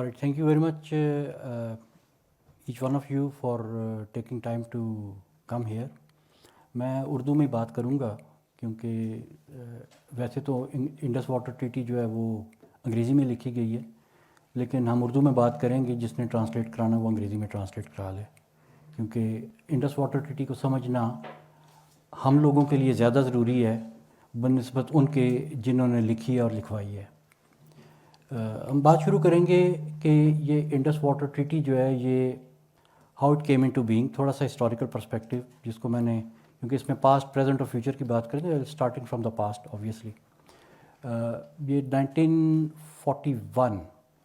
Alright, thank you very much, each one of you for taking time to come here. میں اردو میں بات کروں گا کیونکہ ویسے تو انڈس واٹر ٹریٹی جو ہے وہ انگریزی میں لکھی گئی ہے، لیکن ہم اردو میں بات کریں گے. جس نے ٹرانسلیٹ کرانا وہ انگریزی میں ٹرانسلیٹ کرا لے، کیونکہ انڈس واٹر ٹریٹی کو سمجھنا ہم لوگوں کے لیے زیادہ ضروری ہے بنسبت ان کے جنہوں نے لکھی اور لکھوائی ہے. ہم بات شروع کریں گے کہ یہ انڈس واٹر ٹریٹی جو ہے یہ how it came into being, تھوڑا سا ہسٹوریکل پرسپیکٹیو جس کو میں نے، کیونکہ اس میں پاسٹ پریزنٹ اور فیوچر کی بات کریں گے، starting from the past obviously. یہ 1941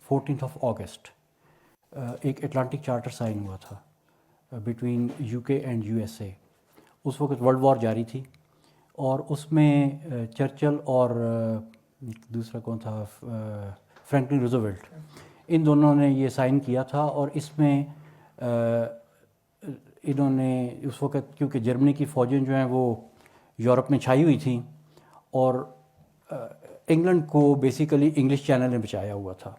14 اگست ایک اٹلانٹک چارٹر سائن ہوا تھا بٹوین یو کے اینڈ یو ایس اے. اس وقت ورلڈ وار جاری تھی اور اس میں چرچل اور دوسرا کون تھا، فرینکلن روزویلٹ، ان دونوں نے یہ سائن کیا تھا. اور اس میں انہوں نے اس وقت، کیونکہ جرمنی کی فوجیں جو ہیں وہ یورپ میں چھائی ہوئی تھیں اور انگلینڈ کو بیسیکلی انگلش چینل نے بچایا ہوا تھا،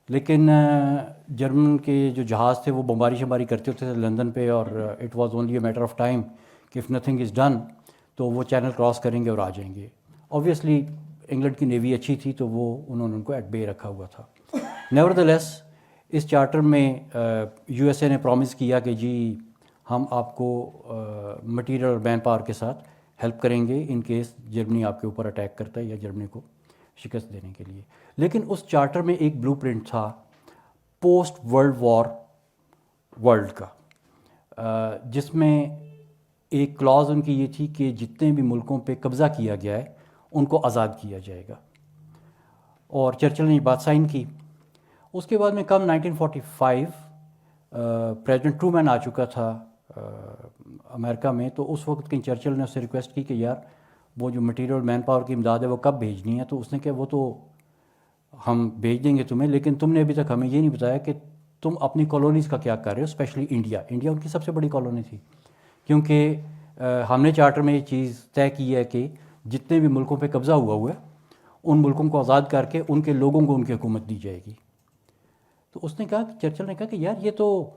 لیکن جرمن کے جو جہاز تھے وہ بمباری شمباری کرتے ہوتے تھے لندن پہ، اور it was only a matter of time کہ اف نتھنگ از ڈن تو وہ چینل کراس کریں گے اور آ جائیں گے. آبویسلی انگلینڈ کی نیوی اچھی تھی تو وہ انہوں نے ان کو ایٹ بے رکھا ہوا تھا. نیور دا لیس اس چارٹر میں یو ایس اے نے پرومس کیا کہ جی ہم آپ کو مٹیریل اور مین پاور کے ساتھ ہیلپ کریں گے ان کیس جرمنی آپ کے اوپر اٹیک کرتا ہے یا جرمنی کو شکست دینے کے لیے. لیکن اس چارٹر میں ایک بلو پرنٹ تھا پوسٹ ورلڈ وار ورلڈ کا، جس میں ایک کلاز ان کی یہ تھی کہ جتنے بھی ملکوں پہ قبضہ کیا گیا ہے ان کو آزاد کیا جائے گا، اور چرچل نے یہ بات سائن کی. اس کے بعد میں کم 1945 پریزیڈنٹ ٹرومین آ چکا تھا امریکہ میں. تو اس وقت کہیں چرچل نے اس سے ریکویسٹ کی کہ یار وہ جو مٹیریل مین پاور کی امداد ہے وہ کب بھیجنی ہے. تو اس نے کہا وہ تو ہم بھیج دیں گے تمہیں، لیکن تم نے ابھی تک ہمیں یہ نہیں بتایا کہ تم اپنی کالونیز کا کیا کر رہے ہو، اسپیشلی انڈیا. انڈیا ان کی سب سے بڑی کالونی تھی، کیونکہ ہم نے چارٹر میں یہ چیز طے کی ہے کہ جتنے بھی ملکوں پہ قبضہ ہوا ہے ان ملکوں کو آزاد کر کے ان کے لوگوں کو ان کی حکومت دی جائے گی. تو اس نے کہا، چرچل نے کہا کہ یار یہ تو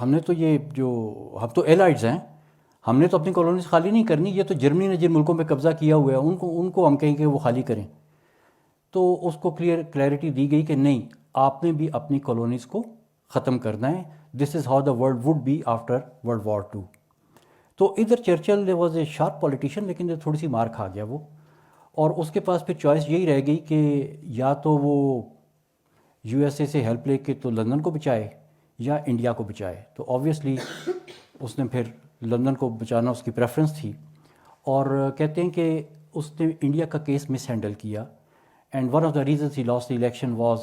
ہم نے تو یہ جو ہم تو ایلائڈز ہیں، ہم نے تو اپنی کالونیز خالی نہیں کرنی، یہ تو جرمنی نے جن ملکوں پہ قبضہ کیا ہوا ہے ان کو ہم کہیں کہ وہ خالی کریں. تو اس کو کلیئرٹی دی گئی کہ نہیں، آپ نے بھی اپنی کالونیز کو ختم کرنا ہے. This is how the world would be after world war 2. تو ادھر Churchill was a sharp politician, لیکن تھوڑی سی مار کھا گیا وہ، اور اس کے پاس پھر چوائس یہی رہ گئی کہ یا تو وہ یو ایس اے سے ہیلپ لے کے تو لندن کو بچائے یا انڈیا کو بچائے. تو آبویسلی اس نے پھر لندن کو بچانا اس کی پریفرنس تھی، اور کہتے ہیں کہ اس نے انڈیا کا کیس مس ہینڈل کیا. And one of the reasons he lost the election was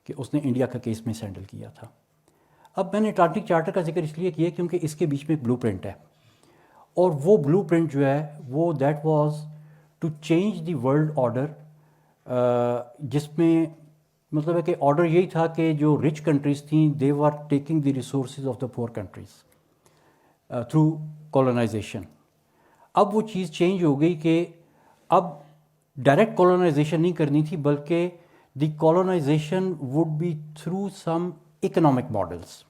کہ اس نے انڈیا کا کیس مس ہینڈل کیا تھا. اب میں نے اٹلانٹک چارٹر کا ذکر اس لیے کیا کیونکہ اس کے بیچ میں ایک بلو پرنٹ ہے، اور وہ بلو پرنٹ جو ہے وہ that was to change the world order, جس میں مطلب ہے کہ آرڈر یہی تھا کہ جو رچ کنٹریز تھیں they are taking the resources of the poor countries through کولونائزیشن. اب وہ چیز چینج ہو گئی کہ اب ڈائریکٹ کولونائزیشن نہیں کرنی تھی، بلکہ the decolonization would be through some economic models.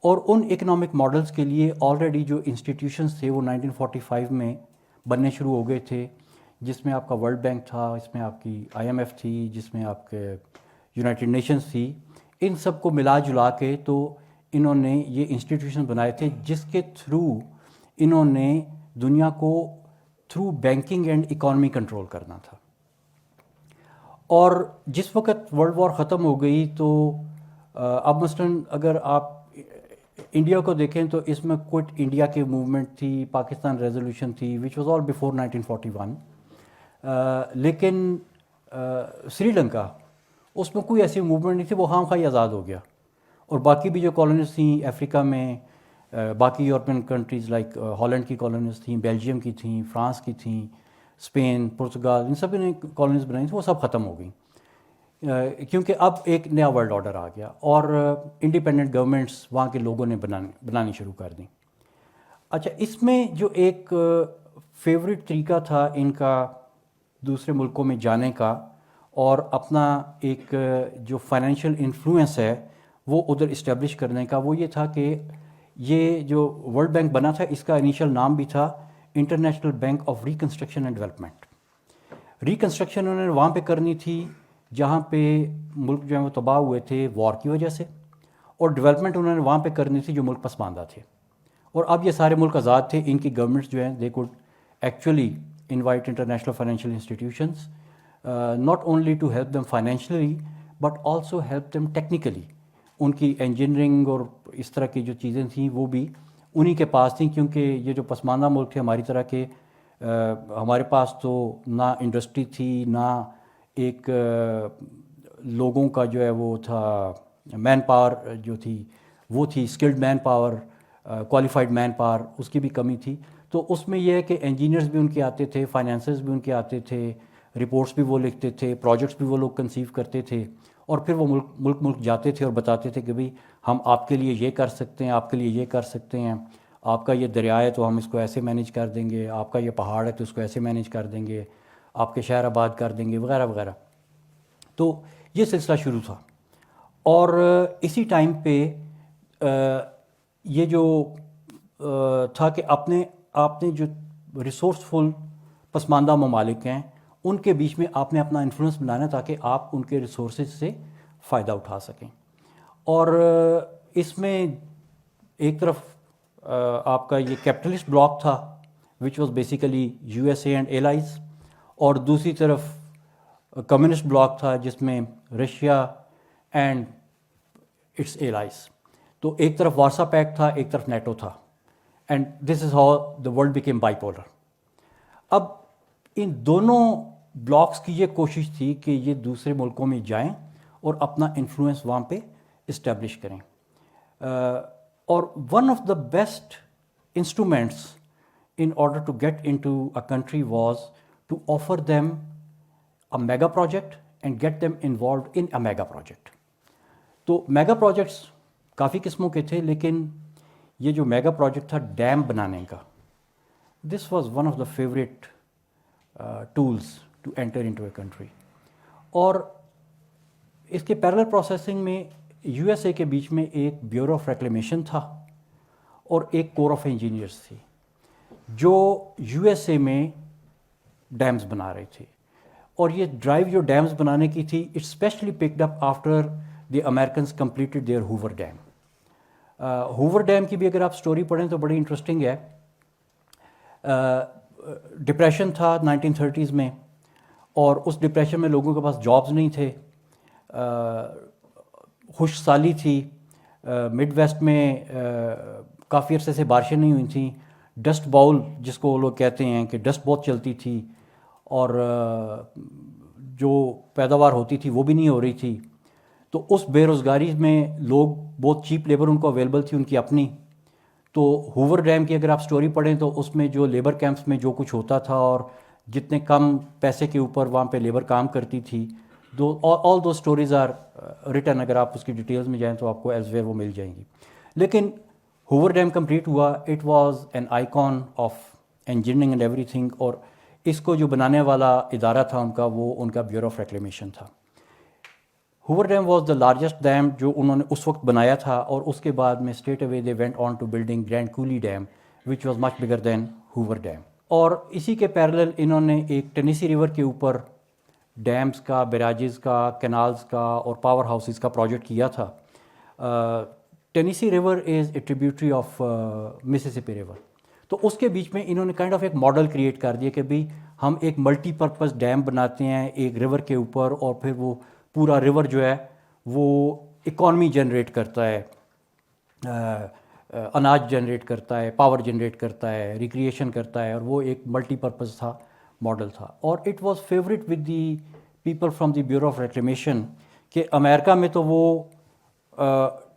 اور ان اکنامک ماڈلس کے لیے آلریڈی جو انسٹیٹیوشنس تھے وہ 1945 میں بننے شروع ہو گئے تھے، جس میں آپ کا ورلڈ بینک تھا، اس میں آپ کی آئی ایم ایف تھی، جس میں آپ کے یونائٹڈ نیشنز تھی. ان سب کو ملا جلا کے تو انہوں نے یہ انسٹیٹیوشن بنائے تھے جس کے تھرو انہوں نے دنیا کو through banking and economy control کرنا تھا. اور جس وقت ورلڈ وار ختم ہو گئی تو اب مثلاً اگر آپ انڈیا کو دیکھیں تو اس میں کوئٹ انڈیا کی موومنٹ تھی، پاکستان ریزولوشن تھی وچ واز آل بیفور 1941. لیکن سری لنکا اس میں کوئی ایسی موومنٹ نہیں تھی، وہ خام خواہ آزاد ہو گیا. اور باقی بھی جو کالونیز تھیں افریقہ میں، باقی یورپین کنٹریز لائک ہالینڈ کی کالونیز تھیں، بیلجیم کی تھیں، فرانس کی تھیں، اسپین، پرتگال، ان سب نے کالونیز بنائی تھیں، وہ سب ختم ہو گئیں کیونکہ اب ایک نیا ورلڈ آرڈر آ گیا اور انڈیپینڈنٹ گورنمنٹس وہاں کے لوگوں نے بنانی شروع کر دیں. اچھا، اس میں جو ایک فیوریٹ طریقہ تھا ان کا دوسرے ملکوں میں جانے کا اور اپنا ایک جو فائنینشیل انفلوئنس ہے وہ ادھر اسٹیبلش کرنے کا. وہ یہ تھا کہ یہ جو ورلڈ بینک بنا تھا اس کا انیشیل نام بھی تھا international bank of reconstruction and development. Reconstruction انہوں نے وہاں پہ کرنی تھی جہاں پہ ملک جو ہے وہ تباہ ہوئے تھے وار کی وجہ سے, اور ڈیولپمنٹ انہوں نے وہاں پہ کرنی تھی جو ملک پسماندہ تھے. اور اب یہ سارے ملک آزاد تھے, ان کی گورنمنٹس جو ہیں they could actually invite international financial institutions not only to help them financially but also help them technically. ان کی انجینئرنگ اور اس طرح کی جو چیزیں تھیں وہ بھی انہی کے پاس تھیں, کیونکہ یہ جو پسماندہ ملک تھے ہماری طرح کے, ہمارے پاس تو نہ انڈسٹری تھی, نہ ایک لوگوں کا جو ہے وہ تھا مین پاور جو تھی وہ تھی skilled man power, qualified man power, اس کی بھی کمی تھی. تو اس میں یہ ہے کہ انجینئرز بھی ان کے آتے تھے, فائنینسرز بھی ان کے آتے تھے, رپورٹس بھی وہ لکھتے تھے, پروجیکٹس بھی وہ لوگ کنسیو کرتے تھے, اور پھر وہ ملک جاتے تھے اور بتاتے تھے کہ بھئی ہم آپ کے لیے یہ کر سکتے ہیں, آپ کے لیے یہ کر سکتے ہیں, آپ کا یہ دریا ہے تو ہم اس کو ایسے مینیج کر دیں گے, آپ کا یہ پہاڑ ہے تو اس کو ایسے مینیج کر دیں گے, آپ کے شہر آباد کر دیں گے, وغیرہ وغیرہ. تو یہ سلسلہ شروع تھا. اور اسی ٹائم پہ یہ جو تھا کہ آپ نے جو ریسورسفل پسماندہ ممالک ہیں ان کے بیچ میں آپ نے اپنا انفلوئنس بنانا تاکہ آپ ان کے ریسورسز سے فائدہ اٹھا سکیں. اور اس میں ایک طرف آپ کا یہ کیپٹلسٹ بلاک تھا which was basically you S a and allies, اور دوسری طرف کمیونسٹ بلاک تھا جس میں رشیا اینڈ اٹس ایلائز. تو ایک طرف وارسا پیکٹ تھا, ایک طرف نیٹو تھا, and this is how the world became by polar. اب ان دونوں بلاکس کی یہ کوشش تھی کہ یہ دوسرے ملکوں میں جائیں اور اپنا انفلوئنس وہاں پہ اسٹیبلش کریں. اور one of the best instruments in order to get into a country was to offer them a mega project and get them involved in a mega project. تو میگا پروجیکٹس کافی قسموں کے تھے, لیکن یہ جو میگا پروجیکٹ تھا dam بنانے کا, this was one of the favourite tools to enter into a country. اور اس کے پیرلل پروسیسنگ میں یو ایس اے کے بیچ میں ایک بیورو آف ریکلیمیشن تھا اور ایک کور آف انجینئرس تھی جو یو ایس اے میں ڈیمز بنا رہے تھے. اور یہ ڈرائیو جو ڈیمز بنانے کی تھی it especially picked up after the Americans completed their Hoover dam. Hoover dam کی بھی اگر آپ سٹوری پڑھیں تو بڑی انٹرسٹنگ ہے. ڈپریشن تھا 1930s میں, اور اس ڈپریشن میں لوگوں کے پاس جابز نہیں تھے, خشک سالی تھی, مڈ ویسٹ میں کافی عرصے سے بارشیں نہیں ہوئی تھیں, ڈسٹ باؤل جس کو لوگ کہتے ہیں کہ ڈسٹ بہت چلتی تھی, اور جو پیداوار ہوتی تھی وہ بھی نہیں ہو رہی تھی. تو اس بے روزگاری میں لوگ بہت چیپ لیبر ان کو اویلیبل تھی ان کی اپنی. تو ہوور ڈیم کی اگر آپ سٹوری پڑھیں تو اس میں جو لیبر کیمپس میں جو کچھ ہوتا تھا اور جتنے کم پیسے کے اوپر وہاں پہ لیبر کام کرتی تھی, آل دو اسٹوریز آر ریٹن. اگر آپ اس کی ڈیٹیلز میں جائیں تو آپ کو ایلس ویئر وہ مل جائیں گی. لیکن ہوور ڈیم کمپلیٹ ہوا, it was an icon of engineering and every thing. اور اس کو جو بنانے والا ادارہ تھا ان کا, وہ ان کا بیورو آف ریکلیمیشن تھا. Hoover dam was the largest dam جو انہوں نے اس وقت بنایا تھا, اور اس کے بعد میں straight away they went on to building Grand Coulee dam which was much bigger than Hoover dam. اور اسی کے پیرلل انہوں نے ایک ٹینیسی ریور کے اوپر ڈیمز کا, بیراجز کا, کینالز کا اور پاور ہاؤسز کا پروجیکٹ کیا تھا. Tennessee river is a tributary of Mississippi river. تو اس کے بیچ میں انہوں نے کائنڈ آف ایک ماڈل کریٹ کر دیا کہ بھئی ہم ایک ملٹی پرپز ڈیم بناتے ہیں ایک ریور کے اوپر, اور پھر وہ پورا ریور جو ہے وہ اکانومی جنریٹ کرتا ہے, اناج جنریٹ کرتا ہے, پاور جنریٹ کرتا ہے, ریکریشن کرتا ہے, اور وہ ایک ملٹی پرپز تھا, ماڈل تھا. اور it was favourite with the people from the bureau of reclamation کہ امریکہ میں تو وہ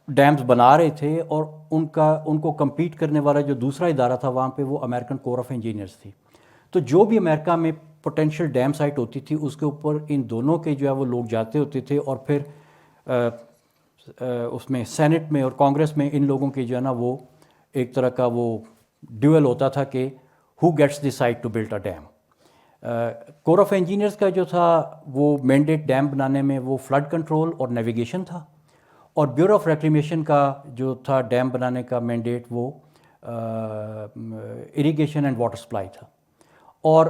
ڈیمز بنا رہے تھے, اور ان کو کمپیٹ کرنے والا جو دوسرا ادارہ تھا وہاں پہ وہ امریکن کور آف انجینئرس تھی. تو جو بھی امریکہ میں پوٹینشیل ڈیم سائٹ ہوتی تھی اس کے اوپر ان دونوں کے جو ہے وہ لوگ جاتے ہوتے تھے, اور پھر اس میں سینٹ میں اور کانگریس میں ان لوگوں کی جو ہے نا وہ ایک طرح کا وہ ڈیول ہوتا تھا کہ who gets the site to build a dam. Corps of engineers کا جو تھا وہ مینڈیٹ ڈیم بنانے میں وہ فلڈ کنٹرول اور نیویگیشن تھا، اور بیورو آف ریکلیمیشن کا جو تھا ڈیم بنانے کا مینڈیٹ وہ اریگیشن اینڈ واٹر سپلائی تھا، اور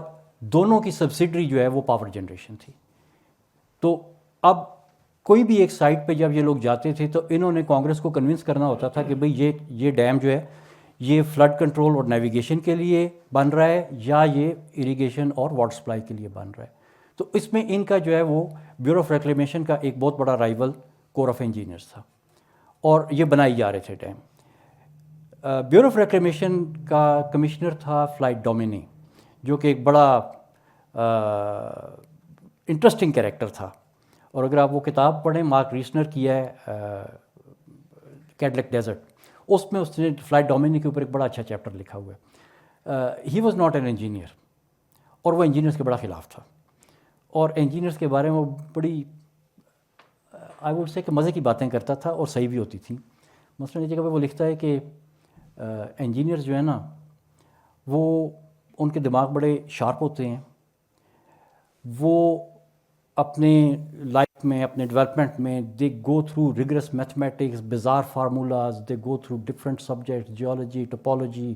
دونوں کی سبسڈری جو ہے وہ پاور جنریشن تھی۔ تو اب کوئی بھی ایک سائٹ پہ جب یہ لوگ جاتے تھے تو انہوں نے کانگریس کو کنونس کرنا ہوتا تھا کہ بھئی یہ ڈیم جو ہے یہ فلڈ کنٹرول اور نیویگیشن کے لیے بن رہا ہے یا یہ اریگیشن اور واٹر سپلائی کے لیے بن رہا ہے۔ تو اس میں ان کا جو ہے وہ بیورو آف ریکلیمیشن کا ایک بہت بڑا رائیول کور آف انجینئرس تھا، اور یہ بنائی جا رہے تھے ڈیم۔ بیورو آف ریکلیمیشن کا کمشنر تھا فلائٹ ڈومینی، جو کہ ایک بڑا انٹرسٹنگ کیریکٹر تھا، اور اگر آپ وہ کتاب پڑھیں مارک ریسنر کی ہے کیڈلک ڈیزرٹ، اس میں اس نے فلائٹ ڈومینی کے اوپر ایک بڑا اچھا چیپٹر لکھا ہوا ہے۔ He was not an engineer, اور وہ انجینئرس کے بڑا خلاف تھا، اور انجینئرس کے بارے میں وہ بڑی آئی ووڈ سے کہ مزے کی باتیں کرتا تھا، اور صحیح بھی ہوتی تھیں۔ مثلاً ایک جگہ پہ وہ لکھتا ہے کہ انجینئرز جو ہیں نا وہ ان کے دماغ بڑے شارپ ہوتے ہیں، وہ اپنے لائف میں اپنے ڈیولپمنٹ میں they go through rigorous mathematics, bizarre formulas, they go through different subjects, geology, topology,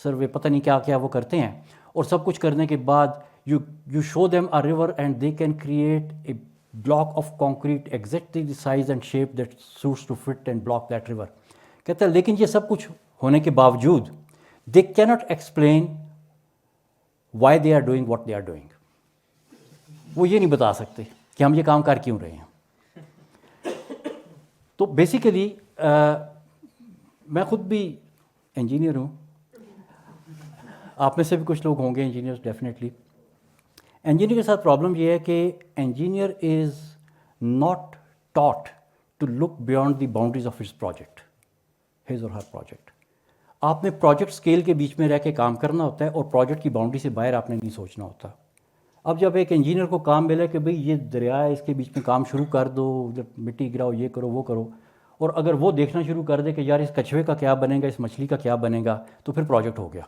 survey, پتہ نہیں کیا کیا وہ کرتے ہیں، اور سب کچھ کرنے کے بعد you show them a river and they can create a block of concrete exactly the size and shape that suits to fit and block that river. کہتا ہے لیکن یہ سب کچھ ہونے کے باوجود دے کی not explain why they are doing what they are doing. وہ یہ نہیں بتا سکتے کہ ہم یہ کام کر کیوں رہے ہیں۔ تو بیسیکلی میں خود بھی انجینئر ہوں، آپ میں سے بھی کچھ لوگ ہوں گے انجینئرس ڈیفینیٹلی۔ انجینئر کے ساتھ پرابلم یہ ہے کہ engineer is not taught to look beyond the boundaries of his project, his or her project. آپ نے پروجیکٹ اسکیل کے بیچ میں رہ کے کام کرنا ہوتا ہے، اور پروجیکٹ کی باؤنڈری سے باہر آپ نے نہیں سوچنا ہوتا۔ اب جب ایک انجینئر کو کام ملے کہ بھئی یہ دریا ہے، اس کے بیچ میں کام شروع کر دو، مٹی گراؤ، یہ کرو وہ کرو، اور اگر وہ دیکھنا شروع کر دے کہ یار اس کچھوے کا کیا بنے گا، اس مچھلی کا کیا بنے گا، تو پھر پروجیکٹ ہو گیا۔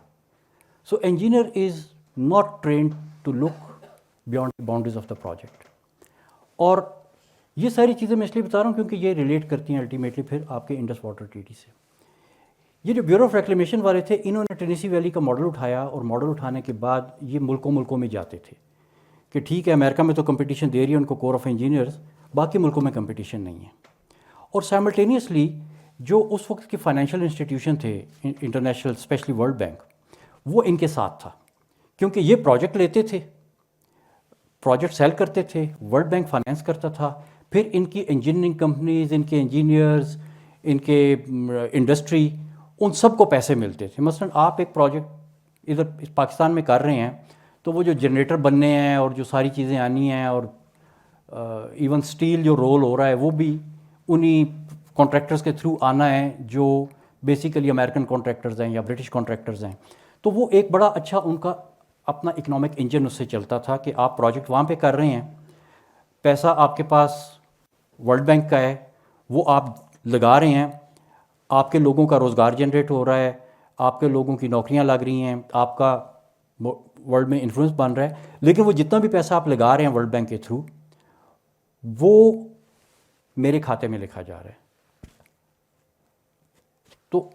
So engineer is not trained to look beyond the boundaries of the project. اور یہ ساری چیزیں میں اس لیے بتا رہا ہوں کیونکہ یہ ریلیٹ کرتی ہیں الٹیمیٹلی پھر آپ کے انڈس واٹر ٹریٹی سے۔ یہ جو بیورو آف ریکلیمیشن والے تھے، انہوں نے ٹینیسی ویلی کا ماڈل اٹھایا، اور ماڈل اٹھانے کے بعد یہ ملکوں میں جاتے تھے کہ ٹھیک ہے امریکہ میں تو کمپٹیشن دے رہی ہے ان کو کور آف انجینئرز، باقی ملکوں میں کمپٹیشن نہیں ہے۔ اور سائملٹینیسلی جو اس وقت کے فائنینشیل انسٹیٹیوشن تھے انٹرنیشنل، اسپیشلی ورلڈ بینک، وہ ان کے ساتھ تھا، کیونکہ یہ پروجیکٹ لیتے تھے، پروجیکٹ سیل کرتے تھے، ورلڈ بینک فائنینس کرتا تھا، پھر ان کی انجینئرنگ کمپنیز، ان کے انجینئرز، ان کے انڈسٹری، ان سب کو پیسے ملتے تھے۔ مثلاً آپ ایک پروجیکٹ ادھر پاکستان میں کر رہے ہیں تو وہ جو جنریٹر بننے ہیں اور جو ساری چیزیں آنی ہیں، اور ایون سٹیل جو رول ہو رہا ہے وہ بھی انہی کانٹریکٹرز کے تھرو آنا ہے جو بیسیکلی امریکن کانٹریکٹرز ہیں یا برٹش کانٹریکٹرز ہیں۔ تو وہ ایک بڑا اچھا ان کا اپنا اکنامک انجن اس سے چلتا تھا کہ آپ پروجیکٹ وہاں پہ کر رہے ہیں، پیسہ آپ کے پاس ورلڈ بینک کا ہے، وہ آپ لگا رہے ہیں، آپ کے لوگوں کا روزگار جنریٹ ہو رہا ہے، آپ کے لوگوں کی نوکریاں لگ رہی ہیں، آپ کا ورلڈ میں انفلوئنس بن رہا ہے، لیکن وہ جتنا بھی پیسہ آپ لگا رہے ہیں ورلڈ بینک کے تھرو، وہ میرے کھاتے میں لکھا جا رہا ہے۔ تو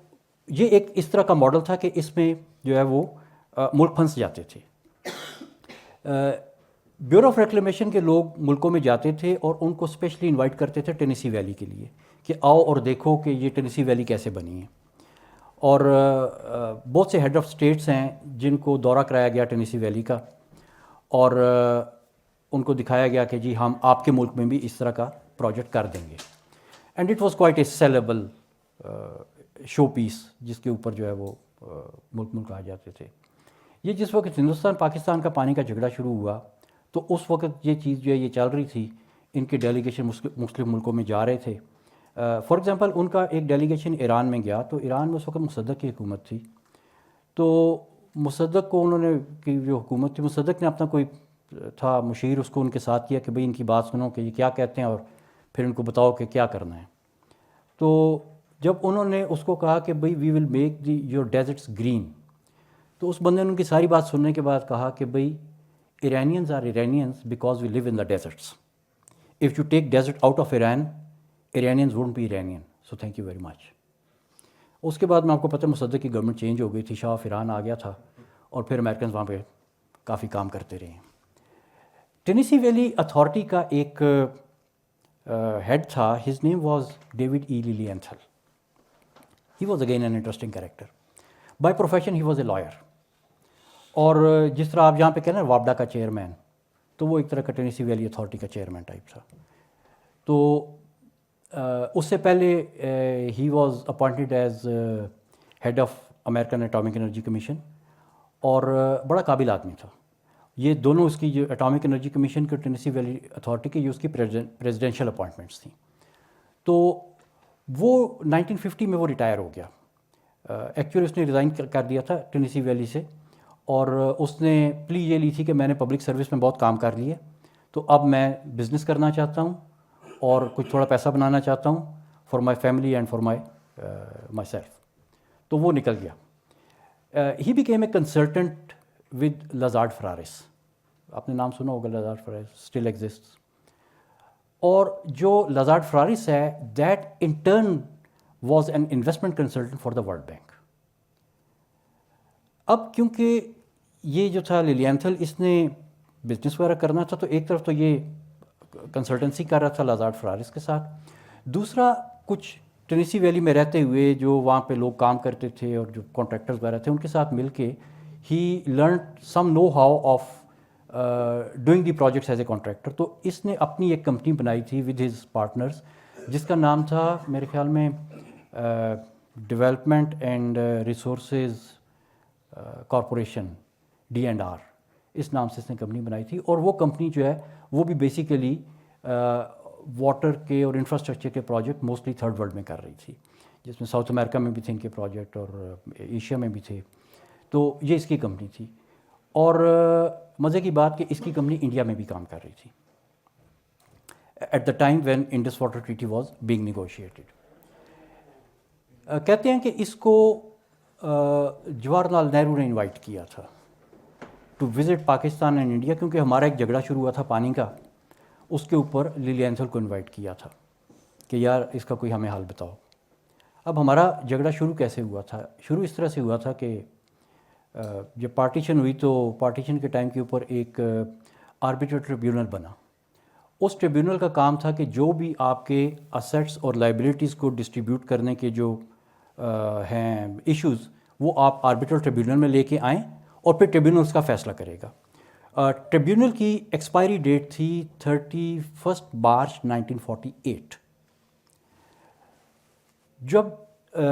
یہ ایک اس طرح کا ماڈل تھا کہ اس میں جو ہے وہ ملک پھنس جاتے تھے۔ بیورو آف ریکلیمیشن کے لوگ ملکوں میں جاتے تھے اور ان کو اسپیشلی انوائٹ کرتے تھے ٹینیسی ویلی کے لیے کہ آؤ اور دیکھو کہ یہ ٹینیسی ویلی کیسے بنی ہے۔ اور بہت سے ہیڈ آف اسٹیٹس ہیں جن کو دورہ کرایا گیا ٹینیسی ویلی کا، اور ان کو دکھایا گیا کہ جی ہم آپ کے ملک میں بھی اس طرح کا پروجیکٹ کر دیں گے، and it was quite a saleable showpiece جس کے اوپر جو ہے وہ ملک آ جاتے تھے۔ یہ جس وقت ہندوستان پاکستان کا پانی کا جھگڑا شروع ہوا تو اس وقت یہ چیز جو ہے یہ چل رہی تھی، ان کے ڈیلیگیشن مختلف ملکوں میں جا رہے تھے۔ فار ایگزامپل ان کا ایک ڈیلیگیشن ایران میں گیا، تو ایران میں اس وقت مصدق کی حکومت تھی، تو مصدق کو انہوں نے کی جو حکومت تھی، مصدق نے اپنا کوئی تھا مشیر، اس کو ان کے ساتھ کیا کہ بھئی ان کی بات سنو کہ یہ کیا کہتے ہیں اور پھر ان کو بتاؤ کہ کیا کرنا ہے۔ تو جب انہوں نے اس کو کہا کہ بھئی we will make your deserts green, تو اس بندے نے ان کی ساری بات سننے کے بعد کہا کہ بھئی Iranians are Iranians because we live in the deserts. If you take desert out of Iran, Iranians wouldn't be Iranian. So thank you very much. اس کے بعد میں آپ کو پتہ مصدق کی گورنمنٹ چینج ہو گئی تھی, شاہ آف ایران آ گیا تھا, اور پھر امریکنز وہاں پہ کافی کام کرتے رہے ہیں. ٹینیسی ویلی اتھارٹی کا ایک ہیڈ تھا, his name was David E Lilienthal. He was again an interesting character. By profession he was a lawyer, اور جس طرح آپ یہاں پہ کہہ رہے ہیں وابڈا کا چیئرمین, تو وہ ایک طرح کا ٹینیسی ویلی اتھارٹی کا چیئرمین ٹائپ تھا. تو اس سے پہلے ہی was appointed as head of American Atomic Energy Commission, اور بڑا قابل آدمی تھا. یہ دونوں اس کی جو اٹامک انرجی کمیشن کی ٹینیسی ویلی اتھارٹی کی, یہ اس کی پریزیڈینشیل اپوائنٹمنٹس تھیں. تو وہ 1950 میں وہ ریٹائر ہو گیا. ایکچولی اس نے ریزائن کر دیا تھا ٹینیسی ویلی سے, اور اس نے پلی یہ لی تھی کہ میں نے پبلک سروس میں بہت کام کر لیا, تو اب میں بزنس کرنا چاہتا ہوں اور کچھ تھوڑا پیسہ بنانا چاہتا ہوں for my family and for myself. تو وہ نکل گیا. He became a consultant with Lazard Freres. آپ نے نام سنا ہوگا لازارڈ فرارس, اسٹل ایگزسٹس. اور جو لازارڈ فرارس ہے, that in turn was an investment consultant for the World bank. اب کیونکہ یہ جو تھا لیلینتھل, اس نے بزنس وغیرہ کرنا تھا, تو ایک طرف تو یہ کنسلٹنسی کر رہا تھا لازارڈ فرارس کے ساتھ, دوسرا کچھ ٹینیسی ویلی میں رہتے ہوئے جو وہاں پہ لوگ کام کرتے تھے اور جو کانٹریکٹرز وغیرہ تھے, ان کے ساتھ مل کے he learned some know how of doing the projects as a contractor. تو اس نے اپنی ایک کمپنی بنائی تھی ود ہز پارٹنرز, جس کا نام تھا میرے خیال میں development and resources corporation, D&R, اس نام سے اس نے کمپنی بنائی تھی. اور وہ کمپنی جو ہے وہ بھی بیسیکلی واٹر کے اور انفراسٹرکچر کے پروجیکٹ موسٹلی تھرڈ ورلڈ میں کر رہی تھی, جس میں ساؤتھ امریکہ میں بھی تھے ان کے پروجیکٹ اور ایشیا میں بھی تھے. تو یہ اس کی کمپنی تھی. اور مزے کی بات کہ اس کی کمپنی انڈیا میں بھی کام کر رہی تھی at the time when Indus water treaty was being negotiated. کہتے ہیں کہ اس کو جواہر لال نہرو نے انوائٹ کیا تھا to visit Pakistan and India, کیونکہ ہمارا ایک جھگڑا شروع ہوا تھا پانی کا, اس کے اوپر لیلینتھل کو انوائٹ کیا تھا کہ یار اس کا کوئی ہمیں حل بتاؤ. اب ہمارا جھگڑا شروع کیسے ہوا تھا؟ شروع اس طرح سے ہوا تھا کہ جب پارٹیشن ہوئی تو پارٹیشن کے ٹائم کے اوپر ایک آربیٹر ٹریبیونل بنا. اس ٹریبیونل کا کام تھا کہ جو بھی آپ کے اسیٹس اور لائبلٹیز کو ڈسٹریبیوٹ کرنے کے جو ہیں ایشوز, وہ آپ آربیٹر ٹریبیونل میں لے کے آئیں, اور پھر ٹریبیونل اس کا فیصلہ کرے گا. ٹریبیونل کی ایکسپائری ڈیٹ تھی 31 مارچ 1948. جب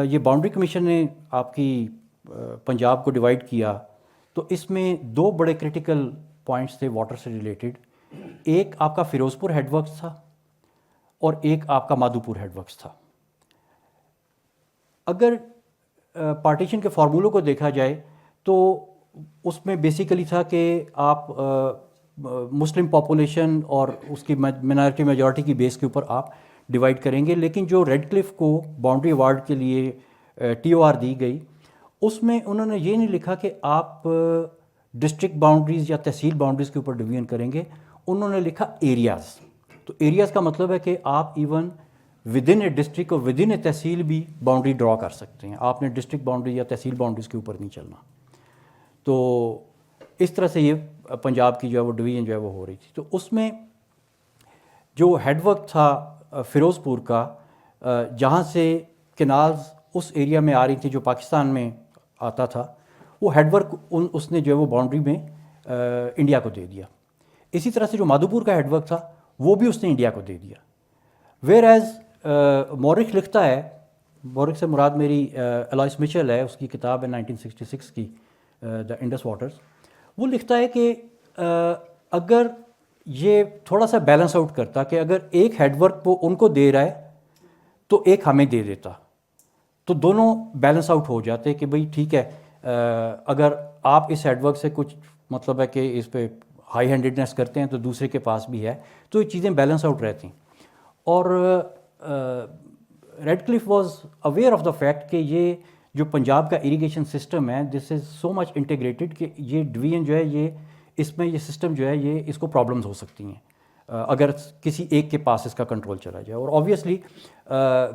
یہ باؤنڈری کمیشن نے آپ کی پنجاب کو ڈیوائڈ کیا, تو اس میں دو بڑے کرٹیکل پوائنٹس تھے واٹر سے ریلیٹڈ. ایک آپ کا فیروز پور ہیڈ ورکس تھا, اور ایک آپ کا مادھو پور ہیڈ ورکس تھا. اگر پارٹیشن کے فارمولوں کو دیکھا جائے تو اس میں بیسیکلی تھا کہ آپ مسلم پاپولیشن اور اس کی مائنارٹی میجورٹی کی بیس کے اوپر آپ ڈیوائڈ کریں گے. لیکن جو ریڈ کلف کو باؤنڈری ایوارڈ کے لیے TOR دی گئی, اس میں انہوں نے یہ نہیں لکھا کہ آپ ڈسٹرکٹ باؤنڈریز یا تحصیل باؤنڈریز کے اوپر ڈویژن کریں گے, انہوں نے لکھا ایریاز. تو ایریاز کا مطلب ہے کہ آپ even with in a district اور ود ان اے تحصیل بھی باؤنڈری ڈرا کر سکتے ہیں, آپ نے ڈسٹرکٹ باؤنڈری یا تحصیل باؤنڈریز کے اوپر نہیں چلنا. تو اس طرح سے یہ پنجاب کی جو ہے وہ ڈویژن جو ہے وہ ہو رہی تھی. تو اس میں جو ہیڈ ورک تھا فیروز پور کا, جہاں سے کنالز اس ایریا میں آ رہی تھی جو پاکستان میں آتا تھا, وہ ہیڈ ورک اس نے جو ہے وہ باؤنڈری میں انڈیا کو دے دیا. اسی طرح سے جو مادھو پور کا ہیڈ ورک تھا وہ بھی اس نے انڈیا کو دے دیا. ویئر ایز مورخ لکھتا ہے, مورخ سے مراد میری الائس مچل ہے, اس کی کتاب ہے 1966 کی دا انڈس واٹرز. وہ لکھتا ہے کہ اگر یہ تھوڑا سا بیلنس آؤٹ کرتا کہ اگر ایک ہیڈ ورک وہ ان کو دے رہا ہے تو ایک ہمیں دے دیتا, تو دونوں بیلنس آؤٹ ہو جاتے کہ بھئی ٹھیک ہے, اگر آپ اس ہیڈ ورک سے کچھ مطلب ہے کہ اس پہ ہائی ہینڈیڈنس کرتے ہیں تو دوسرے کے پاس بھی ہے, تو یہ چیزیں بیلنس آؤٹ رہتی ہیں. اور Radcliffe was aware of the fact کہ یہ جو پنجاب کا اریگیشن سسٹم ہے this is so much integrated کہ یہ ڈویژن جو ہے یہ اس میں یہ سسٹم جو ہے یہ اس کو پرابلمز ہو سکتی ہیں اگر کسی ایک کے پاس اس کا کنٹرول چلا جائے. اور آبویسلی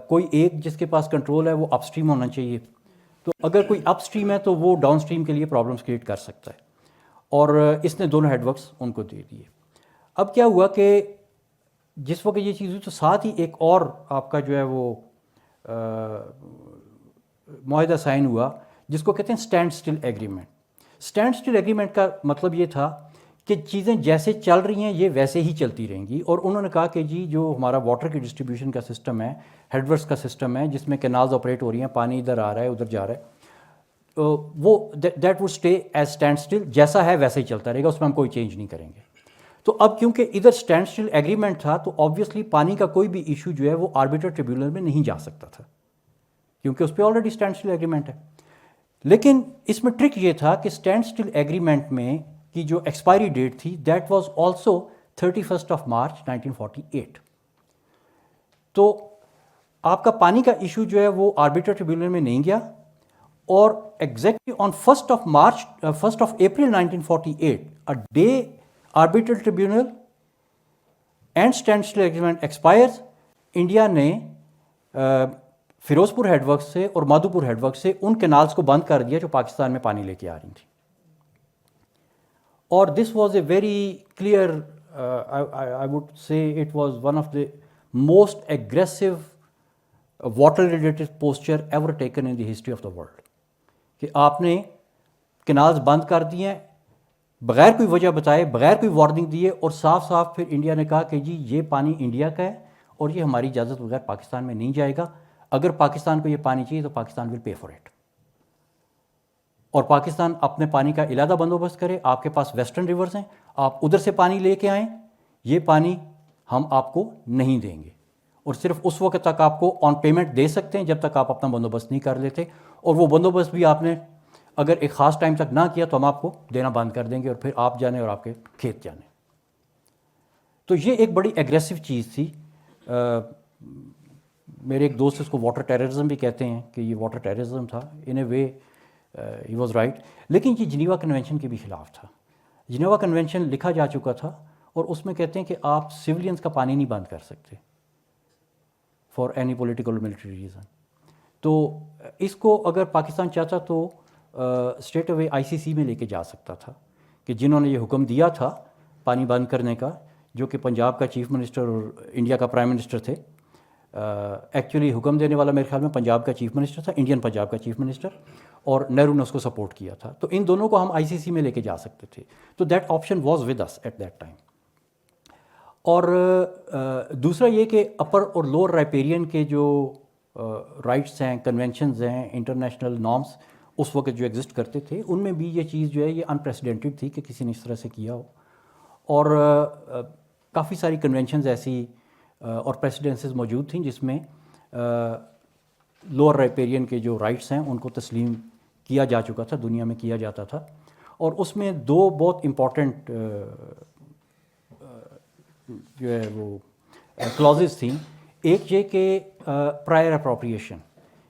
کوئی ایک جس کے پاس کنٹرول ہے وہ اپ اسٹریم ہونا چاہیے. تو اگر کوئی اپ اسٹریم ہے تو وہ ڈاؤن اسٹریم کے لیے پرابلمس کریٹ کر سکتا ہے, اور اس نے دونوں ہیڈ ورکس ان کو دے دیے. اب کیا ہوا کہ جس وقت یہ چیز ہوئی تو ساتھ ہی ایک اور آپ کا جو ہے وہ معاہدہ سائن ہوا جس کو کہتے ہیں stand still agreement. Stand still agreement کا مطلب یہ تھا کہ چیزیں جیسے چل رہی ہیں یہ ویسے ہی چلتی رہیں گی, اور انہوں نے کہا کہ جی جو ہمارا واٹر کی ڈسٹریبیوشن کا سسٹم ہے, ہیڈ ورکس کا سسٹم ہے جس میں کینالز آپریٹ ہو رہی ہیں, پانی ادھر آ رہا ہے ادھر جا رہا ہے, وہ that would stay as stand still, جیسا ہے ویسے ہی چلتا رہے گا, اس میں ہم کوئی چینج نہیں کریں گے. تو اب کیونکہ ادھر اسٹینڈ اسٹل ایگریمنٹ تھا تو آبویسلی پانی کا کوئی بھی ایشو جو ہے وہ آربیٹر ٹریبیونل میں نہیں جا سکتا تھا کیونکہ اس پہ آلریڈی اسٹینڈ اسٹل ایگریمنٹ ہے. لیکن اس میں ٹرک یہ تھا کہ اسٹینڈ اسٹل ایگریمنٹ میں کی جو ایکسپائری ڈیٹ تھی دیٹ واز آلسو 31 مارچ 1948. تو آپ کا پانی کا ایشو جو ہے وہ آربیٹر ٹریبیونل میں نہیں گیا, اور exactly on 1 April 1948 a day arbitral tribunal and standstill agreement expires, India نے فیروز پور ہیڈ ورک سے اور مادھو پور ہیڈ ورک سے ان کینالز کو بند کر دیا جو پاکستان میں پانی لے کے آ رہی تھیں. اور this was a very clear, I would say it was one of the most aggressive water related posture ever taken in the history of the world, کہ آپ نے کینالز بند کر دیے ہیں بغیر کوئی وجہ بتائے, بغیر کوئی وارننگ دیے, اور صاف صاف پھر انڈیا نے کہا کہ جی یہ پانی انڈیا کا ہے اور یہ ہماری اجازت بغیر پاکستان میں نہیں جائے گا. اگر پاکستان کو یہ پانی چاہیے تو پاکستان ول پے فار اٹ, اور پاکستان اپنے پانی کا علیحدہ بندوبست کرے. آپ کے پاس ویسٹرن ریورز ہیں, آپ ادھر سے پانی لے کے آئیں, یہ پانی ہم آپ کو نہیں دیں گے, اور صرف اس وقت تک آپ کو آن پیمنٹ دے سکتے ہیں جب تک آپ اپنا بندوبست نہیں کر لیتے, اور وہ بندوبست بھی آپ نے اگر ایک خاص ٹائم تک نہ کیا تو ہم آپ کو دینا بند کر دیں گے, اور پھر آپ جانے اور آپ کے کھیت جانے. تو یہ ایک بڑی ایگریسو چیز تھی. میرے ایک دوست اس کو واٹر ٹیررزم بھی کہتے ہیں کہ یہ واٹر ٹیررزم تھا, ان اے وے ہی واز رائٹ. لیکن یہ جنیوا کنونشن کے بھی خلاف تھا. جنیوا کنونشن لکھا جا چکا تھا, اور اس میں کہتے ہیں کہ آپ سویلینز کا پانی نہیں بند کر سکتے for any political military reason. تو اس کو اگر پاکستان چاہتا تو اسٹریٹ اوے ICC میں لے کے جا سکتا تھا, کہ جنہوں نے یہ حکم دیا تھا پانی بند کرنے کا, جو کہ پنجاب کا چیف منسٹر اور انڈیا کا پرائم منسٹر تھے. ایکچولی حکم دینے والا میرے خیال میں پنجاب کا چیف منسٹر تھا, انڈین پنجاب کا چیف منسٹر, اور نہرو نے اس کو سپورٹ کیا تھا. تو ان دونوں کو ہم ICC میں لے کے جا سکتے تھے. تو that option was with us at that time. اور دوسرا یہ کہ اپر اور لوور رائپیرین کے جو رائٹس ہیں, کنونشنز ہیں, انٹرنیشنل نارمس اس وقت جو ایگزسٹ کرتے تھے, ان میں بھی یہ چیز جو ہے یہ انپریسیڈنٹڈ تھی کہ کسی نے اس طرح سے کیا ہو. اور کافی ساری کنونشنز ایسی اور پریسیڈنسز موجود تھیں جس میں لوور رائپیرین کے جو رائٹس ہیں ان کو تسلیم کیا جا چکا تھا, دنیا میں کیا جاتا تھا. اور اس میں دو بہت امپورٹنٹ جو ہے وہ کلازز تھیں. ایک یہ کہ پرائر اپروپریشن,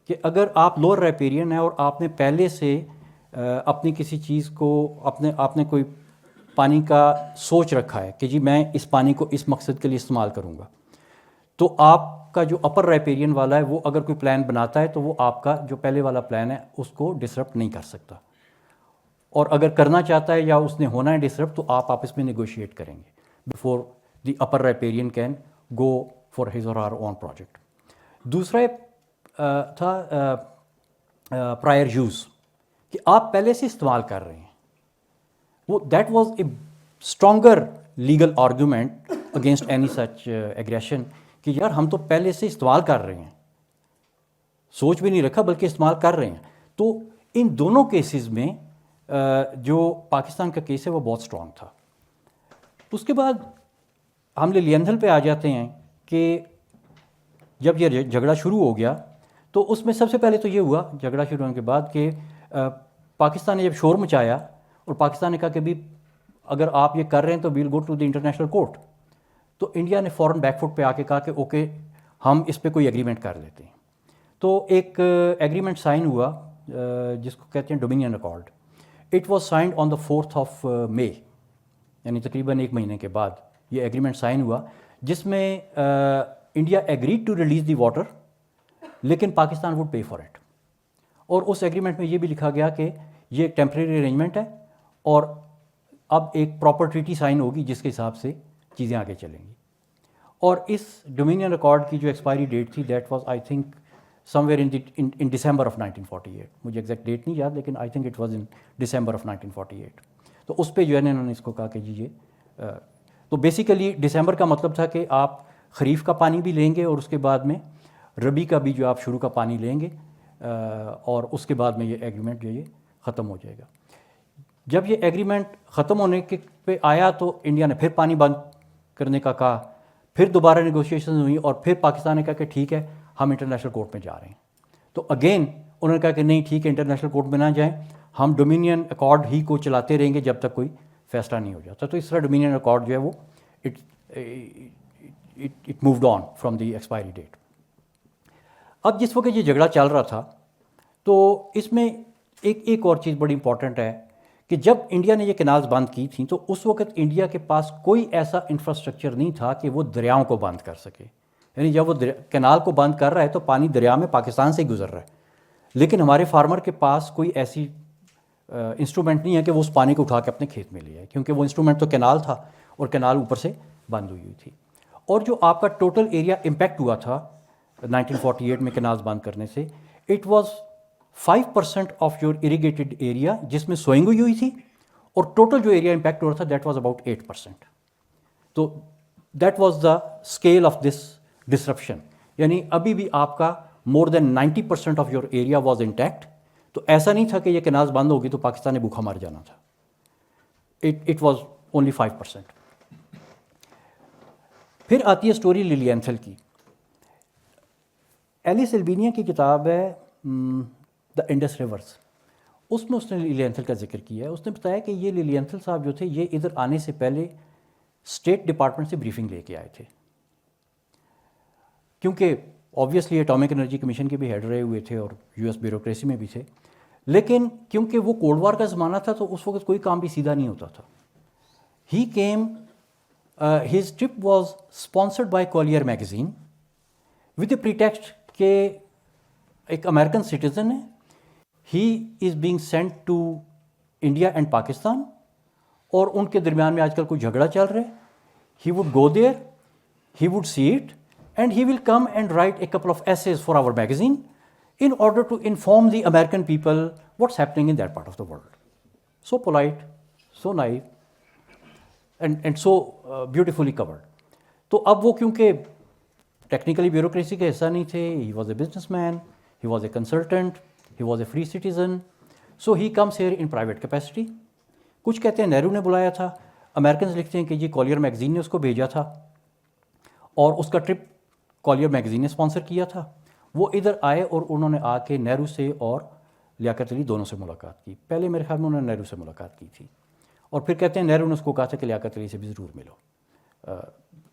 کہ اگر آپ لوور رائپیرین ہیں اور آپ نے پہلے سے اپنی کسی چیز کو آپ نے کوئی پانی کا سوچ رکھا ہے کہ جی میں اس پانی کو اس مقصد کے لیے استعمال کروں گا, تو آپ کا جو اپر رائپیرین والا ہے وہ اگر کوئی پلان بناتا ہے تو وہ آپ کا جو پہلے والا پلان ہے اس کو ڈسرپٹ نہیں کر سکتا, اور اگر کرنا چاہتا ہے یا اس نے ہونا ہے ڈسرپٹ تو آپ آپس میں نیگوشیٹ کریں گے before the upper riparian can go for his or Hare own project. دوسرا تھا پرائر یوز, کہ آپ پہلے سے استعمال کر رہے ہیں. وہ that was a stronger legal argument against any such aggression, کہ یار ہم تو پہلے سے استعمال کر رہے ہیں, سوچ بھی نہیں رکھا بلکہ استعمال کر رہے ہیں. تو ان دونوں کیسز میں جو پاکستان کا کیس ہے وہ بہت اسٹرانگ تھا. اس کے بعد ہم لیندھل پہ آ جاتے ہیں کہ جب یہ جھگڑا شروع ہو گیا تو اس میں سب سے پہلے تو یہ ہوا جھگڑا شروع ہونے کے بعد کہ پاکستان نے جب شور مچایا اور پاکستان نے کہا کہ بھی اگر آپ یہ کر رہے ہیں تو we'll go to the International Court, تو انڈیا نے فوراً بیک فٹ پہ آ کے کہا کہ اوکے ہم اس پہ کوئی ایگریمنٹ کر لیتے ہیں. تو ایک ایگریمنٹ سائن ہوا جس کو کہتے ہیں dominion accord. It was signed on the 4 May یعنی تقریباً 1 مہینے کے بعد یہ ایگریمنٹ سائن ہوا، جس میں India agreed to release the water, لیکن Pakistan would pay for it. اور اس ایگریمنٹ میں یہ بھی لکھا گیا کہ یہ ایک ٹیمپریری ارینجمنٹ ہے اور اب ایک پراپر ٹریٹی سائن ہوگی جس کے حساب سے چیزیں آگے چلیں گی. اور اس ڈومینین ریکارڈ کی جو ایکسپائری ڈیٹ تھی that was I think some where in December of 1948. مجھے ایگزیکٹ ڈیٹ نہیں یاد لیکن I think it was in December of 1948. تو اس پہ جو ہے نا انہوں نے اس کو کہا کہ جی یہ تو بیسیکلی ڈسمبر کا مطلب تھا کہ آپ خریف کا پانی بھی لیں گے اور اس کے بعد میں ربی کا بھی جو آپ شروع کا پانی لیں گے، اور اس کے بعد میں یہ ایگریمنٹ جو یہ ختم ہو جائے گا. جب یہ ایگریمنٹ ختم ہونے کے پہ آیا تو انڈیا نے پھر پانی بند کرنے کا کہا، پھر دوبارہ نیگوشیشنز ہوئی اور پھر پاکستان نے کہا کہ ٹھیک ہے ہم انٹرنیشنل کورٹ میں جا رہے ہیں. تو اگین انہوں نے کہا کہ نہیں ٹھیک ہے انٹرنیشنل کورٹ میں نہ جائیں، ہم ڈومینین ایکارڈ ہی کو چلاتے رہیں گے جب تک کوئی فیصلہ نہیں ہو جاتا. تو اس طرح ڈومینین ایکارڈ جو ہے وہ it moved on from the expiry date. اب جس وقت یہ جھگڑا چل رہا تھا تو اس میں ایک اور چیز بڑی امپورٹنٹ ہے کہ جب انڈیا نے یہ کینالز بند کی تھیں تو اس وقت انڈیا کے پاس کوئی ایسا انفراسٹرکچر نہیں تھا کہ وہ دریاؤں کو بند کر سکے. یعنی جب وہ کینال کو بند کر رہا ہے تو پانی دریا میں پاکستان سے ہی گزر رہا ہے، لیکن ہمارے فارمر کے پاس کوئی ایسی انسٹرومنٹ نہیں ہے کہ وہ اس پانی کو اٹھا کے اپنے کھیت میں لے آئے، کیونکہ وہ انسٹرومنٹ تو کینال تھا اور کینال اوپر سے بند ہوئی تھی. اور جو آپ کا ٹوٹل ایریا امپیکٹ ہوا تھا 1948 میں کینالز بند کرنے سے، it was 5% of your irrigated area جس میں سوئنگ ہوئی تھی، اور ٹوٹل جو ایریا امپیکٹ ہو رہا تھا دیٹ واز اباؤٹ 8%. تو that was the scale of this disruption. یعنی ابھی بھی آپ کا مور دین 90% of your area was intact. تو ایسا نہیں تھا کہ یہ کینالز بند ہوگی تو پاکستان نے بھوکا مر جانا تھا. It was only 5%. پھر آتی ہے اسٹوری للی اینتھل کی. ایلس البینیا کی کتاب ہے دا انڈس ریورس، اس میں اس نے للی اینتھل کا ذکر کیا ہے. اس نے بتایا کہ یہ للی اینتھل صاحب جو تھے یہ ادھر آنے سے پہلے اسٹیٹ ڈپارٹمنٹ سے بریفنگ لے کے آئے تھے، کیونکہ آبویسلی اٹامک انرجی کمیشن کے بھی ہیڈ رہے ہوئے تھے اور یو ایس بیوروکریسی میں بھی تھے، لیکن کیونکہ وہ کولڈ وار کا زمانہ تھا تو اس وقت کوئی کام بھی سیدھا نہیں ہوتا تھا. He came his trip was sponsored by Collier magazine with a pretext کہ ایک امریکن سٹیزن ہے، he is being sent to India and Pakistan, اور ان کے درمیان میں آج کل کوئی جھگڑا چل رہا ہے. He would go there, he would see it and he will come and write a couple of essays for our magazine in order to inform the American people what's happening in that part of the world. So polite, so naive, and so beautifully covered. تو اب وہ کیونکہ technically bureaucracy کا حصہ نہیں تھے، he was a businessman, he was a consultant, he was a free citizen, so he comes here in private capacity. کچھ کہتے ہیں نہرو نے بلایا تھا، امریکنز لکھتے ہیں کہ یہ کولیر میگزین نے اس کو بھیجا تھا، اور اس کا ٹرپ کولیر میگزین نے اسپانسر کیا تھا. وہ ادھر آئے اور انہوں نے آ کے نہرو سے اور لیاقت علی دونوں سے ملاقات کی. پہلے میرے خیال میں انہوں نے نہرو سے ملاقات کی تھی، اور پھر کہتے ہیں نہرو نے اس کو کہا تھا کہ لیاقت علی سے بھی ضرور ملو.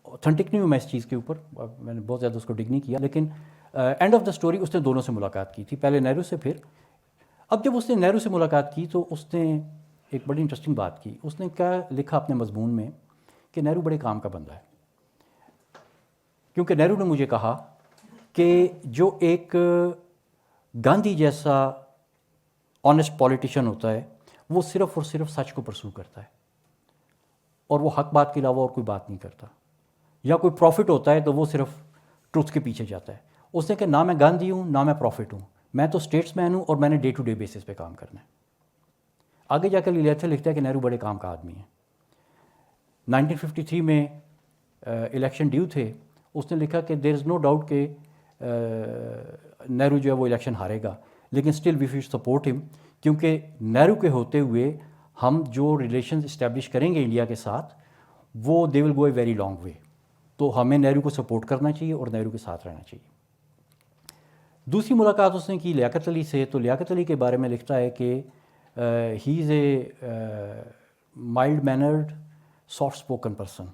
اوتھینٹک نہیں ہوں میں اس چیز کے اوپر، میں نے بہت زیادہ اس کو ڈگ نہیں کیا، لیکن اینڈ آف دا اسٹوری اس نے دونوں سے ملاقات کی تھی، پہلے نہرو سے پھر. اب جب اس نے نہرو سے ملاقات کی تو اس نے ایک بڑی انٹرسٹنگ بات کی. اس نے کیا لکھا اپنے مضمون میں کہ نہرو بڑے کام کا بندہ ہے، کیونکہ نہرو نے مجھے کہا کہ جو ایک گاندھی جیسا آنیسٹ پولیٹیشین ہوتا ہے وہ صرف اور صرف سچ کو پرسو کرتا ہے، اور وہ حق بات کے علاوہ اور کوئی بات نہیں کرتا. یا کوئی پروفٹ ہوتا ہے تو وہ صرف ٹروتھ کے پیچھے جاتا ہے. اس نے کہ نہ میں گاندھی ہوں نہ میں پروفٹ ہوں، میں تو اسٹیٹس مین ہوں اور میں نے ڈے ٹو ڈے بیسس پہ کام کرنا ہے. آگے جا کر لیتھل لکھتا ہے کہ نہرو بڑے کام کا آدمی ہے. 1953 میں الیکشن ڈیو تھے، اس نے لکھا کہ دیر از نو ڈاؤٹ کہ نہرو جو ہے وہ الیکشن ہارے گا، لیکن اسٹل وی شوڈ سپورٹ ہم، کیونکہ نہرو کے ہوتے ہوئے ہم جو ریلیشنز اسٹیبلش کریں گے انڈیا کے ساتھ وہ دے ول گو اے ویری لانگ وے. تو ہمیں نہرو کو سپورٹ کرنا چاہیے اور نہرو کے ساتھ رہنا چاہیے. دوسری ملاقات اس نے کی لیاقت علی سے، تو لیاقت علی کے بارے میں لکھتا ہے کہ he is a mild mannered soft spoken person,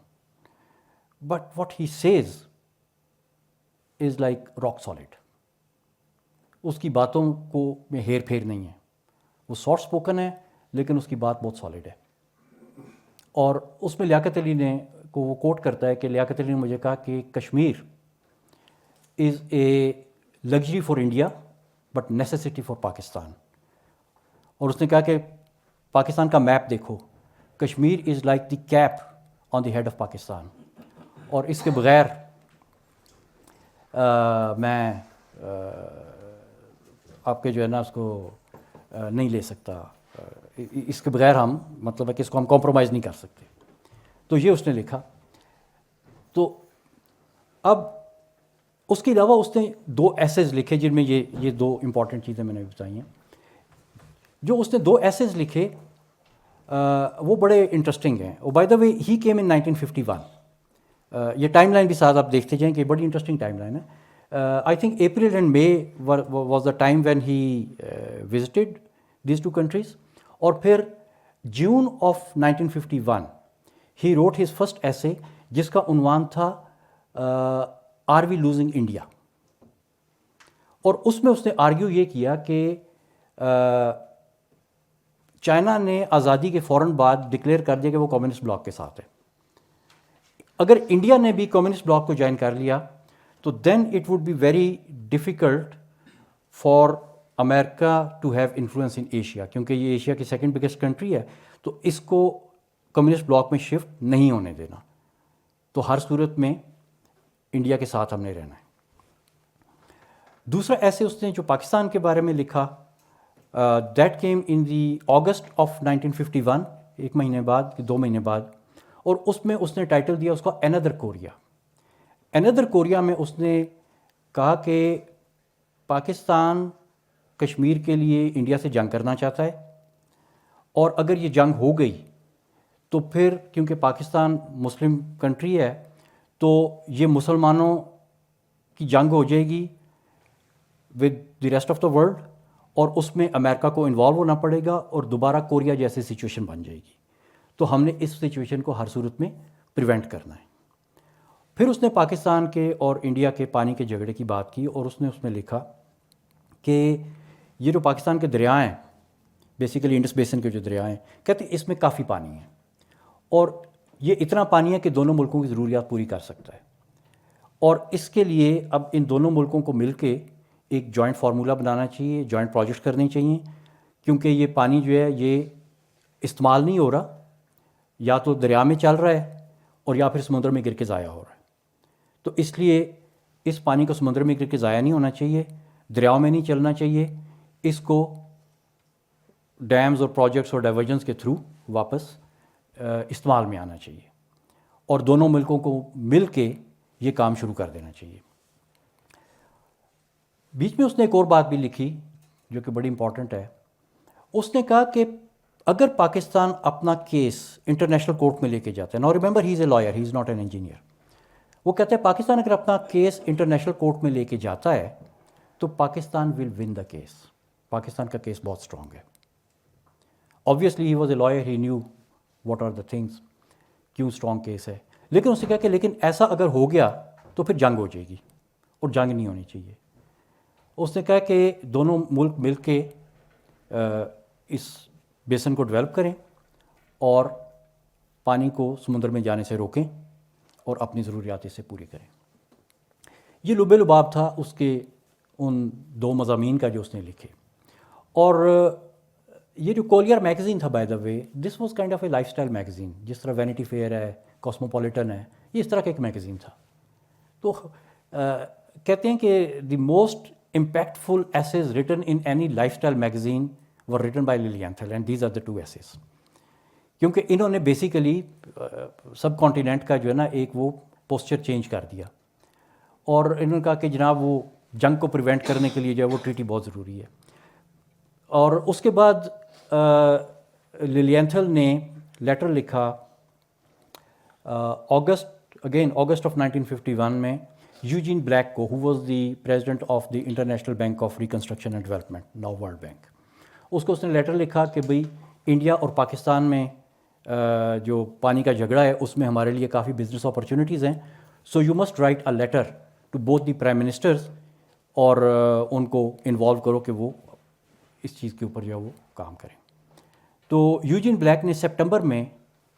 but what he says is like rock solid. اس کی باتوں کو میں ہیر پھیر نہیں ہے. وہ سافٹ اسپوکن ہے لیکن اس کی بات بہت سالڈ ہے. اور اس میں لیاقت علی نے کو وہ کوٹ کرتا ہے کہ لیاقت علی نے مجھے کہا کہ Kashmir is a luxury for India but necessity for Pakistan. اور اس نے کہا کہ پاکستان کا میپ دیکھو, Kashmir is like the cap on the head of Pakistan, اور اس کے بغیر میں آپ کے جو ہے نا اس کو نہیں لے سکتا, اس کے بغیر ہم مطلب ہے کہ اس کو ہم کمپرومائز نہیں کر سکتے. تو یہ اس نے لکھا. تو اب اس کے علاوہ اس نے 2 ایسیز لکھے جن میں یہ 2 امپورٹنٹ چیزیں میں نے بتائی ہیں. جو اس نے 2 ایسیز لکھے وہ بڑے انٹرسٹنگ ہیں. By the way he came in 1951. یہ ٹائم لائن بھی ساتھ آپ دیکھتے جائیں کہ بڑی انٹرسٹنگ ٹائم لائن ہے. I think April and may was the time when he visited these 2 countries. اور پھر Joan of 1951 he wrote his first ایسے جس کا عنوان تھا آر وی لوزنگ انڈیا. اور اس میں اس نے آرگیو یہ کیا کہ چائنا نے آزادی کے فوراً بعد ڈکلیئر کر دیا کہ وہ کمیونسٹ بلاک کے ساتھ ہے. اگر انڈیا نے بھی کمیونسٹ بلاک کو جوائن کر لیا تو then it would be very difficult for America to have influence in Asia, کیونکہ یہ ایشیا کی 2nd بگیسٹ کنٹری ہے, تو اس کو کمیونسٹ بلاک میں شفٹ نہیں ہونے دینا. تو ہر صورت میں انڈیا کے ساتھ ہم نے رہنا ہے. دوسرا ایسے اس نے جو پاکستان کے بارے میں لکھا that came in the August of 1951, 1 مہینے بعد کہ 2 مہینے بعد, اور اس میں اس نے ٹائٹل دیا اس کا انادر کوریا. انادر کوریا میں اس نے کہا کہ پاکستان کشمیر کے لیے انڈیا سے جنگ کرنا چاہتا ہے, اور اگر یہ جنگ ہو گئی تو پھر کیونکہ پاکستان مسلم کنٹری ہے تو یہ مسلمانوں کی جنگ ہو جائے گی with the rest of the world, اور اس میں امریکہ کو انوالو ہونا پڑے گا اور دوبارہ کوریا جیسی سچویشن بن جائے گی. تو ہم نے اس سچویشن کو ہر صورت میں پریونٹ کرنا ہے. پھر اس نے پاکستان کے اور انڈیا کے پانی کے جھگڑے کی بات کی, اور اس میں لکھا کہ یہ جو پاکستان کے دریا ہیں, بیسیکلی انڈس بیسن کے جو دریا ہیں, کہتے ہیں اس میں کافی پانی ہے, اور یہ اتنا پانی ہے کہ دونوں ملکوں کی ضروریات پوری کر سکتا ہے. اور اس کے لیے اب ان دونوں ملکوں کو مل کے ایک جوائنٹ فارمولہ بنانا چاہیے, جوائنٹ پروجیکٹ کرنے چاہیے, کیونکہ یہ پانی جو ہے یہ استعمال نہیں ہو رہا, یا تو دریا میں چل رہا ہے اور یا پھر سمندر میں گر کے ضائع ہو رہا ہے. تو اس لیے اس پانی کو سمندر میں گر کے ضائع نہیں ہونا چاہیے, دریاؤں میں نہیں چلنا چاہیے, اس کو ڈیمز اور پروجیکٹس اور ڈائیورجنس کے تھرو واپس استعمال میں آنا چاہیے, اور دونوں ملکوں کو مل کے یہ کام شروع کر دینا چاہیے. بیچ میں اس نے ایک اور بات بھی لکھی جو کہ بڑی امپورٹنٹ ہے. اس نے کہا کہ اگر پاکستان اپنا کیس انٹرنیشنل کورٹ میں لے کے جاتا ہے, now remember he is a lawyer, he is not an engineer, وہ کہتے ہیں پاکستان اگر اپنا کیس انٹرنیشنل کورٹ میں لے کے جاتا ہے تو Pakistan will win the case. Pakistan کا کیس بہت اسٹرانگ ہے. Obviously he was a lawyer, he knew what are the things, کیوں اسٹرانگ کیس ہے. لیکن اس نے کہا کہ لیکن ایسا اگر ہو گیا تو پھر جنگ ہو جائے گی, اور جنگ نہیں ہونی چاہیے. اس نے کہا کہ دونوں ملک مل کے اس بیسن کو ڈیولپ کریں اور پانی کو سمندر میں جانے سے روکیں اور اپنی ضروریات اس سے پوری کریں. یہ لب لباب تھا اس کے ان 2 مضامین کا جو اس نے لکھے. اور یہ جو کولیئر میگزین تھا, by the way this was kind of a life style magazine, جس طرح وینٹی فیئر ہے, کاسموپولیٹن ہے, یہ اس طرح کا ایک میگزین تھا. تو کہتے ہیں کہ the most impactful essays written in any lifestyle magazine were written by Lilienthal, and these are the 2 essays. کیونکہ انہوں نے بیسیکلی سب کانٹیننٹ کا جو ہے نا ایک وہ پوسچر چینج کر دیا, اور انہوں نے کہا کہ جناب وہ جنگ کو پریونٹ کرنے کے لیے جو ہے وہ ٹریٹی بہت ضروری ہے. اور اس کے بعد لیلینتھل نے لیٹر لکھا اگست آف 1951 میں یوجین بلیک کو, who was the president of the International Bank of Reconstruction and Development, now World Bank. اس کو اس نے لیٹر لکھا کہ بھئی انڈیا اور پاکستان میں جو پانی کا جھگڑا ہے اس میں ہمارے لیے کافی بزنس اپرچونیٹیز ہیں, so you must write a letter to both the prime ministers, اور ان کو انوالو کرو کہ وہ اس چیز کے اوپر جو ہے وہ کام کریں. تو یوجین بلیک نے سپٹمبر میں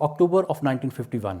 October of 1951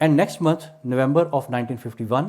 and next month November of 1951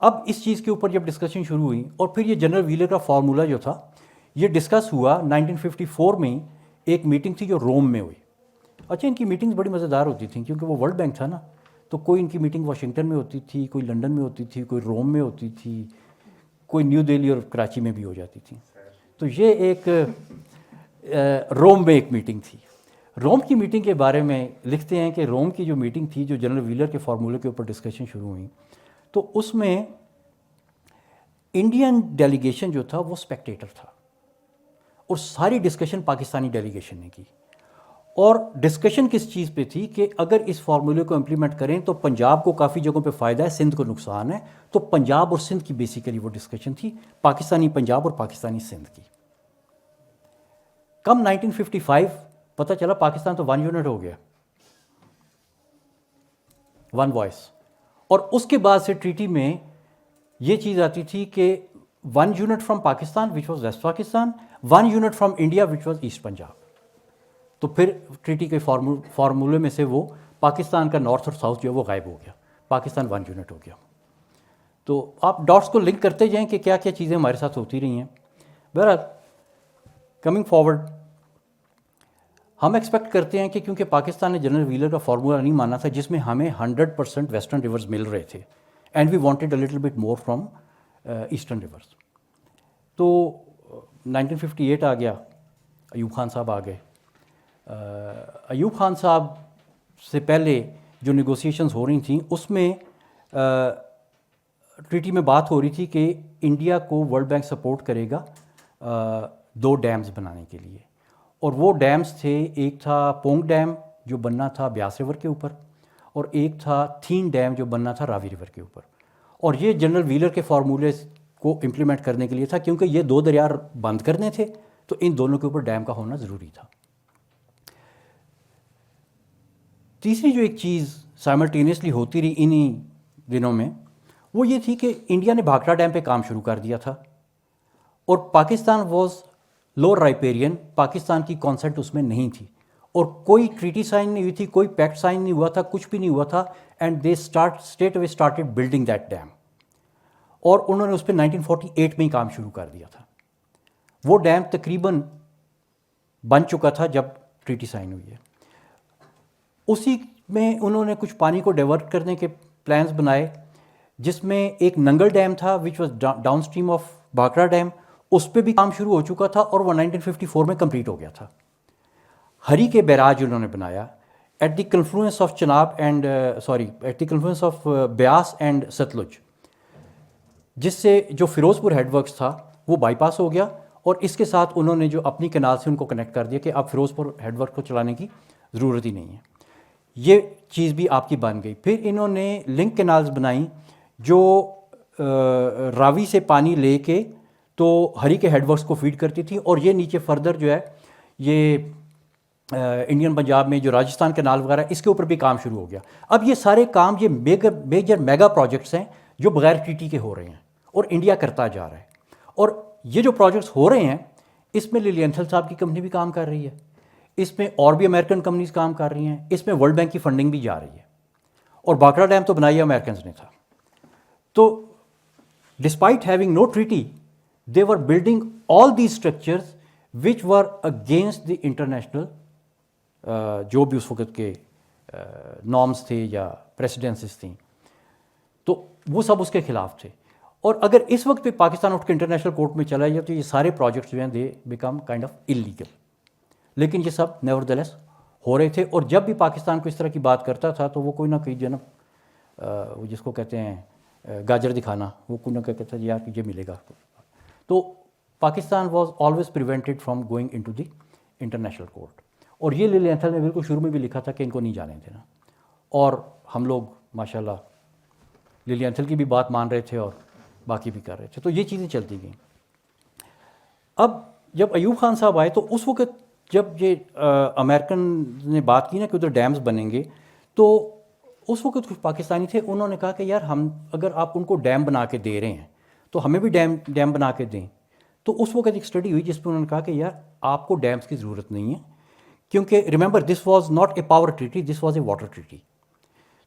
اب اس چیز کے اوپر جب ڈسکشن شروع ہوئی اور پھر یہ جنرل ویلر کا فارمولہ جو تھا یہ ڈسکس ہوا 1954 میں ایک میٹنگ تھی جو روم میں ہوئی. اچھا ان کی میٹنگز بڑی مزیدار ہوتی تھیں کیونکہ وہ ورلڈ بینک تھا نا, تو کوئی ان کی میٹنگ واشنگٹن میں ہوتی تھی, کوئی لنڈن میں ہوتی تھی, کوئی روم میں ہوتی تھی, کوئی نیو دہلی اور کراچی میں بھی ہو جاتی تھی. تو یہ ایک روم میں ایک میٹنگ تھی. روم کی میٹنگ کے بارے میں لکھتے ہیں کہ روم کی جو میٹنگ تھی جو جنرل ویلر کے فارمولے کے اوپر ڈسکشن شروع ہوئی, تو اس میں انڈین ڈیلیگیشن جو تھا وہ اسپیکٹیٹر تھا اور ساری ڈسکشن پاکستانی ڈیلیگیشن نے کی. اور ڈسکشن کس چیز پہ تھی کہ اگر اس فارمولے کو امپلیمنٹ کریں تو پنجاب کو کافی جگہوں پہ فائدہ ہے, سندھ کو نقصان ہے. تو پنجاب اور سندھ کی بیسیکلی وہ ڈسکشن تھی, پاکستانی پنجاب اور پاکستانی سندھ کی. کم 1955 پتہ چلا پاکستان تو 1 یونٹ ہو گیا, 1 وائس. اور اس کے بعد سے ٹریٹی میں یہ چیز آتی تھی کہ 1 unit from Pakistan which was West Pakistan, 1 unit from India which was East Punjab. تو پھر ٹریٹی کے فارمولے میں سے وہ پاکستان کا نارتھ اور ساؤتھ جو ہے وہ غائب ہو گیا, پاکستان 1 یونٹ ہو گیا. تو آپ ڈاٹس کو لنک کرتے جائیں کہ کیا کیا چیزیں ہمارے ساتھ ہوتی رہی ہیں. بہرحال کمنگ فارورڈ ہم ایکسپیکٹ کرتے ہیں کہ کیونکہ پاکستان نے جنرل ویلر کا فارمولہ نہیں مانا تھا جس میں ہمیں 100% ویسٹرن ریورز مل رہے تھے, and we wanted a little bit more from eastern rivers. تو 1958 آ گیا, ایوب خان صاحب آ گئے. ایوب خان صاحب سے پہلے جو نیگوسیشنز ہو رہی تھیں اس میں ٹریٹی میں بات ہو رہی تھی کہ انڈیا کو ورلڈ بینک سپورٹ کرے گا 2 ڈیمز بنانے کے لیے, اور وہ ڈیمز تھے, ایک تھا پونگ ڈیم جو بننا تھا بیاس ریور کے اوپر, اور ایک تھا تھین ڈیم جو بننا تھا راوی ریور کے اوپر. اور یہ جنرل ویلر کے فارمولے کو امپلیمنٹ کرنے کے لیے تھا کیونکہ یہ 2 دریا بند کرنے تھے, تو ان دونوں کے اوپر ڈیم کا ہونا ضروری تھا. تیسری جو ایک چیز سائملٹینیسلی ہوتی رہی انہی دنوں میں وہ یہ تھی کہ انڈیا نے بھاکرا ڈیم پہ کام شروع کر دیا تھا, اور Pakistan was lower riparian, Pakistan کی کانسنٹ اس میں نہیں تھی, اور کوئی ٹریٹی سائن نہیں ہوئی تھی, کوئی پیکٹ سائن نہیں ہوا تھا, کچھ بھی نہیں ہوا تھا. And they stayed away started building that dam, اور انہوں نے اس پہ 1948 میں ہی کام شروع کر دیا تھا. وہ ڈیم تقریباً بن چکا تھا جب ٹریٹی سائن ہوئی ہے. اسی میں انہوں نے کچھ پانی کو ڈائیورٹ کرنے کے پلانز بنائے, جس میں ایک ننگل ڈیم تھا which was downstream of Bhakra dam, اس پہ بھی کام شروع ہو چکا تھا اور وہ 1954 میں کمپلیٹ ہو گیا تھا. ہری کے بیراج انہوں نے بنایا at the confluence of Chenab and at the confluence of Beas and Sutlej, جس سے جو فیروز پور ہیڈ ورکس تھا وہ بائی پاس ہو گیا, اور اس کے ساتھ انہوں نے جو اپنی کینال سے ان کو کنیکٹ کر دیا کہ اب فیروز پور ہیڈ ورک کو چلانے کی ضرورت ہی نہیں ہے. یہ چیز بھی آپ کی بن گئی. پھر انہوں نے لنک کینالز بنائیں جو راوی سے پانی لے کے تو ہری کے ہیڈ ورکس کو فیڈ کرتی تھی, اور یہ نیچے فردر جو ہے یہ انڈین پنجاب میں جو راجستھان کینال وغیرہ اس کے اوپر بھی کام شروع ہو گیا. اب یہ سارے کام یہ میجر میگا پروجیکٹس ہیں جو بغیر ٹریٹی کے ہو رہے ہیں اور انڈیا کرتا جا رہا ہے. اور یہ جو پروجیکٹس ہو رہے ہیں اس میں لیلینتھل صاحب کی کمپنی بھی کام کر رہی ہے, اس میں اور بھی امریکن کمپنیز کام کر رہی ہیں, اس میں ورلڈ بینک کی فنڈنگ بھی جا رہی ہے, اور بھاکرا ڈیم تو بنائی امریکنز نے تھا. تو despite having no treaty they were building all these structures which were against the international جو بھی اس وقت کے نارمز تھے یا پریسیڈنسز تھیں, تو وہ سب اس کے خلاف تھے. اور اگر اس وقت پہ پاکستان اٹھ کے انٹرنیشنل کورٹ میں چلا جائے تو یہ سارے پروجیکٹس جو ہیں they become kind of illegal. لیکن یہ سب نیور دی لیس ہو رہے تھے, اور جب بھی پاکستان کو اس طرح کی بات کرتا تھا تو وہ کوئی نہ کوئی جنب جس کو کہتے ہیں گاجر دکھانا, وہ کوئی نہ کہتا تھا یار یہ ملے گا. تو Pakistan was always prevented from going into the International Court, اور یہ لیلینتھل نے بالکل شروع میں بھی لکھا تھا کہ ان کو نہیں جانے دینا, اور ہم لوگ ماشاء اللہ لیلینتھل کی بھی بات مان رہے تھے اور باقی بھی کر رہے تھے. تو یہ چیزیں چلتی گئیں. اب جب ایوب خان صاحب آئے تو اس وقت جب یہ امریکن نے بات کی نا کہ ادھر ڈیمز بنیں گے, تو اس وقت کچھ پاکستانی تھے, انہوں نے کہا کہ یار ہم اگر آپ ان کو ڈیم بنا کے دے رہے ہیں تو ہمیں بھی ڈیم بنا کے دیں. تو اس وقت ایک اسٹڈی ہوئی جس میں انہوں نے کہا کہ یار آپ کو ڈیمز کی ضرورت نہیں ہے, کیونکہ remember this was not a power treaty, this was a water treaty.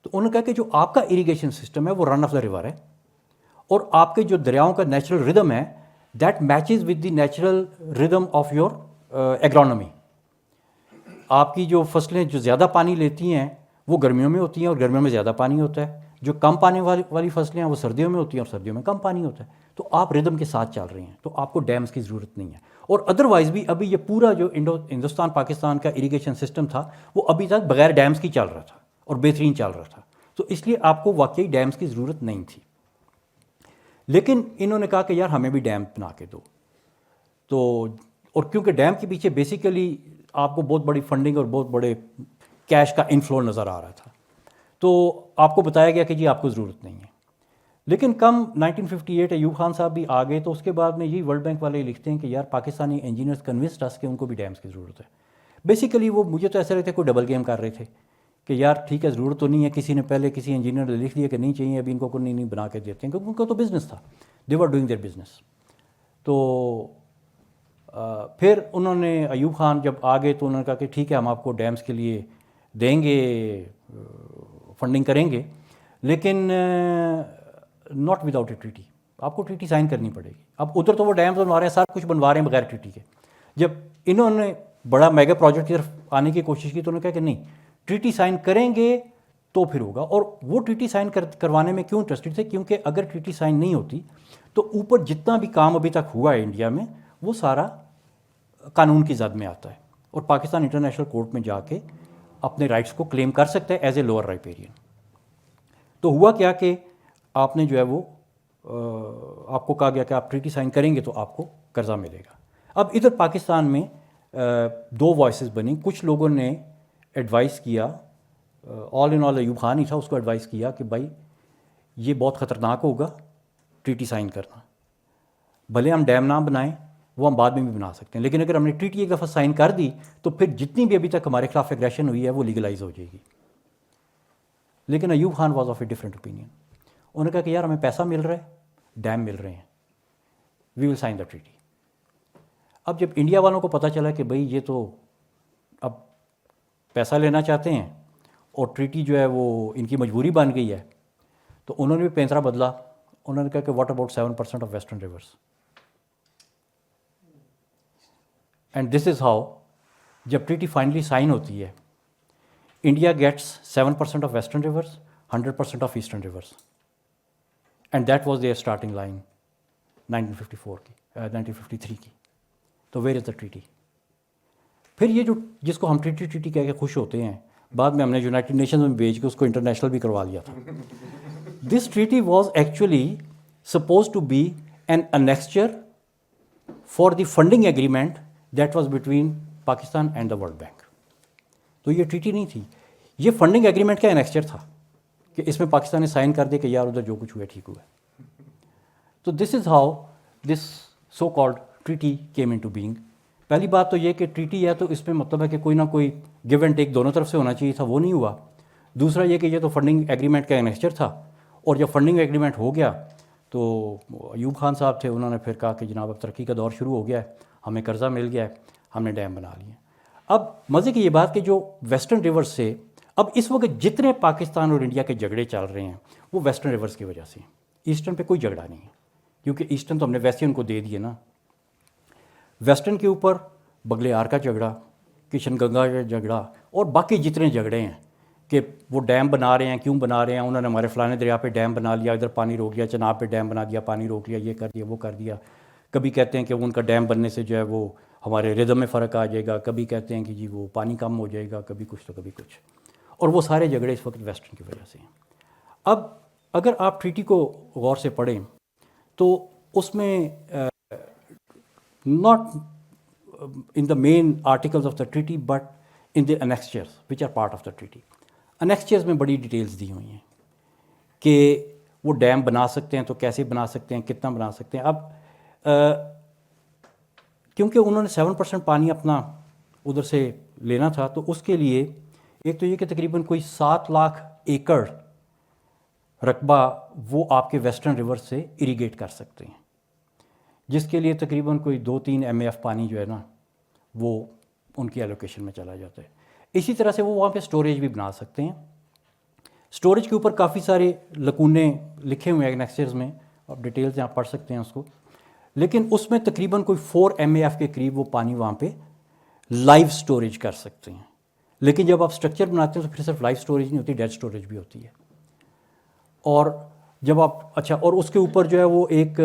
تو انہوں نے کہا کہ جو آپ کا اریگیشن سسٹم ہے وہ رن آف دا ریور ہے, اور آپ کے جو دریاؤں کا نیچرل ردم ہے that matches with the natural ردم آف یور ایگرونومی. آپ کی جو فصلیں جو زیادہ پانی لیتی ہیں وہ گرمیوں میں ہوتی ہیں اور گرمیوں میں زیادہ پانی ہوتا ہے. جو کم پانی والی فصلیں ہیں وہ سردیوں میں ہوتی ہیں اور سردیوں میں کم پانی ہوتا ہے. تو آپ ردم کے ساتھ چل رہے ہیں, تو آپ کو ڈیمز کی ضرورت نہیں ہے. اور ادروائز بھی ابھی یہ پورا جو ہندوستان پاکستان کا اریگیشن سسٹم تھا وہ ابھی تک بغیر ڈیمز کی چل رہا تھا اور بہترین چل رہا تھا. تو اس لیے آپ کو واقعی ڈیمز کی ضرورت نہیں تھی. لیکن انہوں نے کہا کہ یار ہمیں بھی ڈیم بنا کے دو. تو اور کیونکہ ڈیم کے پیچھے بیسیکلی آپ کو بہت بڑی فنڈنگ اور بہت بڑے کیش کا انفلو نظر آ رہا تھا, تو آپ کو بتایا گیا کہ جی آپ کو ضرورت نہیں ہے. لیکن کم 1958 ایوب خان صاحب بھی آ گئے, تو اس کے بعد میں یہی ورلڈ بینک والے لکھتے ہیں کہ یار پاکستانی انجینئرز کنونسڈ اس کہ ان کو بھی ڈیمز کی ضرورت ہے. بیسیکلی وہ مجھے تو ایسا لگتا ہے کوئی ڈبل گیم کر رہے تھے کہ یار ٹھیک ہے ضرورت تو نہیں ہے, کسی نے پہلے کسی انجینئر نے لکھ دیا کہ نہیں چاہیے, ابھی ان کو نہیں بنا کے دیتے ہیں کیونکہ ان کا تو بزنس تھا, دے ور ڈوئنگ دیئر بزنس. تو پھر انہوں نے ایوب خان جب آ گئے تو انہوں نے کہا کہ ٹھیک ہے ہم آپ کو ڈیمز کے لیے دیں گے, فنڈنگ کریں گے, لیکن ناٹ وداؤٹ اے ٹریٹی. آپ کو ٹریٹی سائن کرنی پڑے گی. اب ادھر تو وہ ڈیمز بنوا رہے ہیں, سب کچھ بنوا رہے ہیں بغیر ٹریٹی کے. جب انہوں نے بڑا میگا پروجیکٹ کی طرف آنے کی کوشش کی تو انہوں نے کہا کہ نہیں, ٹریٹی سائن کریں گے تو پھر ہوگا. اور وہ ٹریٹی سائن کروانے میں کیوں انٹرسٹڈ تھے, کیونکہ اگر ٹریٹی سائن نہیں ہوتی تو اوپر جتنا بھی کام ابھی تک ہوا ہے انڈیا میں وہ سارا قانون کی زد میں آتا ہے, اور پاکستان انٹرنیشنل کورٹ میں جا کے اپنے رائٹس کو کلیم کر سکتا ہے ایز اے لوور رائپیرین. تو ہوا کیا کہ آپ نے جو ہے وہ آپ کو کہا گیا کہ آپ ٹریٹی سائن کریں گے تو آپ کو قرضہ ملے گا. اب ادھر پاکستان میں دو وائسز بنی. کچھ لوگوں نے ایڈوائز کیا, آل ان آل ایوب خان ہی تھا, اس کو ایڈوائز کیا کہ بھائی یہ بہت خطرناک ہوگا ٹریٹی سائن کرنا, بھلے ہم ڈیم نہ بنائیں وہ ہم بعد میں بھی بنا سکتے ہیں, لیکن اگر ہم نے ٹریٹی ایک دفعہ سائن کر دی تو پھر جتنی بھی ابھی تک ہمارے خلاف ایگریشن ہوئی ہے وہ لیگلائز ہو جائے گی. لیکن Ayub Khan was of a different opinion. انہوں نے کہا کہ یار ہمیں پیسہ مل رہا ہے, ڈیم مل رہے ہیں, وی ول سائن دا ٹریٹی. اب جب انڈیا والوں کو پتہ چلا کہ بھئی یہ تو اب پیسہ لینا چاہتے ہیں اور ٹریٹی جو ہے وہ ان کی مجبوری بن گئی ہے, تو انہوں نے بھی پینترا بدلا. انہوں نے کہا کہ what about 7% of western rivers, and this is how جب ٹریٹی فائنلی سائن ہوتی ہے India gets 7% of western rivers, 100% of eastern rivers, and that was their starting line 1954 کی 1953 کی. تو ویئر از دا ٹریٹی. پھر یہ جو جس کو ہم ٹریٹی کہہ کے خوش ہوتے ہیں, بعد میں ہم نے یونائٹڈ نیشنز میں بھیج کے اس کو انٹرنیشنل بھی کروا لیا تھا. This treaty was actually suppose to be an annexure for the funding agreement that was between Pakistan and the World Bank. تو یہ ٹریٹی نہیں تھی, یہ فنڈنگ ایگریمنٹ کا انیکسچر تھا کہ اس میں پاکستان نے سائن کر دیا کہ یار ادھر جو کچھ ہوا ٹھیک ہوا ہے. تو this is how this so called treaty came into being. پہلی بات تو یہ کہ ٹریٹی ہے تو اس میں مطلب ہے کہ کوئی نہ کوئی گیو اینڈ ٹیک دونوں طرف سے ہونا چاہیے تھا, وہ نہیں ہوا. دوسرا یہ کہ یہ تو فنڈنگ ایگریمنٹ کا انیکسچر تھا, اور جب فنڈنگ ایگریمنٹ ہو گیا تو ایوب خان صاحب تھے, انہوں نے پھر کہا کہ جناب اب ترقی کا دور شروع ہو گیا ہے, ہمیں قرضہ مل گیا ہے, ہم نے ڈیم بنا لیے. اب مزے کی یہ بات کہ جو ویسٹرن ریورس سے اب اس وقت جتنے پاکستان اور انڈیا کے جھگڑے چل رہے ہیں وہ ویسٹرن ریورس کی وجہ سے ہیں. ایسٹرن پہ کوئی جھگڑا نہیں ہے, کیونکہ ایسٹرن تو ہم نے ویسے ان کو دے دیے نا. ویسٹرن کے اوپر بغلیار کا جھگڑا, کشن گنگا کا جھگڑا, اور باقی جتنے جھگڑے ہیں کہ وہ ڈیم بنا رہے ہیں, کیوں بنا رہے ہیں, انہوں نے ہمارے فلانے دریا پہ ڈیم بنا لیا, ادھر پانی روک لیا, چناب پہ ڈیم بنا دیا, پانی روک لیا, یہ کر دیا, وہ کر دیا. کبھی کہتے ہیں کہ ان کا ڈیم بننے سے جو ہے وہ ہمارے ردم میں فرق آ جائے گا, کبھی کہتے ہیں کہ جی وہ پانی کم ہو جائے گا, کبھی کچھ تو کبھی کچھ. اور وہ سارے جھگڑے اس وقت ویسٹرن کی وجہ سے ہیں. اب اگر آپ ٹریٹی کو غور سے پڑھیں تو اس میں not in the main articles of the treaty but in the annexures which are part of the treaty. annexures میں بڑی ڈیٹیلز دی ہوئی ہیں کہ وہ ڈیم بنا سکتے ہیں تو کیسے بنا سکتے ہیں, کتنا بنا سکتے ہیں. اب کیونکہ انہوں نے 7% پانی اپنا ادھر سے لینا تھا, تو اس کے لیے ایک تو یہ کہ تقریباً کوئی 7 لاکھ ایکڑ رقبہ وہ آپ کے ویسٹرن ریور سے اریگیٹ کر سکتے ہیں, جس کے لیے تقریباً کوئی 2-3 MAF پانی جو ہے نا وہ ان کی ایلوکیشن میں چلا جاتا ہے. اسی طرح سے وہ وہاں پہ سٹوریج بھی بنا سکتے ہیں. سٹوریج کے اوپر کافی سارے لکونے لکھے ہوئے ہیں انیکسچرز میں, اب ڈیٹیل سے آپ پڑھ سکتے ہیں اس کو. لیکن اس میں تقریباً کوئی 4 MAF کے قریب وہ پانی وہاں پہ لائیو سٹوریج کر سکتے ہیں. لیکن جب آپ اسٹرکچر بناتے ہیں تو پھر صرف لائیو سٹوریج نہیں ہوتی, ڈیڈ سٹوریج بھی ہوتی ہے. اور جب آپ اچھا, اور اس کے اوپر جو ہے وہ ایک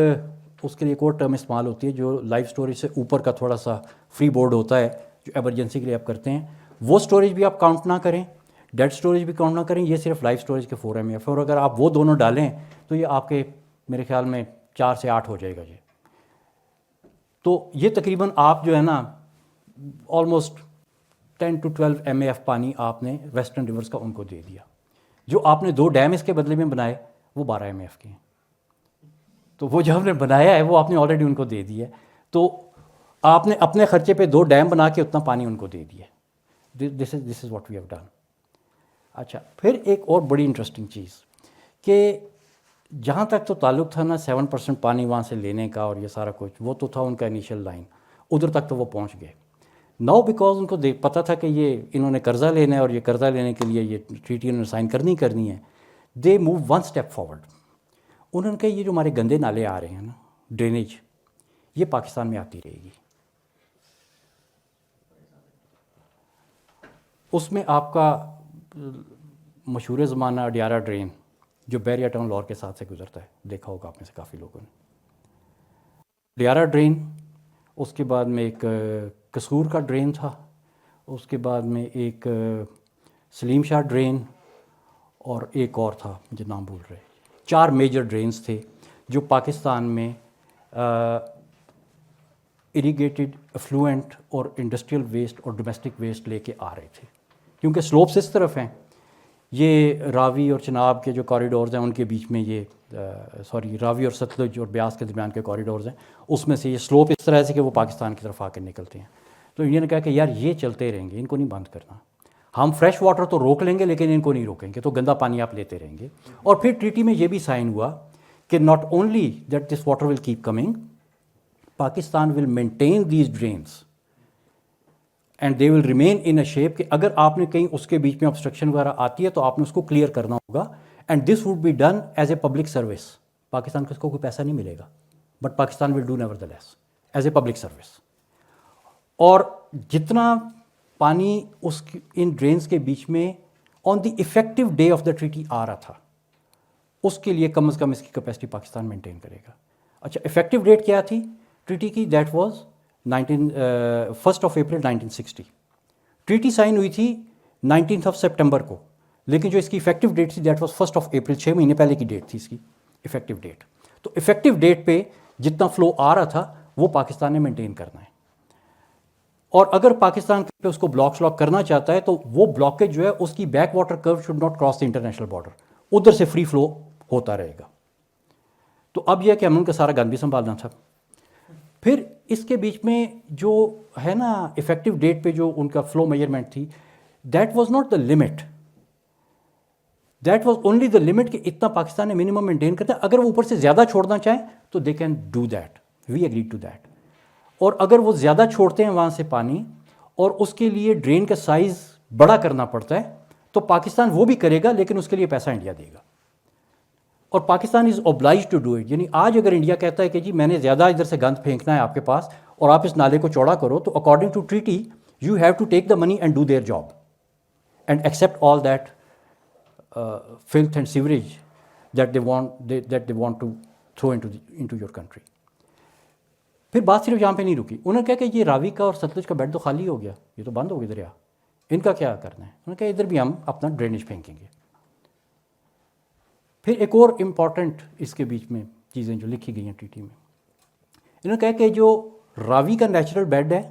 اس کے لیے ایک اور ٹرم استعمال ہوتی ہے جو لائیو سٹوریج سے اوپر کا تھوڑا سا فری بورڈ ہوتا ہے جو ایمرجنسی کے لیے آپ کرتے ہیں. وہ سٹوریج بھی آپ کاؤنٹ نہ کریں, ڈیڈ سٹوریج بھی کاؤنٹ نہ کریں, یہ صرف لائیو سٹوریج کے 4 MAF. اور اگر آپ وہ دونوں ڈالیں تو یہ آپ کے میرے خیال میں 4 سے 8 ہو جائے گا. تو یہ تقریباً آپ جو ہے نا آلموسٹ 10 to 12 MAF پانی آپ نے ویسٹرن ریورس کا ان کو دے دیا. جو آپ نے 2 ڈیم اس کے بدلے میں بنائے وہ 12 MAF کے ہیں. تو وہ جو آپ نے بنایا ہے وہ آپ نے آلریڈی ان کو دے دیا ہے. تو آپ نے اپنے خرچے پہ 2 ڈیم بنا کے اتنا پانی ان کو دے دیا. This is what we have done. اچھا, پھر ایک اور بڑی انٹرسٹنگ چیز کہ جہاں تک تو تعلق تھا نا 7% پانی وہاں سے لینے کا اور یہ سارا کچھ, وہ تو تھا ان کا انیشیل لائن, ادھر تک تو وہ پہنچ گئے. ناؤ بیکاز ان کو پتہ تھا کہ یہ انہوں نے قرضہ لینا ہے اور یہ قرضہ لینے کے لیے یہ ٹریٹی انہوں نے سائن کرنی ہے, دے موو 1 اسٹیپ فارورڈ. انہوں نے کہا یہ جو ہمارے گندے نالے آ رہے ہیں نا, ڈرینیج, یہ پاکستان میں آتی رہے گی. اس میں آپ کا مشہور زمانہ اڈیارہ ڈرین جو بیریا ٹاؤن لاہور کے ساتھ سے گزرتا ہے, دیکھا ہوگا آپ میں سے کافی لوگوں نے. اڈیارہ ڈرین, اس کے بعد میں ایک قصور کا ڈرین تھا, اس کے بعد میں ایک سلیم شاہ ڈرین, اور ایک اور تھا مجھے نام بھول رہے. 4 میجر ڈرینز تھے جو پاکستان میں اریگیٹڈ افلوئنٹ اور انڈسٹریل ویسٹ اور ڈومیسٹک ویسٹ لے کے آ رہے تھے. کیونکہ سلوپس اس طرف ہیں, یہ راوی اور چناب کے جو کوریڈورز ہیں ان کے بیچ میں یہ راوی اور ستلج اور بیاس کے درمیان کے کوریڈورز ہیں, اس میں سے یہ سلوپ اس طرح سے کہ وہ پاکستان کی طرف آ کے نکلتے ہیں. تو انڈیا نے کہا کہ یار یہ چلتے رہیں گے, ان کو نہیں بند کرنا. ہم فریش واٹر تو روک لیں گے لیکن ان کو نہیں روکیں گے, تو گندا پانی آپ لیتے رہیں گے. اور پھر ٹریٹی میں یہ بھی سائن ہوا کہ not only that this water will keep coming, Pakistan will maintain these drains and they will remain in a shape کہ اگر آپ نے کہیں اس کے بیچ میں obstruction وغیرہ آتی ہے تو آپ نے اس کو کلیئر کرنا ہوگا. And this would be done as a public service. Pakistan کو اس کو کوئی پیسہ نہیں ملے گا, but Pakistan will do nevertheless as a public service. اور جتنا پانی اس ان ڈرینز کے بیچ میں on the effective day of the treaty آ رہا تھا, اس کے لیے کم از کم اس کی کیپیسٹی پاکستان مینٹین کرے گا. اچھا, افیکٹو ڈیٹ کیا تھی ٹریٹی کی؟ That was 1 April 1960. Treaty sign ہوئی تھی 19 سپٹمبر کو, لیکن جو اس کی افیکٹو ڈیٹ تھی دیٹ واز 1 اپریل, 6 مہینے پہلے کی ڈیٹ تھی اس کی افیکٹو ڈیٹ. تو افیکٹو ڈیٹ پہ جتنا فلو آ رہا تھا وہ پاکستان نے مینٹین کرنا ہے. اور اگر پاکستان پہ اس کو بلاک کرنا چاہتا ہے تو وہ بلاکیج جو ہے اس کی بیک واٹر کرو should not cross the international border, ادھر سے فری فلو ہوتا رہے گا. تو اب یہ کہ ہم ان کا سارا گند بھی سنبھالنا تھا. پھر اس کے بیچ میں جو ہے نا افیکٹو ڈیٹ پہ جو ان کا فلو میجرمنٹ تھی, that was not the limit, that was only the limit کہ اتنا پاکستان نے منیمم مینٹین کرتا ہے. اگر وہ اوپر سے زیادہ چھوڑنا چاہیں تو they can do that, we agree to that. اور اگر وہ زیادہ چھوڑتے ہیں وہاں سے پانی اور اس کے لیے ڈرین کا سائز بڑا کرنا پڑتا ہے تو پاکستان وہ بھی کرے گا, لیکن اس کے لیے پیسہ انڈیا دے گا. اور پاکستان از اوبلائز ٹو ڈو اٹ. یعنی آج اگر انڈیا کہتا ہے کہ جی میں نے زیادہ ادھر سے گند پھینکنا ہے آپ کے پاس اور آپ اس نالے کو چوڑا کرو, تو according to treaty you have to take the money and do their job and accept all that filth and sewage that they want to throw into your country. پھر بات صرف یہاں پہ نہیں رکی. انہوں نے کہا کہ یہ راوی کا اور ستلج کا بیڈ تو خالی ہو گیا, یہ تو بند ہو گیا دریا, ان کا کیا کرنا ہے؟ انہوں نے کہا ادھر بھی ہم اپنا ڈرینیج پھینکیں گے. پھر ایک اور امپورٹنٹ اس کے بیچ میں چیزیں جو لکھی گئی ہیں ٹریٹی میں, انہوں نے کہا کہ جو راوی کا نیچرل بیڈ ہے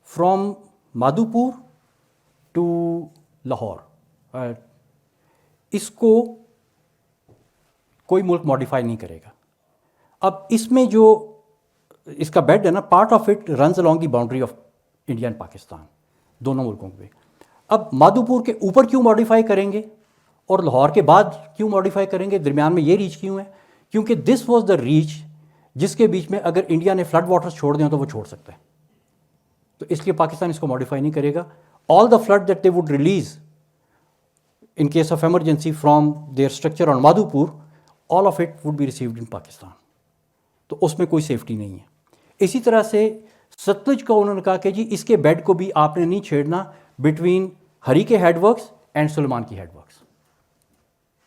فرام مادھوپور ٹو لاہور, اس کو کوئی ملک ماڈیفائی نہیں کرے گا. اب اس میں جو اس کا بیڈ ہے نا, part of it runs along the boundary of India and Pakistan, دونوں ملکوں پہ. اب مادھوپور کے اوپر کیوں ماڈیفائی کریں گے اور لاہور کے بعد کیوں ماڈیفائی کریں گے, درمیان میں یہ ریچ کیوں ہے؟ کیونکہ دس واز دا ریچ جس کے بیچ میں اگر انڈیا نے فلڈ واٹرز چھوڑ دیں تو وہ چھوڑ سکتا ہے. تو اس لیے پاکستان اس کو ماڈیفائی نہیں کرے گا. All the flood that they would release in case of emergency from their structure on Madhupur, all of it would be received in Pakistan. تو اس میں کوئی سیفٹی نہیں ہے. اسی طرح سے ستلج کا انہوں نے کہا کہ جی اس کے بیڈ کو بھی آپ نے نہیں چھیڑنا بٹوین ہری کے ہیڈ ورکس اینڈ سلیمان کی ہیڈ ورکس.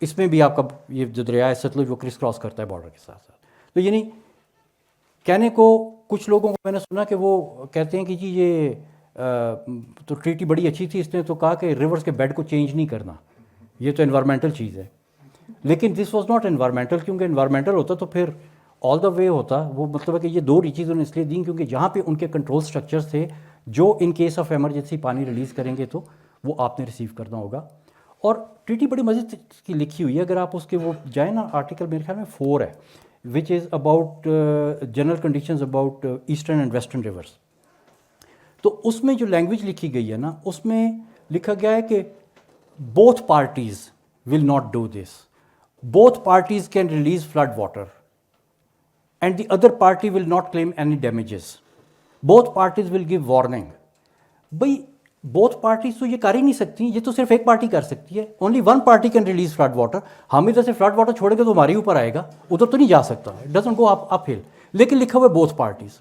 اس میں بھی آپ کا یہ جو دریا ہے ستلج وہ کرس کراس کرتا ہے بارڈر کے ساتھ ساتھ. تو یعنی کہنے کو کچھ لوگوں کو میں نے سنا کہ وہ کہتے ہیں کہ جی یہ تو ٹریٹی بڑی اچھی تھی, اس نے تو کہا کہ ریورس کے بیڈ کو چینج نہیں کرنا, یہ تو انوائرمنٹل چیز ہے. لیکن دس واز ناٹ انوائرمنٹل, کیونکہ انوائرمنٹل ہوتا تو پھر آل دا وے ہوتا. وہ مطلب ہے کہ یہ دو چیزیں انہوں نے اس لیے دیں کیونکہ جہاں پہ ان کے کنٹرول سٹرکچرز تھے جو ان کیس آف ایمرجنسی پانی ریلیز کریں گے تو وہ آپ نے ریسیو کرنا ہوگا. اور ٹریٹی بڑی مزے کی لکھی ہوئی ہے, اگر آپ اس کے وہ جائیں نا آرٹیکل میرے خیال میں 4 ہے which is about general conditions about eastern and western rivers. تو اس میں جو لینگویج لکھی گئی ہے نا اس میں لکھا گیا ہے کہ both parties will not do this. Both parties can release flood water and the other party will not claim any damages. Both parties will give warning. بھائی both parties تو یہ کر ہی نہیں سکتی, یہ تو صرف ایک پارٹی کر سکتی ہے. Only one party can release flood water. ہم ادھر سے فلڈ واٹر چھوڑیں گے تو ہمارے اوپر آئے گا, ادھر تو نہیں جا سکتا. It doesn't go up hill. لیکن لکھا ہوا ہے both parties.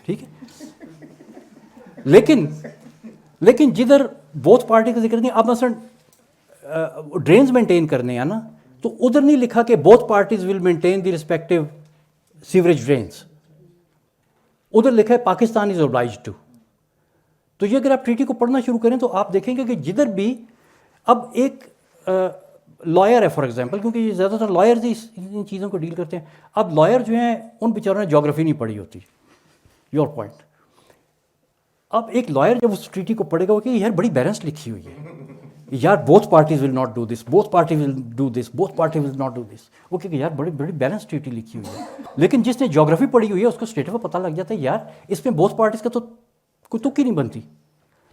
ٹھیک ہے, لیکن جدھر بوتھ پارٹی کا ذکر نہیں, اب مثلاً ڈرینز مینٹین کرنے ہیں نا تو ادھر نہیں لکھا کہ both parties will maintain the respective sewerage drains, ادھر لکھا ہے پاکستان از اوبلائزڈ ٹو. تو یہ اگر آپ ٹریٹی کو پڑھنا شروع کریں تو آپ دیکھیں گے کہ جدھر بھی اب ایک لائر ہے فار ایگزامپل, کیونکہ یہ زیادہ تر لائرز ہی ان چیزوں کو ڈیل کرتے ہیں. اب لائر جو ہیں ان بیچاروں نے جیوگرافی نہیں پڑھی ہوتی, یور پوائنٹ. اب ایک لائر جب اس ٹریٹی کو پڑھے گا وہ کہ یار بڑی بیلنس لکھی ہوئی ہے, یار both parties will not do this, both party will do this, both party will not do this. وہ کہ یار بڑی بیلنس ٹریٹی لکھی ہوئی ہے. لیکن جس نے جیوگرافی پڑھی ہوئی ہے اس کو اسٹیٹ کا پتہ لگ جاتا ہے یار اس میں بوتھ پارٹیز کا تو کوئی تک ہی نہیں بنتی.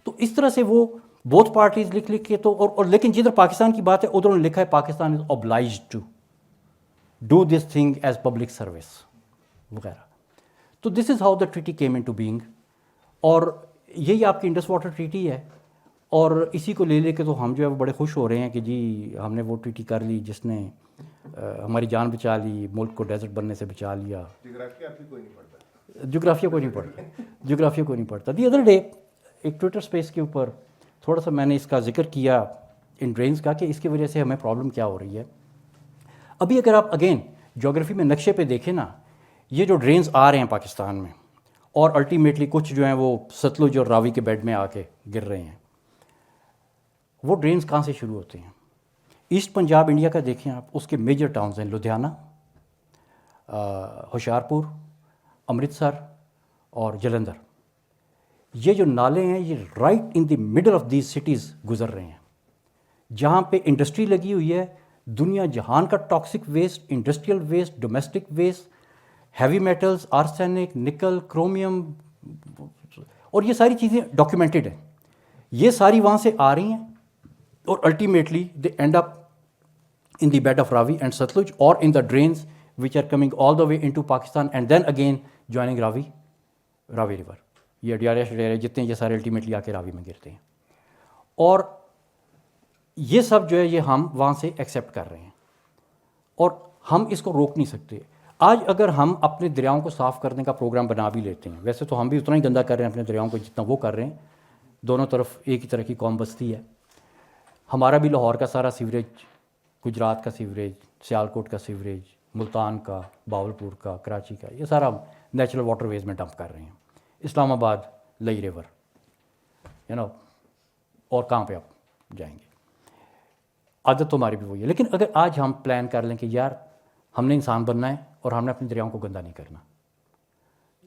تو اس طرح سے وہ بوتھ پارٹیز لکھ کے تو اور لیکن جدھر پاکستان کی بات ہے ادھر انہوں نے لکھا ہے Pakistan is obliged to do this thing as public service وغیرہ. تو this is how the treaty came into being. اور یہی آپ کی انڈس واٹر ٹریٹی ہے, اور اسی کو لے کے تو ہم جو ہے وہ بڑے خوش ہو رہے ہیں کہ جی ہم نے وہ ٹریٹی کر لی جس نے ہماری جان بچا لی, ملک کو ڈیزرٹ بننے سے بچا لیا. جغرافیہ کوئی نہیں پڑھتا. دی ادر ڈے ایک ٹویٹر اسپیس کے اوپر تھوڑا سا میں نے اس کا ذکر کیا ان ڈرینز کا کہ اس کی وجہ سے ہمیں پرابلم کیا ہو رہی ہے. ابھی اگر آپ اگین جغرافی میں نقشے پہ دیکھیں نا, یہ جو ڈرینز آ رہے ہیں پاکستان میں اور الٹیمیٹلی کچھ جو ہیں وہ ستلج اور راوی کے بیڈ میں آ کے گر رہے ہیں, وہ ڈرینز کہاں سے شروع ہوتے ہیں؟ ایسٹ پنجاب انڈیا کا دیکھیں آپ, اس کے میجر ٹاؤنز ہیں لدھیانہ, ہوشیارپور, امرتسر اور جلندھر. یہ جو نالے ہیں یہ right in the middle of these cities گزر رہے ہیں, جہاں پہ انڈسٹری لگی ہوئی ہے. دنیا جہان کا toxic waste, industrial waste, domestic waste, heavy metals, arsenic, nickel, chromium, اور یہ ساری چیزیں ڈاکیومنٹڈ ہیں. یہ ساری وہاں سے آ رہی ہیں اور ultimately they end up in the bed of Ravi and Sutlej اور in the drains which are coming all the way into Pakistan and then again joining Ravi river. یہ اڈیارہ شڈیارہ جتنے یہ سارے الٹیمیٹلی آ کے راوی میں گرتے ہیں. اور یہ سب جو ہے یہ ہم وہاں سے ایکسیپٹ کر رہے ہیں اور ہم اس کو روک نہیں سکتے. آج اگر ہم اپنے دریاؤں کو صاف کرنے کا پروگرام بنا بھی لیتے ہیں, ویسے تو ہم بھی اتنا ہی گندہ کر رہے ہیں اپنے دریاؤں کو جتنا وہ کر رہے ہیں, دونوں طرف ایک ہی طرح کی قوم بستی ہے. ہمارا بھی لاہور کا سارا سیوریج, گجرات کا سیوریج, سیالکوٹ کا سیوریج, ملتان کا, باولپور کا, کراچی کا, یہ سارا نیچرل واٹر ویز میں ڈمپ کر رہے ہیں. اسلام آباد لئی ریور اور کہاں پہ آپ جائیں گے. عادت تو ہماری بھی وہی ہے. لیکن اگر آج ہم پلان کر لیں کہ یار ہم نے انسان بننا ہے اور ہم نے اپنے دریاؤں کو گندا نہیں کرنا,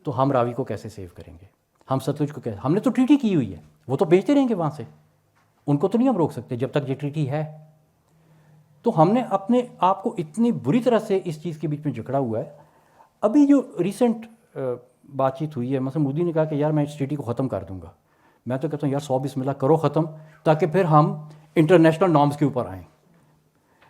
تو ہم راوی کو کیسے سیو کریں گے؟ ہم ستلج کو کیسے؟ ہم نے تو ٹریٹی کی ہوئی ہے, وہ تو بیچتے رہیں گے وہاں سے, ان کو تو نہیں ہم روک سکتے جب تک یہ ٹریٹی ہے. تو ہم نے اپنے آپ کو اتنی بری طرح سے اس چیز کے بیچ میں جکڑا ہوا ہے. ابھی جو ریسنٹ بات چیت ہوئی ہے, مثلا مودی نے کہا کہ یار میں اس ٹریٹی کو ختم کر دوں گا. میں تو کہتا ہوں یار 100 بسم اللہ کرو ختم, تاکہ پھر ہم انٹرنیشنل نارمز کے اوپر آئیں.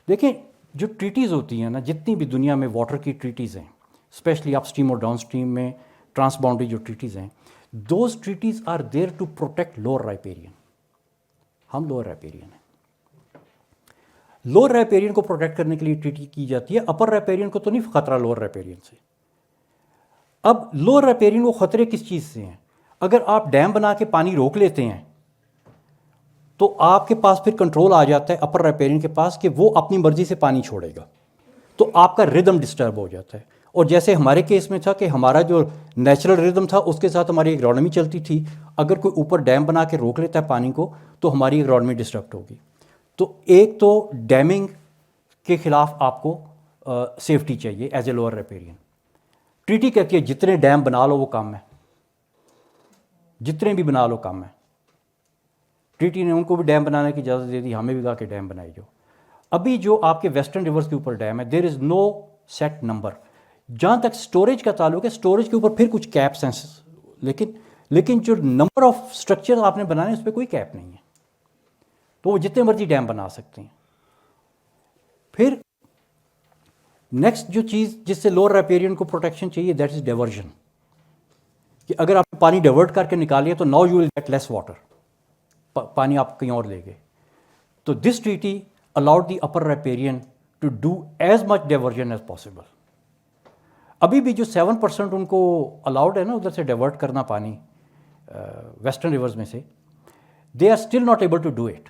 دیکھیں جو ٹریٹیز ہوتی ہیں نا, جتنی بھی دنیا میں واٹر کی ٹریٹیز ہیں, اسپیشلی اپ اسٹریم اور ڈاؤن اسٹریم میں ٹرانس باؤنڈری جو ٹریٹیز ہیں, those treaties are there to protect lower riparian. ہم لوور رائپیرین ہیں. لوور ریپیرین کو پروٹیکٹ کرنے کے لیے ٹریٹی کی جاتی ہے، اپر ریپیرین کو تو نہیں خطرہ لوور ریپیرین سے۔ اب لوور ریپیرین کو خطرے کس چیز سے ہیں؟ اگر آپ ڈیم بنا کے پانی روک لیتے ہیں تو آپ کے پاس پھر کنٹرول آ جاتا ہے اپر ریپیرین کے پاس کہ وہ اپنی مرضی سے پانی چھوڑے گا، تو آپ کا ردم ڈسٹرب ہو جاتا ہے۔ اور جیسے ہمارے کیس میں تھا کہ ہمارا جو نیچرل ردم تھا اس کے ساتھ ہماری اکانومی چلتی تھی، اگر کوئی اوپر ڈیم بنا کے روک لیتا ہے پانی کو تو ہماری اکانومی ڈسٹرب ہوگی۔ تو ایک تو ڈیمنگ کے خلاف آپ کو سیفٹی چاہیے ایز اے لوور ریپیرین۔ ٹریٹی کہتی ہے جتنے ڈیم بنا لو وہ کم ہے، جتنے بھی بنا لو کم ہے۔ ٹریٹی نے ان کو بھی ڈیم بنانے کی اجازت دے دی، ہمیں بھی کہا کہ ڈیم بنائی جاؤ۔ ابھی جو آپ کے ویسٹرن ریورس کے اوپر ڈیم ہے، دیر از نو سیٹ نمبر۔ جہاں تک سٹوریج کا تعلق ہے، سٹوریج کے اوپر پھر کچھ کیپس ہیں، لیکن جو نمبر آف اسٹرکچر آپ نے بنانے اس پہ کوئی کیپ نہیں ہے، تو وہ جتنے مرضی ڈیم بنا سکتے ہیں۔ پھر نیکسٹ جو چیز جس سے لوور ریپیرین کو پروٹیکشن چاہیے، دیٹ از ڈائیورژن، کہ اگر آپ پانی ڈائیورٹ کر کے نکالیے تو now you will get less water, پانی آپ کہیں اور لے گئے۔ تو this treaty allowed the upper riparian to do as much diversion as possible۔ ابھی بھی جو 7% ان کو الاؤڈ ہے نا ادھر سے ڈائیورٹ کرنا پانی ویسٹرن ریورز میں سے، they are still not able to do it,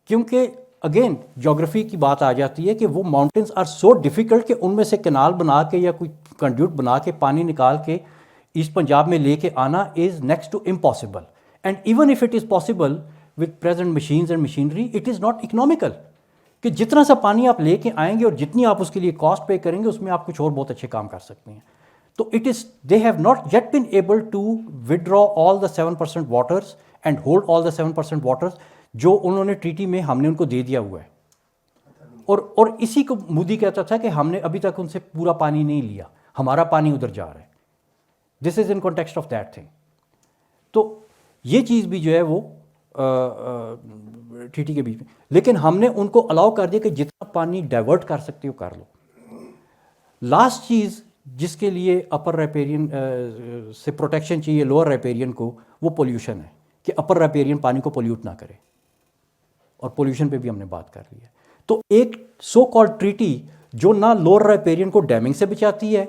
کیونکہ اگین جیوگرافی کی بات آ جاتی ہے کہ وہ ماؤنٹینس آر سو ڈیفیکلٹ کہ ان میں سے کینال بنا کے یا کوئی کنڈیوٹ بنا کے پانی نکال کے ایسٹ پنجاب میں لے کے آنا is next to impossible, and even if it is possible with present machines and machinery it is not economical، کہ جتنا سا پانی آپ لے کے آئیں گے اور جتنی آپ اس کے لیے کاسٹ پے کریں گے اس میں آپ کچھ اور بہت اچھے کام کر سکتے ہیں۔ تو it is they have not yet been able to withdraw all the 7% waters and hold all the 7% waters جو انہوں نے ٹریٹی میں ہم نے ان کو دے دیا ہوا ہے۔ اور اسی کو مودی کہتا تھا کہ ہم نے ابھی تک ان سے پورا پانی نہیں لیا، ہمارا پانی ادھر جا رہا ہے۔ This is in context of that thing. تو یہ چیز بھی جو ہے وہ ٹریٹی کے بیچ میں، لیکن ہم نے ان کو الاؤ کر دیا کہ جتنا پانی ڈائیورٹ کر سکتے ہو کر لو۔ لاسٹ چیز جس کے لیے اپر ریپیرین سے پروٹیکشن چاہیے لوور ریپیرین کو، وہ پولیوشن ہے، کہ اپر ریپیرین پانی کو پولیوٹ نہ کرے، اور پولیوشن پہ بھی ہم نے بات کر لی ہے۔ تو ایک سو کالڈ ٹریٹی جو نہ لوور ریپیرین کو ڈیمنگ سے بچاتی ہے،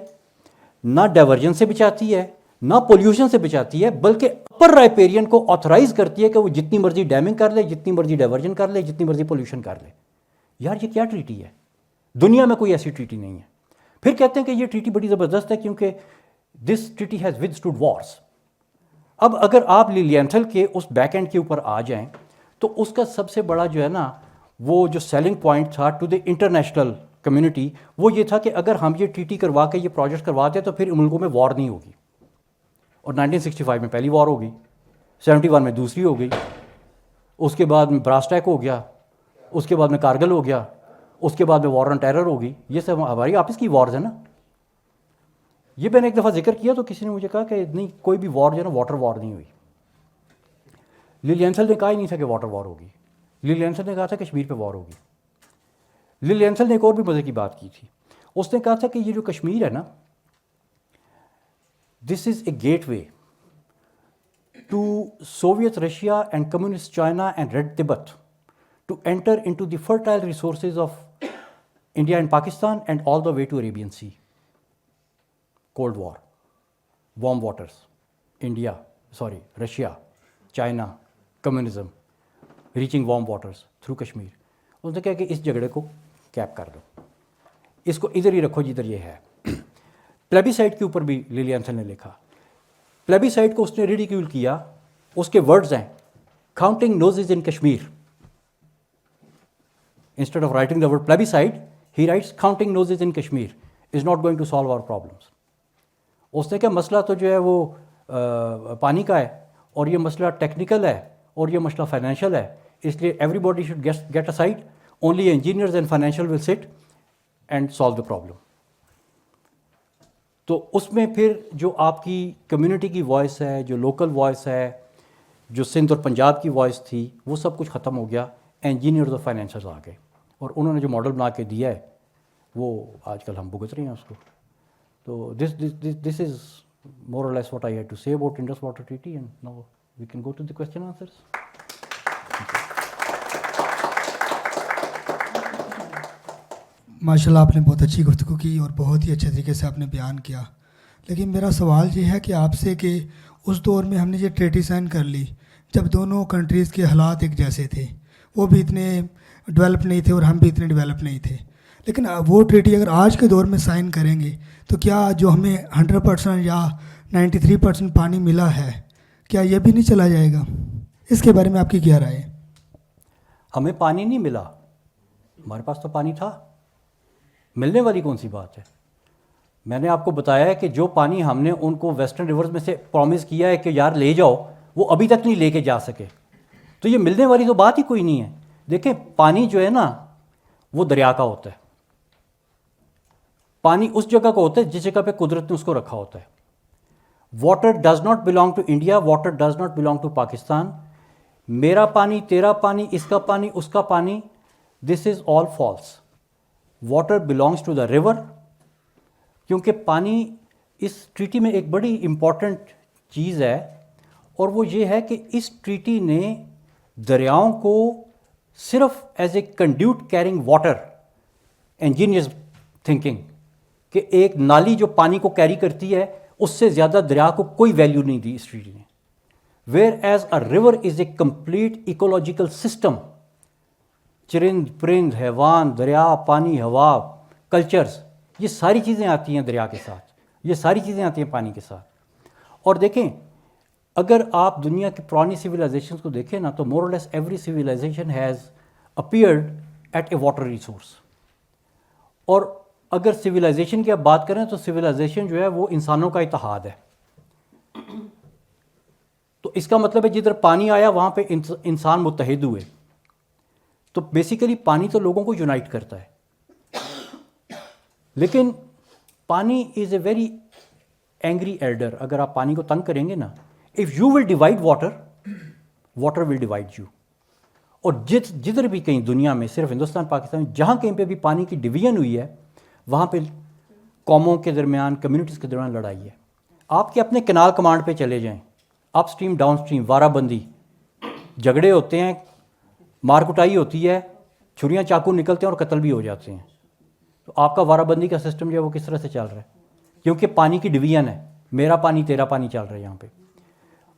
نہ ڈائیورژن سے بچاتی ہے، نہ پولیوشن سے بچاتی ہے، بلکہ اپر رائپیرین کو آتھرائز کرتی ہے کہ وہ جتنی مرضی ڈیمنگ کر لے، جتنی مرضی ڈائیورژن کر لے، جتنی مرضی پولیوشن کر لے۔ یار یہ کیا ٹریٹی ہے؟ دنیا میں کوئی ایسی ٹریٹی نہیں ہے۔ پھر کہتے ہیں کہ یہ ٹریٹی بڑی زبردست ہے کیونکہ this treaty has withstood wars۔ اب اگر آپ لیلینتھل کے اس بیک اینڈ کے اوپر آ جائیں تو اس کا سب سے بڑا جو ہے نا وہ جو سیلنگ پوائنٹ تھا ٹو دی انٹرنیشنل کمیونٹی، وہ یہ تھا کہ اگر ہم یہ ٹریٹی کروا کے یہ پروجیکٹ کرواتے تو پھر ملکوں میں وار نہیں ہوگی۔ اور 1965 میں پہلی وار ہو گئی، 71 میں دوسری ہو گئی، اس کے بعد میں براسٹیک ہو گیا، اس کے بعد میں کارگل ہو گیا، اس کے بعد میں وار آن ٹیرر ہو گئی۔ یہ سب ہماری آپس کی وارز ہیں نا۔ یہ میں نے ایک دفعہ ذکر کیا تو کسی نے مجھے کہا کہ نہیں کوئی بھی وار جو ہے نا واٹر وار نہیں ہوئی۔ لیلینتھل نے کہا ہی نہیں تھا کہ واٹر وار ہوگی، لیلینتھل نے کہا تھا کشمیر پہ وار ہوگی۔ لیلینتھل نے ایک اور بھی مزے کی بات کی تھی، اس نے کہا تھا کہ یہ جو کشمیر ہے نا، this is a gateway to Soviet Russia and communist China and red Tibet to enter into the fertile resources of India and Pakistan and all the way to Arabian sea. Cold war, warm waters, Russia, China, communism, reaching warm waters through Kashmir. اس نے کہا کہ اس جھگڑے کو cap کر دو، اس کو ادھر ہی رکھو جدھر یہ ہے۔ پلیبیسائٹ کے اوپر بھی لیلینتھل نے لکھا، پلیبیسائٹ کو اس نے ریڈیکیول کیا، اس کے ورڈز ہیں counting noses in Kashmir. Instead of writing the word plebiscite he writes counting noses in Kashmir is not going to solve our problems. اس نے کہا مسئلہ تو جو ہے وہ پانی کا ہے، اور یہ مسئلہ ٹیکنیکل ہے، اور یہ مسئلہ فائنینشیل ہے، اس لیے everybody should get aside, only engineers and financial will sit and solve the problem. تو اس میں پھر جو آپ کی کمیونٹی کی وائس ہے، جو لوکل وائس ہے، جو سندھ اور پنجاب کی وائس تھی، وہ سب کچھ ختم ہو گیا، انجینئرز اور فائنینشرز آ گئے، اور انہوں نے جو ماڈل بنا کے دیا ہے وہ آج کل ہم بھگت رہے ہیں اس کو۔ تو this is more or less what I had to say about Indus Water Treaty, and now we can go to the question and answers. ماشاء اللہ آپ نے بہت اچھی گفتگو کی اور بہت ہی اچھے طریقے سے آپ نے بیان کیا. لیکن میرا سوال یہ ہے کہ آپ سے کہ اس دور میں ہم نے یہ ٹریٹی سائن کر لی جب دونوں کنٹریز کے حالات ایک جیسے تھے, وہ بھی اتنے ڈیولپ نہیں تھے اور ہم بھی اتنے ڈیولپ نہیں تھے, لیکن وہ ٹریٹی اگر آج کے دور میں سائن کریں گے تو کیا جو ہمیں 100% یا 93% پانی ملا ہے, کیا یہ بھی نہیں چلا جائے گا؟ اس کے بارے میں آپ کی کیا رائے ہے؟ ہمیں پانی نہیں ملا, ہمارے پاس تو پانی تھا, ملنے والی کون سی بات ہے. میں نے آپ کو بتایا ہے کہ جو پانی ہم نے ان کو ویسٹرن ریورز میں سے پرومس کیا ہے کہ یار لے جاؤ, وہ ابھی تک نہیں لے کے جا سکے, تو یہ ملنے والی تو بات ہی کوئی نہیں ہے. دیکھیں پانی جو ہے نا وہ دریا کا ہوتا ہے, پانی اس جگہ کا ہوتا ہے جس جگہ پہ قدرت نے اس کو رکھا ہوتا ہے. Water does not belong to India, water does not belong to Pakistan. میرا پانی, تیرا پانی, اس کا پانی, اس کا پانی, this is all false. Water belongs to the river, کیونکہ پانی اس ٹریٹی میں ایک بڑی امپورٹنٹ چیز ہے, اور وہ یہ ہے کہ اس ٹریٹی نے دریاؤں کو صرف as a conduit carrying water, engineers thinking کہ ایک نالی جو پانی کو کیری کرتی ہے اس سے زیادہ دریا کو کوئی ویلیو نہیں دی اس ٹریٹی نے. Whereas a river is a complete ecological system, چرند پرند حیوان, دریا, پانی, ہوا, کلچرز, یہ ساری چیزیں آتی ہیں دریا کے ساتھ, یہ ساری چیزیں آتی ہیں پانی کے ساتھ. اور دیکھیں اگر آپ دنیا کی پرانی سویلائزیشنز کو دیکھیں نا تو more or less every civilization has appeared at a water resource. اور اگر سویلائزیشن کی آپ بات کریں تو سویلائزیشن جو ہے وہ انسانوں کا اتحاد ہے. تو اس کا مطلب ہے جدھر پانی آیا وہاں پہ انسان متحد ہوئے. تو بیسیکلی پانی تو لوگوں کو یونائٹ کرتا ہے, لیکن پانی از اے ویری اینگری ایلڈر. اگر آپ پانی کو تنگ کریں گے نا, if you will divide water, water will divide you. اور جدھر بھی کہیں دنیا میں, صرف ہندوستان پاکستان, جہاں کہیں پہ بھی پانی کی ڈویژن ہوئی ہے وہاں پہ قوموں کے درمیان, کمیونٹیز کے درمیان لڑائی ہے. آپ کے اپنے کینال کمانڈ پہ چلے جائیں, اپ سٹریم ڈاؤن سٹریم, وارہ بندی, جھگڑے ہوتے ہیں, مار کٹائی ہوتی ہے, چھریاں چاقو نکلتے ہیں اور قتل بھی ہو جاتے ہیں. تو آپ کا وارہ بندی کا سسٹم جو ہے وہ کس طرح سے چل رہا ہے؟ کیونکہ پانی کی ڈویژن ہے, میرا پانی تیرا پانی چل رہا ہے یہاں پہ.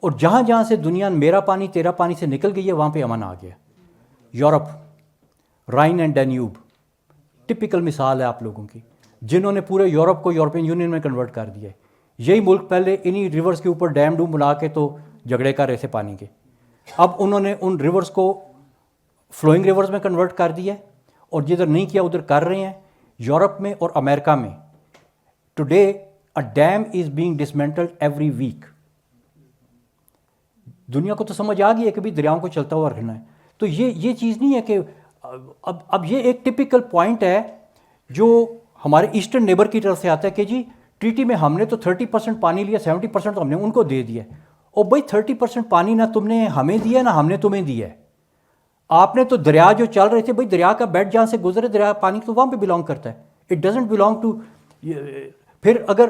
اور جہاں جہاں سے دنیا میرا پانی تیرا پانی سے نکل گئی ہے وہاں پہ امن آ گیا. Europe, Rhine and Danube typical مثال ہے آپ لوگوں کی, جنہوں نے پورے یورپ کو یورپین یونین میں کنورٹ کر دیا ہے. یہی ملک پہلے انہی ریورز کے اوپر ڈیم ڈوم بنا کے تو جھگڑے کر رہے تھے پانی کے. اب انہوں نے ان ریورز کو فلوئنگ ریورز میں کنورٹ کر دیا ہے, اور جدھر نہیں کیا ادھر کر رہے ہیں. یورپ میں اور امریکہ میں today a dam is being dismantled every week. دنیا کو تو سمجھ آ گئی ہے کہ بھی دریاؤں کو چلتا ہوا رکھنا ہے. تو یہ چیز نہیں ہے کہ اب یہ ایک ٹپیکل پوائنٹ ہے جو ہمارے ایسٹرن نیبر کی طرف سے آتا ہے کہ جی ٹریٹی میں ہم نے تو 30% پانی لیا, 70% تو ہم نے ان کو دے دیا. اور بھائی 30% پانی نہ تم نے ہمیں دیا نہ ہم نے تمہیں دیا ہے. آپ نے تو دریا جو چل رہے تھے, بھائی دریا کا بیڈ جہاں سے گزرے دریا پانی تو وہاں پہ بلانگ کرتا ہے. It doesn't belong to. پھر اگر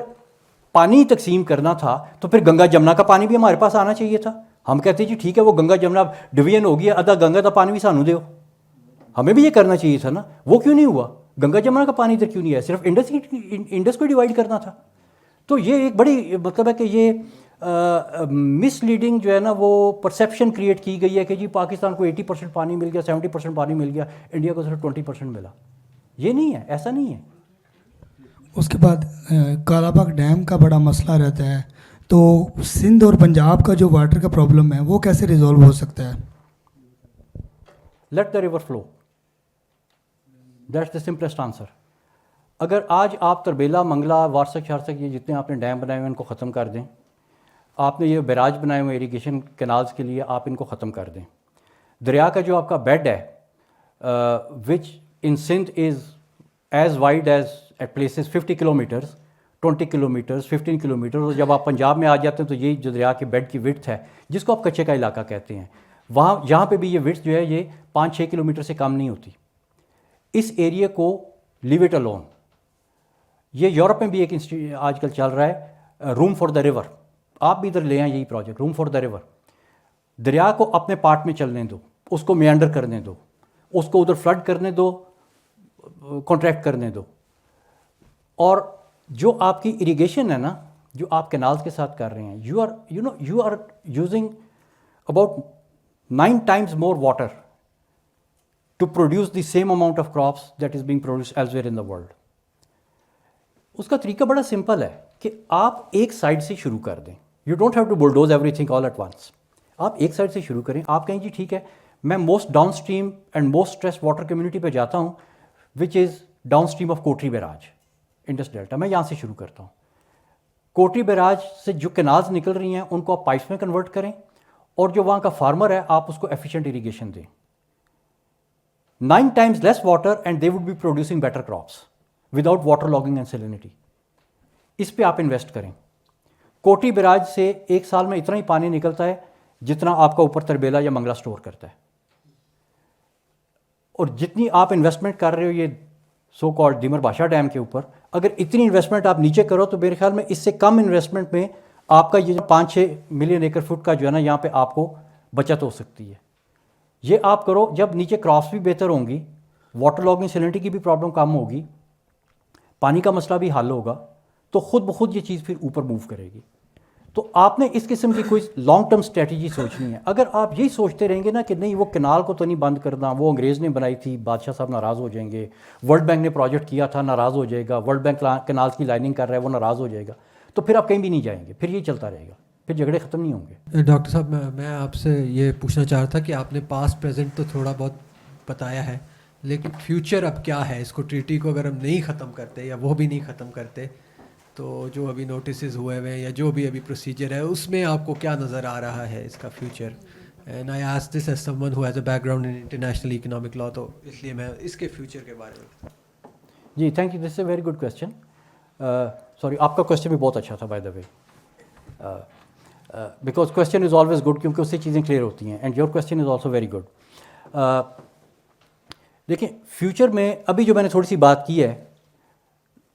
پانی تقسیم کرنا تھا تو پھر گنگا جمنا کا پانی بھی ہمارے پاس آنا چاہیے تھا. ہم کہتے ہیں جی ٹھیک ہے وہ گنگا جمنا ڈویژن ہو گیا, آدھا گنگا کا پانی بھی سانو دیو. ہمیں بھی یہ کرنا چاہیے تھا نا, وہ کیوں نہیں ہوا؟ گنگا جمنا کا پانی ادھر کیوں نہیں ہے؟ صرف انڈس کو ڈیوائڈ کرنا تھا. تو یہ ایک بڑی مطلب ہے کہ یہ مس لیڈنگ جو ہے نا وہ پرسیپشن کریٹ کی گئی ہے کہ جی پاکستان کو 80% پانی مل گیا, 70% پانی مل گیا, انڈیا کو صرف 20% ملا. یہ نہیں ہے, ایسا نہیں ہے. اس کے بعد کالا باغ ڈیم کا بڑا مسئلہ رہتا ہے, تو سندھ اور پنجاب کا جو واٹر کا پرابلم ہے وہ کیسے ریزولو ہو سکتا ہے؟ Late the river flu, that's the simplest answer. اگر آج آپ تربیلا, منگلا, وارسک, شارسک, یہ جتنے آپ نے ڈیم بنائے ہوئے ان کو ختم کر دیں, آپ نے یہ بیراج بنائے ہوئے اریگیشن کینالز کے لیے, آپ ان کو ختم کر دیں. دریا کا جو آپ کا بیڈ ہے which in Sindh is as wide as at places 50 kilometres, 20 kilometres, 15 kilometre. اور جب آپ پنجاب میں آ جاتے ہیں تو یہ جو دریا کے بیڈ کی وڈتھ ہے جس کو آپ کچے کا علاقہ کہتے ہیں, وہاں یہاں پہ بھی یہ وڈتھ جو ہے یہ 5-6 کلومیٹر سے کم نہیں ہوتی. اس ایریے کو لیو اٹ الون. یہ یورپ میں بھی ایک آج کل چل رہا ہے, روم فار دا ریور. آپ بھی ادھر لے آئیں یہی project, room for the river. دریا کو اپنے پارٹ میں چلنے دو, اس کو میانڈر کرنے دو, اس کو ادھر فلڈ کرنے دو, کانٹریکٹ کرنے دو. اور جو آپ کی اریگیشن ہے نا, جو آپ کینالز کے ساتھ کر رہے ہیں, you are using about 9 times more water to produce the same amount of crops that is being produced elsewhere in the world. اس کا طریقہ بڑا سمپل ہے کہ آپ ایک سائڈ سے شروع کر دیں. You don't have to bulldoze everything all at once. آپ ایک سائڈ سے شروع کریں. آپ کہیں جی ٹھیک ہے, میں most downstream and most stressed water community پہ جاتا ہوں which is downstream of Kotri barrage, Indus delta. میں یہاں سے شروع کرتا ہوں. کوٹری بیراج سے جو کینالز نکل رہی ہیں ان کو آپ پائپس میں کنورٹ کریں, اور جو وہاں کا فارمر ہے آپ اس کو ایفیشینٹ اریگیشن دیں. 9 times less water and they would be producing better crops without water logging and salinity. اس پہ آپ انویسٹ کریں. کوٹری بیراج سے ایک سال میں اتنا ہی پانی نکلتا ہے جتنا آپ کا اوپر تربیلا یا منگلا سٹور کرتا ہے. اور جتنی آپ انویسٹمنٹ کر رہے ہو یہ سو کالڈ دیمر بادشاہ ڈیم کے اوپر, اگر اتنی انویسٹمنٹ آپ نیچے کرو تو میرے خیال میں اس سے کم انویسٹمنٹ میں آپ کا یہ 5-6 ملین ایکڑ فٹ کا جو ہے نا یہاں پہ آپ کو بچت ہو سکتی ہے. یہ آپ کرو جب نیچے کراپس بھی بہتر ہوں گی, واٹر لاگنگ سیلنٹی کی بھی پرابلم کم ہوگی, پانی کا مسئلہ بھی حل ہوگا, تو خود بخود یہ چیز پھر اوپر موو کرے گی. تو آپ نے اس قسم کی کوئی لانگ ٹرم اسٹریٹجی سوچنی ہے. اگر آپ یہی سوچتے رہیں گے نا کہ نہیں وہ کنال کو تو نہیں بند کرنا, وہ انگریز نے بنائی تھی, بادشاہ صاحب ناراض ہو جائیں گے, ورلڈ بینک نے پروجیکٹ کیا تھا ناراض ہو جائے گا, ورلڈ بینک کنالز کی لائننگ کر رہا ہے وہ ناراض ہو جائے گا, تو پھر آپ کہیں بھی نہیں جائیں گے. پھر یہ چلتا رہے گا, پھر جھگڑے ختم نہیں ہوں گے. ڈاکٹر صاحب میں آپ سے یہ پوچھنا چاہ رہا تھا کہ آپ نے پاسٹ پریزنٹ تو تھوڑا بہت بتایا ہے, لیکن فیوچر اب کیا ہے؟ اس کو ٹریٹی کو اگر ہم نہیں ختم کرتے یا وہ بھی نہیں ختم کرتے تو جو ابھی نوٹسز ہوئے ہوئے ہیں یا جو بھی ابھی پروسیجر ہے اس میں آپ کو کیا نظر آ رہا ہے اس کا future? And I ask this as someone who has a background in international economic law, تو اس لیے میں اس کے فیوچر کے بارے میں. جی thank you, this is a very good question. Sorry, آپ کا کویسچن بھی بہت اچھا تھا by the way, because question is always good کیونکہ اس سے چیزیں کلیئر ہوتی ہیں, and your question is also very good. دیکھیں فیوچر میں ابھی جو میں نے تھوڑی سی بات کی ہے,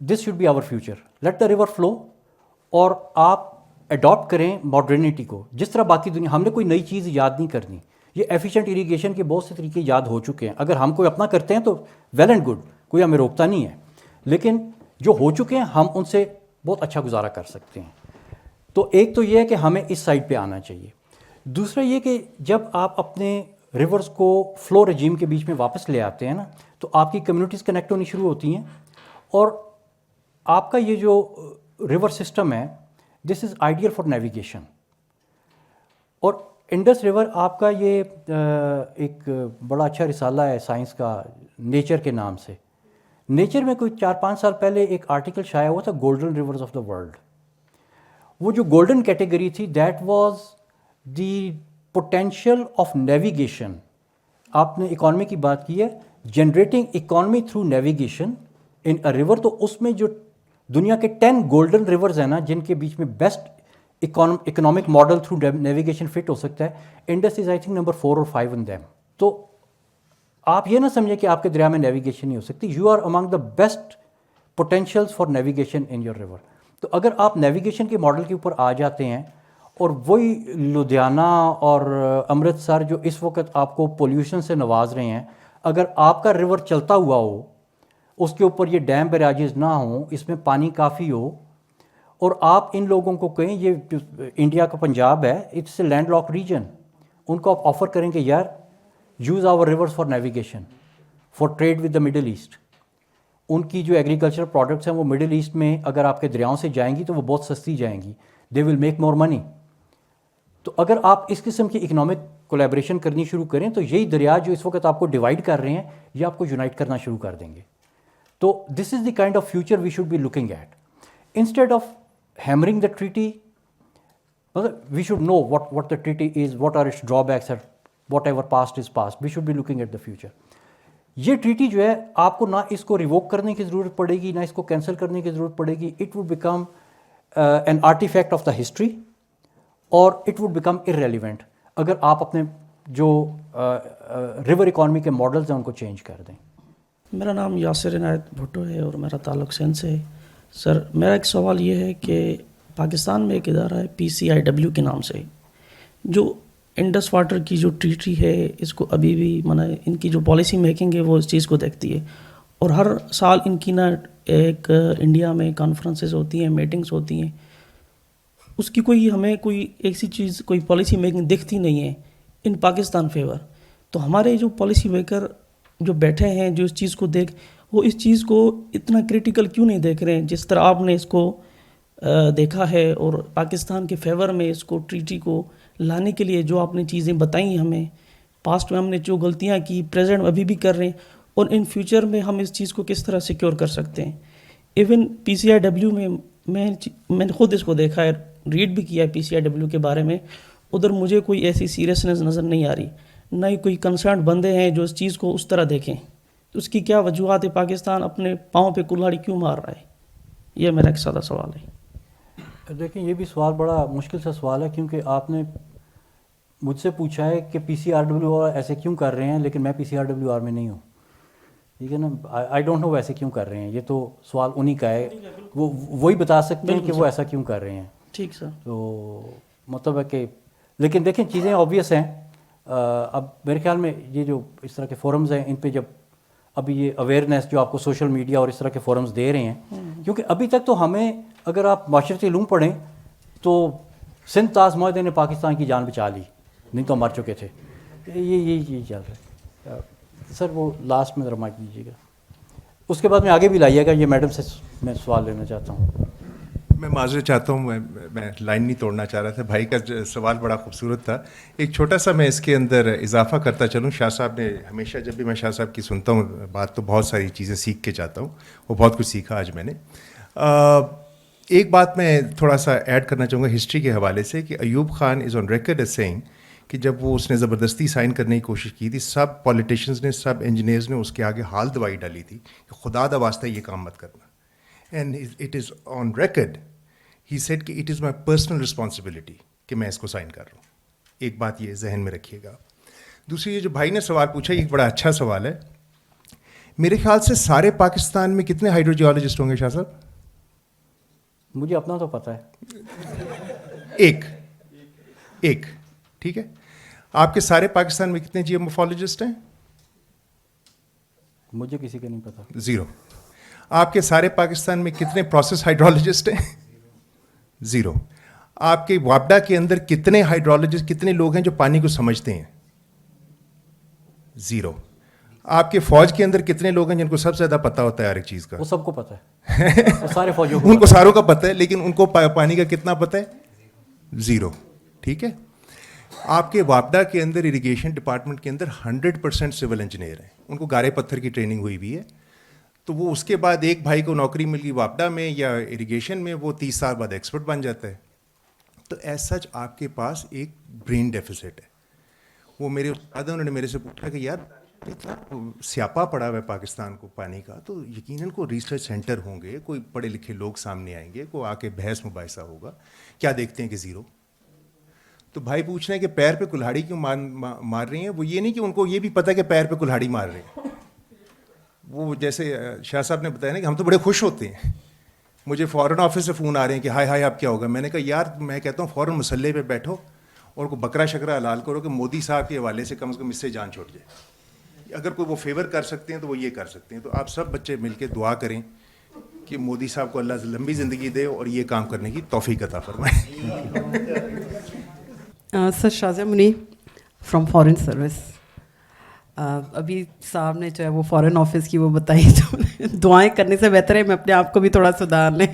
this should be our future. Let the river flow, اور آپ اڈاپٹ کریں ماڈرنٹی کو. جس طرح باقی دنیا, ہم نے کوئی نئی چیز ایجاد نہیں کرنی. یہ ایفیشینٹ اریگیشن کے بہت سے طریقے ایجاد ہو چکے ہیں. اگر ہم کوئی اپنا کرتے ہیں تو ویل اینڈ گڈ, کوئی ہمیں روکتا نہیں ہے, لیکن جو ہو چکے ہیں ہم ان سے بہت اچھا گزارا کر سکتے ہیں. تو ایک تو یہ ہے کہ ہمیں اس سائڈ پہ آنا چاہیے. دوسرا یہ کہ جب آپ اپنے ریورز کو فلو رجیم کے بیچ میں واپس لے آتے ہیں نا, تو آپ کی کمیونٹیز کنیکٹ ہونی شروع ہوتی ہیں, اور آپ کا یہ جو ریور سسٹم ہے this is ideal for navigation. اور انڈس ریور آپ کا یہ ایک بڑا اچھا رسالہ ہے سائنس کا, نیچر کے نام سے. نیچر میں کوئی 4-5 سال پہلے ایک آرٹیکل شائع ہوا تھا, golden rivers of the world. وہ جو گولڈن کیٹیگری تھی that was the potential of navigation. آپ نے اکانومی کی بات کی ہے, جنریٹنگ اکانومی تھرو نیویگیشن ان اے ریور. تو اس میں جو دنیا کے 10 گولڈن ریورز ہیں نا جن کے بیچ میں best economic model through navigation fit ہو سکتا ہے, Indus is I think number 4 اور 5 ان دیم. تو آپ یہ نہ سمجھیں کہ آپ کے دریا میں نیویگیشن نہیں ہو سکتی. You are among the best potentials for navigation in your river. تو اگر آپ نیویگیشن کے ماڈل کے اوپر آ جاتے ہیں, اور وہی لدھیانہ اور امرتسر جو اس وقت آپ کو پولیوشن سے نواز رہے ہیں, اگر آپ کا ریور چلتا ہوا ہو, اس کے اوپر یہ ڈیم بیراجز نہ ہوں, اس میں پانی کافی ہو, اور آپ ان لوگوں کو کہیں یہ انڈیا کا پنجاب ہے, it's a landlocked region, ان کو آپ آفر کریں کہ یار use our rivers for navigation, for trade with the Middle East. ان کی جو ایگریکلچر پروڈکٹس ہیں وہ مڈل ایسٹ میں اگر آپ کے دریاؤں سے جائیں گی تو وہ بہت سستی جائیں گی, دے ول میک مور منی. تو اگر آپ اس قسم کی اکنامک کولیبریشن کرنی شروع کریں تو یہی دریا جو اس وقت آپ کو ڈیوائڈ کر رہے ہیں یہ آپ کو یونائٹ کرنا شروع کر دیں گے. تو this is the kind of future we should be looking at, instead of hammering the treaty. مطلب we should know what the treaty is, what are its drawbacks, whatever past is past. We should be looking at the future. یہ treaty جو ہے آپ کو نہ اس کو revoke کرنے کی ضرورت پڑے گی, نہ اس کو کینسل کرنے کی ضرورت پڑے گی. It would become an artefact of the history, اور اٹ وڈ بیکم irrelevant اگر آپ اپنے جو ریور اکانومی کے ماڈلز ہیں ان کو چینج کر دیں. میرا نام یاسر عنایت بھٹو ہے اور میرا تعلق سندھ سے ہے. سر میرا ایک سوال یہ ہے کہ پاکستان میں ایک ادارہ ہے PCIW کے نام سے, جو انڈس واٹر کی جو ٹریٹی ہے اس کو ابھی بھی ان کی جو پالیسی میکنگ ہے وہ اس چیز کو دیکھتی ہے, اور ہر سال ان کی نا ایک انڈیا میں کانفرنسز ہوتی ہیں, میٹنگز ہوتی ہیں, اس کی کوئی ہمیں کوئی ایسی چیز کوئی پالیسی میکنگ دکھتی نہیں ہے ان پاکستان فیور. تو ہمارے جو پالیسی میکر جو بیٹھے ہیں جو اس چیز کو وہ اس چیز کو اتنا کریٹیکل کیوں نہیں دیکھ رہے ہیں جس طرح آپ نے اس کو دیکھا ہے, اور پاکستان کے فیور میں اس کو ٹریٹی کو لانے کے لیے جو آپ نے چیزیں بتائیں ہمیں, پاسٹ میں ہم نے جو غلطیاں کی پریزنٹ ابھی بھی کر رہے ہیں, اور ان فیوچر میں ہم اس چیز کو کس طرح سیکیور کر سکتے ہیں. ایون PCIW میں میں نے خود اس کو دیکھا ہے, ریڈ بھی کیا ہے PCIW کے بارے میں, ادھر مجھے کوئی ایسی سیریسنس نظر نہیں آ رہی, نہ ہی کوئی کنسرنڈ بندے ہیں جو اس چیز کو اس طرح دیکھیں. تو اس کی کیا وجوہات ہے, پاکستان اپنے پاؤں پہ کلہاڑی کیوں مار رہا ہے؟ یہ میرا ایک سادہ سوال ہے. دیکھیں یہ بھی سوال بڑا مشکل سا سوال ہے, کیونکہ آپ نے مجھ سے پوچھا ہے کہ PCRWR ایسے کیوں کر رہے ہیں, لیکن میں PCRWR میں نہیں ہوں, ٹھیک ہے نا. آئی ڈونٹ نو ویسے کیوں کر رہے ہیں, یہ تو سوال انہی کا ہے, وہی بتا سکتے ہیں کہ وہ ایسا کیوں کر رہے ہیں. ٹھیک سر. تو مطلب ہے کہ لیکن دیکھیں چیزیں آبویس ہیں. اب میرے خیال میں یہ جو اس طرح کے فورمز ہیں, ان پہ جب ابھی یہ اویئرنیس جو آپ کو سوشل میڈیا اور اس طرح کے فورمز دے رہے ہیں, کیونکہ ابھی تک تو ہمیں اگر آپ معاشرتی علوم پڑھیں تو سندھ تاز معاہدے نے پاکستان کی جان بچا لی, نہیں تو مر چکے تھے. یہ چل رہا ہے. سر وہ لاسٹ میں ذرا مائک دیجیے گا, اس کے بعد میں آگے بھی لائیے گا. یہ میڈم سے میں سوال لینا چاہتا ہوں. میں معذرت چاہتا ہوں, میں لائن نہیں توڑنا چاہ رہا تھا. بھائی کا سوال بڑا خوبصورت تھا. ایک چھوٹا سا میں اس کے اندر اضافہ کرتا چلوں. شاہ صاحب نے ہمیشہ جب بھی میں شاہ صاحب کی سنتا ہوں بات تو بہت ساری چیزیں سیکھ کے جاتا ہوں, وہ بہت کچھ سیکھا آج میں نے. ایک بات میں تھوڑا سا ایڈ کرنا چاہوں گا ہسٹری کے حوالے سے, کہ ایوب خان از آن ریکارڈ ایز سیئنگ کہ جب اس نے زبردستی سائن کرنے کی کوشش کی تھی, سب پولیٹیشنز نے, سب انجینئرز نے اس کے آگے حال دوائی ڈالی تھی کہ خدا دا واسطہ یہ کام مت کرنا. And it is on record he said کہ it is my personal responsibility کہ میں اس کو سائن کر رہا ہوں. ایک بات یہ ذہن میں رکھیے گا. دوسری, یہ جو بھائی نے سوال پوچھا, یہ ایک بڑا اچھا سوال ہے. میرے خیال سے سارے پاکستان میں کتنے ہائیڈرو جیولوجسٹ ہوں گے شاہ صاحب؟ مجھے اپنا تو پتہ ہے, ایک ٹھیک ہے. آپ کے سارے پاکستان میں کتنے جیو مورفولوجسٹ ہیں؟ مجھے کسی کا نہیں پتہ. 0. آپ کے سارے پاکستان میں کتنے پروسیس ہائیڈرولوجسٹ ہیں؟ 0. آپ کے وابڈا کے اندر کتنے ہائیڈرولوجسٹ, کتنے لوگ ہیں جو پانی کو سمجھتے ہیں؟ 0. آپ کے فوج کے اندر کتنے لوگ ہیں جن کو سب سے زیادہ پتہ ہوتا ہے ہر ایک چیز کا؟ وہ سب کو پتہ ہے, وہ سارے فوجیوں ان کو ساروں کا پتہ ہے, لیکن ان کو پانی کا کتنا پتہ ہے؟ 0. ٹھیک ہے. آپ کے وابڈا کے اندر اریگیشن ڈپارٹمنٹ کے اندر 100% سول انجینئر ہیں, ان کو گارے پتھر کی ٹریننگ ہوئی بھی ہے. تو وہ اس کے بعد ایک بھائی کو نوکری مل گئی وابڈا میں یا اریگیشن میں, وہ 30 سال بعد ایکسپرٹ بن جاتا ہے. تو ایز سچ آپ کے پاس ایک برین ڈیفیسٹ ہے. وہ میرے استاد ہیں, انہوں نے میرے سے پوچھا کہ یار اتنا سیاپا پڑا ہوا ہے پاکستان کو پانی کا, تو یقیناً کوئی ریسرچ سینٹر ہوں گے, کوئی پڑھے لکھے لوگ سامنے آئیں گے, کوئی آ کے بحث مباحثہ ہوگا. کیا دیکھتے ہیں کہ 0. تو بھائی پوچھ رہے ہیں کہ پیر پہ کلہاڑی کیوں مار رہی ہیں. وہ یہ نہیں کہ ان کو یہ بھی پتہ کہ پیر پہ کلہاڑی مار رہے ہیں. وہ جیسے شاہ صاحب نے بتایا نا کہ ہم تو بڑے خوش ہوتے ہیں. مجھے فورن آفس سے فون آ رہے ہیں کہ ہائے ہائے اب کیا ہوگا. میں نے کہا یار میں کہتا ہوں فوراً مسلح پہ بیٹھو اور کوئی بکرا شکرا حلال کرو کہ مودی صاحب کے حوالے سے کم اس سے جان چھوٹ جائے. اگر کوئی وہ فیور کر سکتے ہیں تو وہ یہ کر سکتے ہیں. تو آپ سب بچے مل کے دعا کریں کہ مودی صاحب کو اللہ لمبی زندگی دے اور یہ کام کرنے کی توفیق عطا فرمائے. Sir Shazia Mani from foreign service. ابھی صاحب نے جو ہے وہ فارن آفس کی وہ بتائی, تو دعائیں کرنے سے بہتر ہے میں اپنے آپ کو بھی تھوڑا سدھار لیں.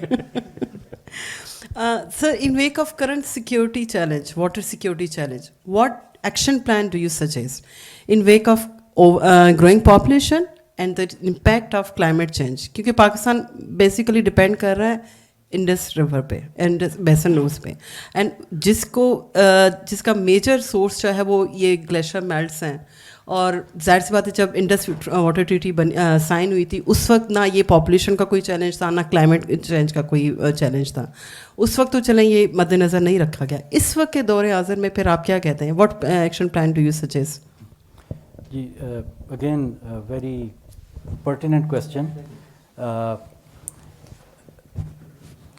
Sir, in wake of current security challenge, water security challenge, what action plan do you suggest in wake of growing population and the impact of climate change? کیونکہ پاکستان بیسیکلی ڈپینڈ کر رہا ہے انڈس ریور پہ, Indus basin روز پہ, and جس کا major source جو ہے وہ یہ گلیشیئر میلٹس ہیں. اور ظاہر سی بات ہے جب انڈس واٹر ٹریٹی سائن ہوئی تھی اس وقت نہ یہ پاپولیشن کا کوئی چیلنج تھا, نہ کلائمیٹ چینج کا کوئی چیلنج تھا اس وقت, تو چلیں یہ مد نظر نہیں رکھا گیا. اس وقت کے دور حاضر میں پھر آپ کیا کہتے ہیں, what action plan do you suggest? جی اگین ویری پرٹیننٹ کویسچن.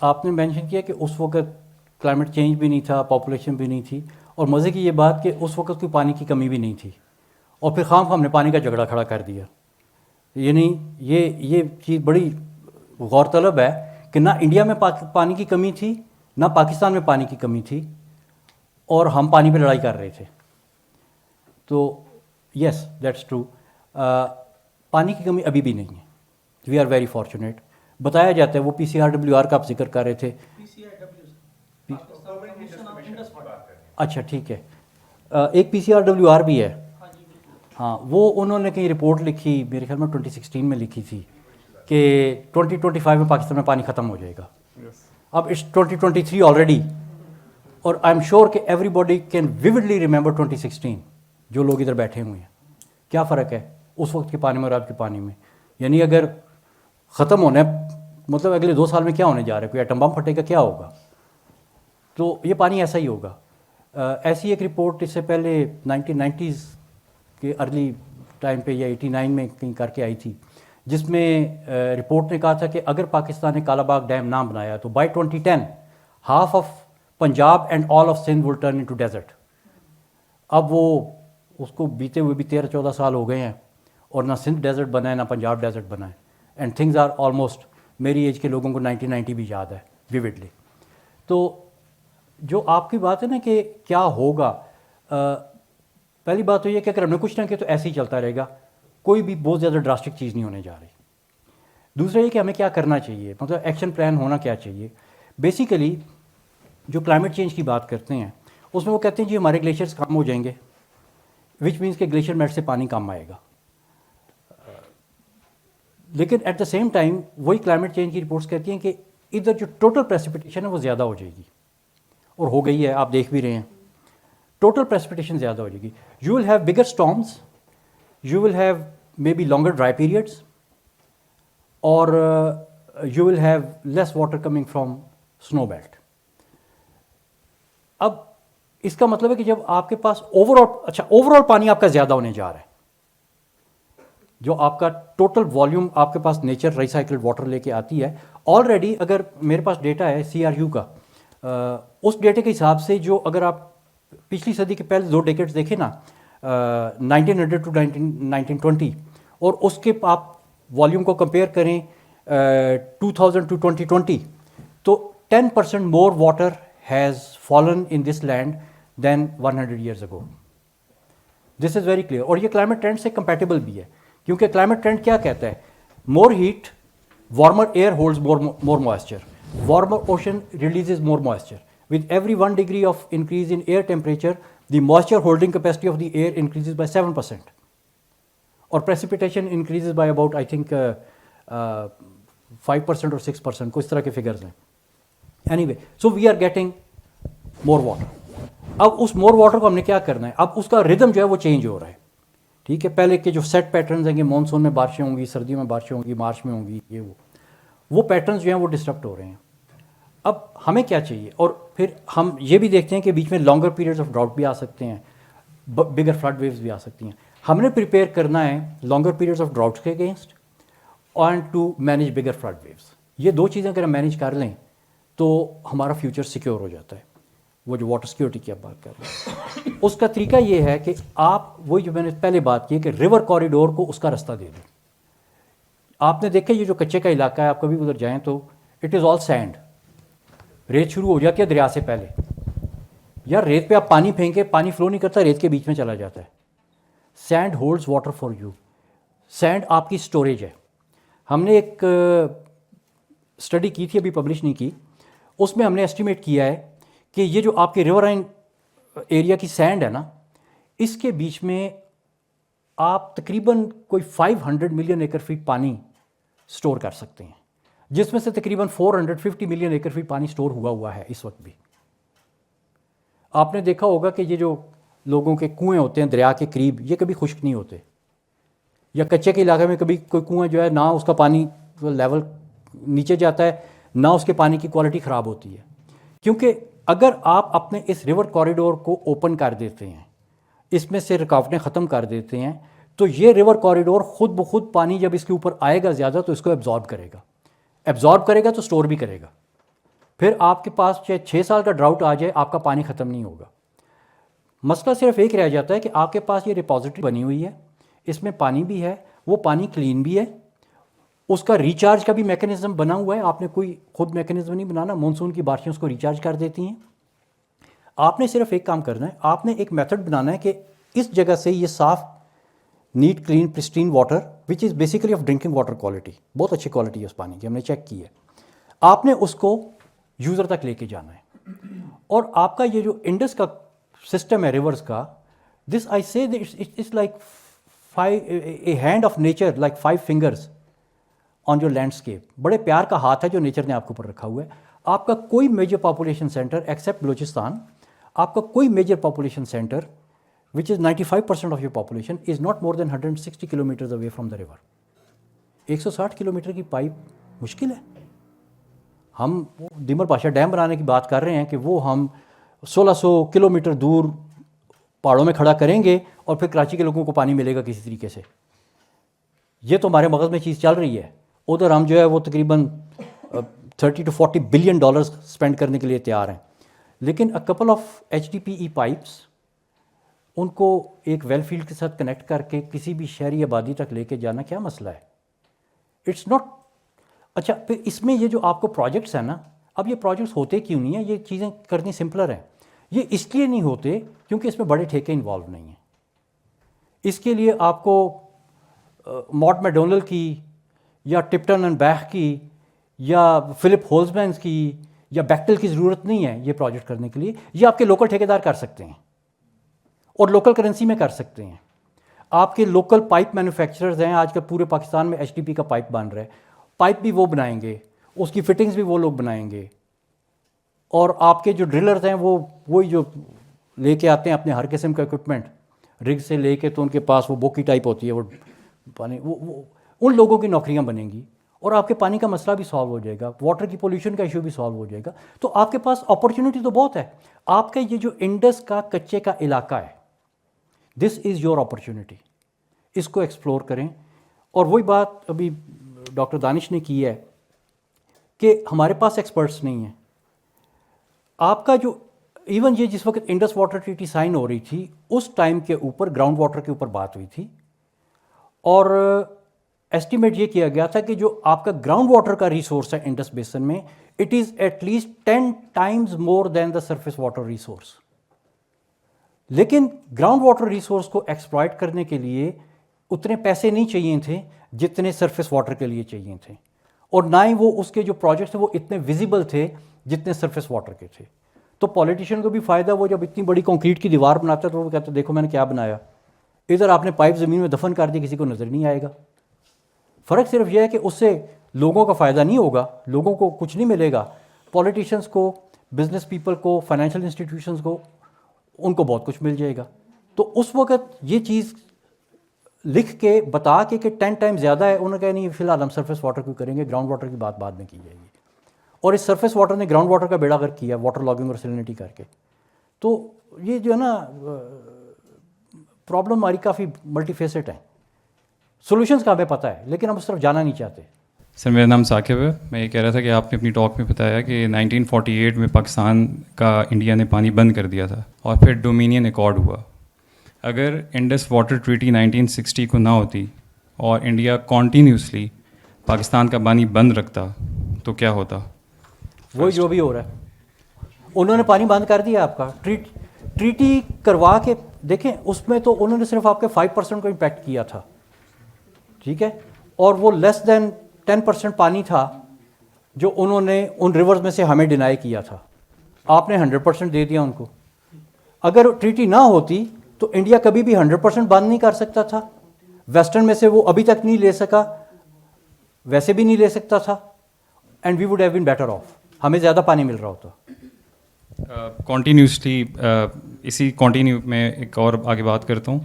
آپ نے مینشن کیا کہ اس وقت کلائمیٹ چینج بھی نہیں تھا, پاپولیشن بھی نہیں تھی, اور مزے کی یہ بات کہ اس وقت کوئی پانی کی کمی بھی نہیں تھی, اور پھر خام ہم نے پانی کا جھگڑا کھڑا کر دیا. یعنی یہ چیز بڑی غور طلب ہے کہ نہ انڈیا میں پانی کی کمی تھی نہ پاکستان میں پانی کی کمی تھی اور ہم پانی پہ لڑائی کر رہے تھے. تو یس دیٹس ٹرو. پانی کی کمی ابھی بھی نہیں ہے. We are very fortunate. بتایا جاتا ہے وہ PCRWR کا آپ ذکر کر رہے تھے. اچھا ٹھیک ہے. ایک PCRWR بھی ہے. ہاں وہ انہوں نے کہیں رپورٹ لکھی میرے خیال میں 2016 میں لکھی تھی کہ 2025 میں پاکستان میں پانی ختم ہو جائے گا. اب اٹس 2023 آلریڈی, اور آئی ایم شیور کہ ایوری باڈی کین ویوڈلی ریممبر 2016 جو لوگ ادھر بیٹھے ہوئے ہیں. کیا فرق ہے اس وقت کے پانی میں اور اب کے پانی میں؟ یعنی اگر ختم ہونا ہے مطلب اگلے 2 سال میں کیا ہونے جا رہا ہے؟ کوئی ایٹم بم پھٹے گا, کیا ہوگا؟ تو یہ پانی ایسا ہی ہوگا. ایسی ایک رپورٹ اس سے پہلے 1990s کے ارلی ٹائم پہ یا 89 میں کہیں کر کے آئی تھی, جس میں رپورٹ نے کہا تھا کہ اگر پاکستان نے کالا باغ ڈیم نہ بنایا تو by 2010 half of Punjab and all of Sindh will turn into desert. اب وہ اس کو بیتے ہوئے بھی 13-14 سال ہو گئے ہیں اور نہ سندھ ڈیزرٹ بنا ہے نہ پنجاب ڈیزرٹ بنا ہے. اینڈ تھنگز آر آلموسٹ, میری ایج کے لوگوں کو 1990 بھی یاد ہے ویوڈلی. تو جو آپ کی بات ہے نا کہ کیا ہوگا, پہلی بات تو یہ کہ اگر ہم نے کچھ نہ کیا تو ایسے ہی چلتا رہے گا, کوئی بھی بہت زیادہ ڈراسٹک چیز نہیں ہونے جا رہی. دوسرا یہ کہ ہمیں کیا کرنا چاہیے, مطلب ایکشن پلان ہونا کیا چاہیے. بیسیکلی جو کلائمیٹ چینج کی بات کرتے ہیں اس میں وہ کہتے ہیں جی ہمارے گلیشیئرس کم ہو جائیں گے, وچ مینس کہ گلیشیئر میلٹ سے پانی کم آئے گا. لیکن ایٹ دا سیم ٹائم وہی کلائمیٹ چینج کی رپورٹس کہتی ہیں کہ ادھر جو ٹوٹل پریسپیٹیشن ہے وہ زیادہ ہو جائے گی, اور ہو گئی ہے, آپ دیکھ بھی رہے ہیں. ٹوٹل پریسپیٹیشن زیادہ ہو جائے گی. You will have bigger storms, you will have may be longer dry periods, اور you will have less water coming from snow belt. اب اس کا مطلب ہے کہ جب آپ کے پاس اوور آل پانی آپ کا زیادہ ہونے جا رہا ہے, جو آپ کا ٹوٹل والیوم آپ کے پاس نیچر ریسائکلڈ واٹر لے کے آتی ہے. آلریڈی اگر میرے پاس ڈیٹا ہے CRU کا, اس ڈیٹے کے حساب سے جو اگر آپ پچھلی صدی کے پہلے 2 ڈیکیڈز دیکھیں نا, 1900 to 1920, اور اس کے آپ والیوم کو کمپیئر کریں 2000 to 2020, تو 10% more water has fallen in this land than 100 years ago. This is very clear. اور یہ کلائمیٹ ٹرینڈ سے کمپیٹیبل بھی ہے, کیونکہ کلائمیٹ ٹرینڈ کیا کہتا ہے, more heat warmer air holds more moisture, warmer ocean releases more moisture. With every 1 degree of increase in air temperature, the moisture holding capacity of the air increases by 7%. Or precipitation increases by about, I think, 5% or 6%. کچھ طرح کے figures ہیں. Anyway, so we are getting more water. اب اس more water کو ہم نے کیا کرنا ہے, اب اس کا ردم جو ہے وہ چینج ہو رہا ہے. ٹھیک ہے, پہلے کے جو سیٹ پیٹرنز ہیں کہ مانسون میں بارشیں ہوں گی, سردیوں میں بارشیں ہوں گی, مارچ میں ہوں گی, یہ وہ پیٹرنز جو ہیں وہ ڈسٹرپٹ ہو رہے ہیں. اب ہمیں کیا چاہیے, اور پھر ہم یہ بھی دیکھتے ہیں کہ بیچ میں لانگر پیریڈز آف ڈراؤٹ بھی آ سکتے ہیں, بگر فلڈ ویوز بھی آ سکتی ہیں. ہم نے پریپیئر کرنا ہے لانگر پیریڈز آف ڈراؤٹس کے against and to manage bigger flood waves. یہ 2 چیزیں اگر ہم مینیج کر لیں تو ہمارا فیوچر سیکیور ہو جاتا ہے. وہ جو واٹر سیکیورٹی کی آپ بات کر رہے ہیں, اس کا طریقہ یہ ہے کہ آپ وہی جو میں نے پہلے بات کی کہ ریور کوریڈور کو اس کا رستہ دے دیں. آپ نے دیکھا یہ جو کچے کا علاقہ ہے, آپ کبھی ادھر جائیں تو اٹ از آل سینڈ. ریت شروع ہو جاتی ہے دریا سے پہلے. یار ریت پہ آپ پانی پھینکے, پانی فلو نہیں کرتا, ریت کے بیچ میں چلا جاتا ہے. Send holds water for you. Send آپ کی اسٹوریج ہے. ہم نے ایک اسٹڈی کی تھی, ابھی پبلش نہیں کی, اس میں ہم نے ایسٹیمیٹ کیا ہے کہ یہ جو آپ کے ریورائن ایریا کی سینڈ ہے نا, اس کے بیچ میں آپ تقریباً کوئی 500 ملین ایکر فٹ پانی اسٹور کر سکتے ہیں, جس میں سے تقریباً 450 ملین ایکر فٹ پانی اسٹور ہوا ہے اس وقت بھی. آپ نے دیکھا ہوگا کہ یہ جو لوگوں کے کنویں ہوتے ہیں دریا کے قریب, یہ کبھی خشک نہیں ہوتے, یا کچے کے علاقے میں کبھی کوئی کنویں جو ہے نہ اس کا پانی لیول نیچے جاتا ہے, نہ اس کے پانی کی کوالٹی خراب ہوتی ہے. کیونکہ اگر آپ اپنے اس ریور کوریڈور کو اوپن کر دیتے ہیں, اس میں سے رکاوٹیں ختم کر دیتے ہیں, تو یہ ریور کوریڈور خود بخود پانی جب اس کے اوپر آئے گا زیادہ تو اس کو ایبزارب کرے گا تو اسٹور بھی کرے گا. پھر آپ کے پاس چاہے 6 سال کا ڈراؤٹ آ جائے, آپ کا پانی ختم نہیں ہوگا. مسئلہ صرف ایک رہ جاتا ہے کہ آپ کے پاس یہ ریپوزیٹری بنی ہوئی ہے, اس میں پانی بھی ہے, وہ پانی کلین بھی ہے, اس کا ریچارج کا بھی میکینزم بنا ہوا ہے, آپ نے کوئی خود میکینزم نہیں بنانا, مونسون کی بارشیں اس کو ریچارج کر دیتی ہیں. آپ نے صرف ایک کام کرنا ہے, آپ نے ایک میتھڈ بنانا ہے کہ اس جگہ سے یہ صاف neat clean pristine water which is basically of drinking water quality, بہت اچھی کوالٹی ہے اس پانی کی, ہم نے چیک کی ہے, آپ نے اس کو یوزر تک لے کے جانا ہے. اور آپ کا یہ جو انڈس کا سسٹم ہے ریورس کا, this I say it's like a hand of nature, like 5 fingers on your landscape. بڑے پیار کا ہاتھ ہے جو نیچر نے آپ کے اوپر رکھا ہوا ہے. آپ کا کوئی major population centre except Balochistan, آپ کا کوئی major population centre which is 95% of your population is not more than 160 kilometers away from the river. 160 kilometre کی پائپ مشکل ہے. ہم دیمر پاشا ڈیم بنانے کی بات کر رہے ہیں کہ وہ ہم 1600 کلومیٹر دور پہاڑوں میں کھڑا کریں گے اور پھر کراچی کے لوگوں کو پانی ملے گا کسی طریقے سے. یہ تو ہمارے مغز میں چیز چل رہی ہے. ادھر ہم جو ہے وہ تقریباً 30 to 40 بلین ڈالرز اسپینڈ کرنے کے لیے تیار ہیں, لیکن a couple of HDPE pipes ان کو ایک ویل فیلڈ کے ساتھ کنیکٹ کر کے کسی بھی شہری آبادی تک لے کے جانا کیا مسئلہ ہے؟ It's not. اچھا پھر اس میں یہ جو آپ کو پروجیکٹس ہیں نا, اب یہ پروجیکٹس ہوتے کیوں نہیں ہیں؟ یہ چیزیں کرنی سمپلر ہیں. یہ اس لیے نہیں ہوتے کیونکہ اس میں بڑے ٹھیکے انوالو نہیں ہیں. اس کے لیے آپ کو ماٹ میکڈونلڈ کی یا ٹپٹن اینڈ بیک کی یا فلپ ہولزمینس کی یا بیکٹل کی ضرورت نہیں ہے یہ پروجیکٹ کرنے کے لیے. یہ آپ کے لوکل ٹھیکیدار کر سکتے ہیں اور لوکل کرنسی میں کر سکتے ہیں. آپ کے لوکل پائپ مینوفیکچررز ہیں, آج کل پورے پاکستان میں HDPE کا پائپ بن رہا ہے, پائپ بھی وہ بنائیں گے, اس کی فٹنگز بھی وہ لوگ بنائیں گے, اور آپ کے جو ڈرلرز ہیں وہ وہی جو لے کے آتے ہیں اپنے ہر قسم کا اکوپمنٹ رگ سے لے کے, تو ان کے پاس وہ بوکی ٹائپ ہوتی ہے, وہ پانی وہ ان لوگوں کی نوکریاں بنیں گی اور آپ کے پانی کا مسئلہ بھی سالو ہو جائے گا, واٹر کی پولیوشن کا ایشو بھی سالو ہو جائے گا. تو آپ کے پاس اپرچونیٹی تو بہت ہے. آپ کا یہ جو انڈس کا کچے کا علاقہ ہے, دس از یور اپرچونیٹی, اس کو ایکسپلور کریں. اور وہی بات ابھی ڈاکٹر دانش نے کی ہے کہ ہمارے پاس ایکسپرٹس نہیں ہیں. آپ کا جو ایون یہ جس وقت انڈس واٹر ٹریٹی سائن ہو رہی تھی اس ٹائم کے اوپر گراؤنڈ واٹر کے اوپر بات ہوئی تھی, اور ایسٹیمیٹ یہ کیا گیا تھا کہ جو آپ کا گراؤنڈ واٹر کا ریسورس ہے انڈس بیسن میں, it is at least 10 times more than the surface water resource. لیکن گراؤنڈ واٹر ریسورس کو ایکسپلائٹ کرنے کے لیے اتنے پیسے نہیں چاہیے تھے جتنے سرفیس واٹر کے لیے چاہیے تھے, اور نہ ہی وہ اس کے جو پروجیکٹس ہیں وہ اتنے ویزیبل تھے جتنے سرفیس واٹر کے تھے. تو پولیٹیشین کو بھی فائدہ, وہ جب اتنی بڑی کنکریٹ کی دیوار بناتا ہے تو وہ کہتے ہیں دیکھو میں نے کیا بنایا, ادھر آپ نے پائپ زمین میں دفن کر دی, کسی کو نظر نہیں آئے گا. فرق صرف یہ ہے کہ اس سے لوگوں کا فائدہ نہیں ہوگا, لوگوں کو کچھ نہیں ملے گا, پولیٹیشینس کو, بزنس پیپل کو, فائنینشیل انسٹیٹیوشنس کو, ان کو بہت کچھ مل جائے گا. تو اس وقت یہ چیز لکھ کے بتا کے کہ 10 times زیادہ ہے, انہوں نے کہا نہیں فی الحال ہم سرفیس واٹر کو کریں گے, گراؤنڈ واٹر کی بات بعد میں کی جائے گی. اور اس سرفیس واٹر نے گراؤنڈ واٹر کا بیڑا غرق کیا واٹر لاگنگ اور سیلینٹی کر کے. تو یہ جو ہے نا پرابلم ہماری کافی ملٹی فیسٹ ہے, سولوشنس کا ہمیں پتہ ہے لیکن ہم اس طرف جانا نہیں چاہتے. سر میرا نام ثاقب ہے. میں یہ کہہ رہا تھا کہ آپ نے اپنی ٹاک میں بتایا کہ 1948 میں پاکستان کا انڈیا نے پانی بند کر دیا تھا اور پھر ڈومینین ایکارڈ ہوا. اگر انڈس واٹر ٹریٹی 1960 کو نہ ہوتی اور انڈیا کنٹینیوسلی پاکستان کا پانی بند رکھتا تو کیا ہوتا؟ وہی جو بھی ہو رہا ہے. انہوں نے پانی بند کر دیا آپ کا, ٹریٹی کروا کے دیکھیں, اس میں تو انہوں نے صرف آپ کے 5% کو امپیکٹ کیا تھا, ٹھیک ہے, اور وہ لیس دین 10% پانی تھا جو انہوں نے ان ریورز میں سے ہمیں ڈینائی کیا تھا. آپ نے 100% دے دیا ان کو. اگر ٹریٹی نہ ہوتی تو انڈیا کبھی بھی 100% بند نہیں کر سکتا تھا, ویسٹرن میں سے وہ ابھی تک نہیں لے سکا, ویسے بھی نہیں لے سکتا تھا, and we would have been better off, ہمیں زیادہ پانی مل رہا ہوتا. کنٹینیوسلی اسی کنٹینیو میں ایک اور آگے بات کرتا ہوں.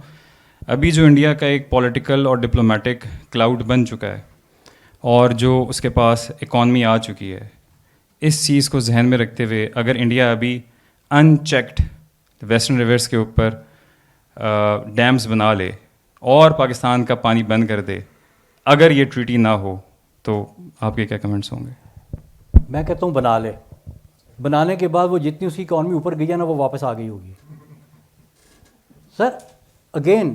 ابھی جو انڈیا کا ایک پولیٹیکل اور ڈپلومیٹک کلاؤڈ بن چکا ہے اور جو اس کے پاس اکانومی آ چکی ہے, اس چیز کو ذہن میں رکھتے ہوئے اگر انڈیا ابھی ان چیکڈ ویسٹرن ریورس کے اوپر ڈیمز بنا لے اور پاکستان کا پانی بند کر دے, اگر یہ ٹریٹی نہ ہو, تو آپ کے کیا کمنٹس ہوں گے؟ میں کہتا ہوں بنا لے, بنانے کے بعد وہ جتنی اس کی اکانومی اوپر گئی ہے نا وہ واپس آ گئی ہوگی. سر اگین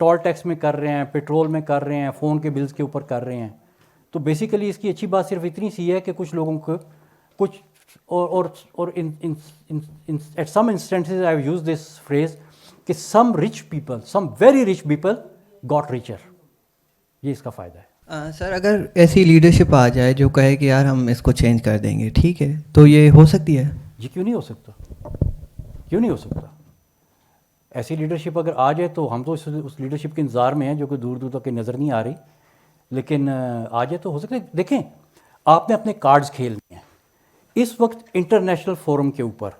ٹول ٹیکس میں کر رہے ہیں, پیٹرول میں کر رہے ہیں, فون کے بلز کے اوپر کر رہے ہیں. تو بیسیکلی اس کی اچھی بات صرف اتنی سی ہے کہ کچھ لوگوں کو کچھ اور at some instances I have use this phrase کہ some rich people, some very rich people got richer. یہ اس کا فائدہ ہے. سر اگر ایسی لیڈرشپ آ جائے جو کہے کہ یار ہم اس کو چینج کر دیں گے, ٹھیک ہے, تو یہ ہو سکتی ہے؟ جی کیوں نہیں ہو سکتا, کیوں نہیں ہو سکتا. ایسی لیڈرشپ اگر آ جائے تو ہم تو اس لیڈرشپ کے انتظار میں ہیں جو کہ دور دور تک نظر نہیں آ رہی, لیکن آ جائے تو ہو سکتا ہے. دیکھیں آپ نے اپنے کارڈز کھیلنے ہیں اس وقت انٹرنیشنل فورم کے اوپر,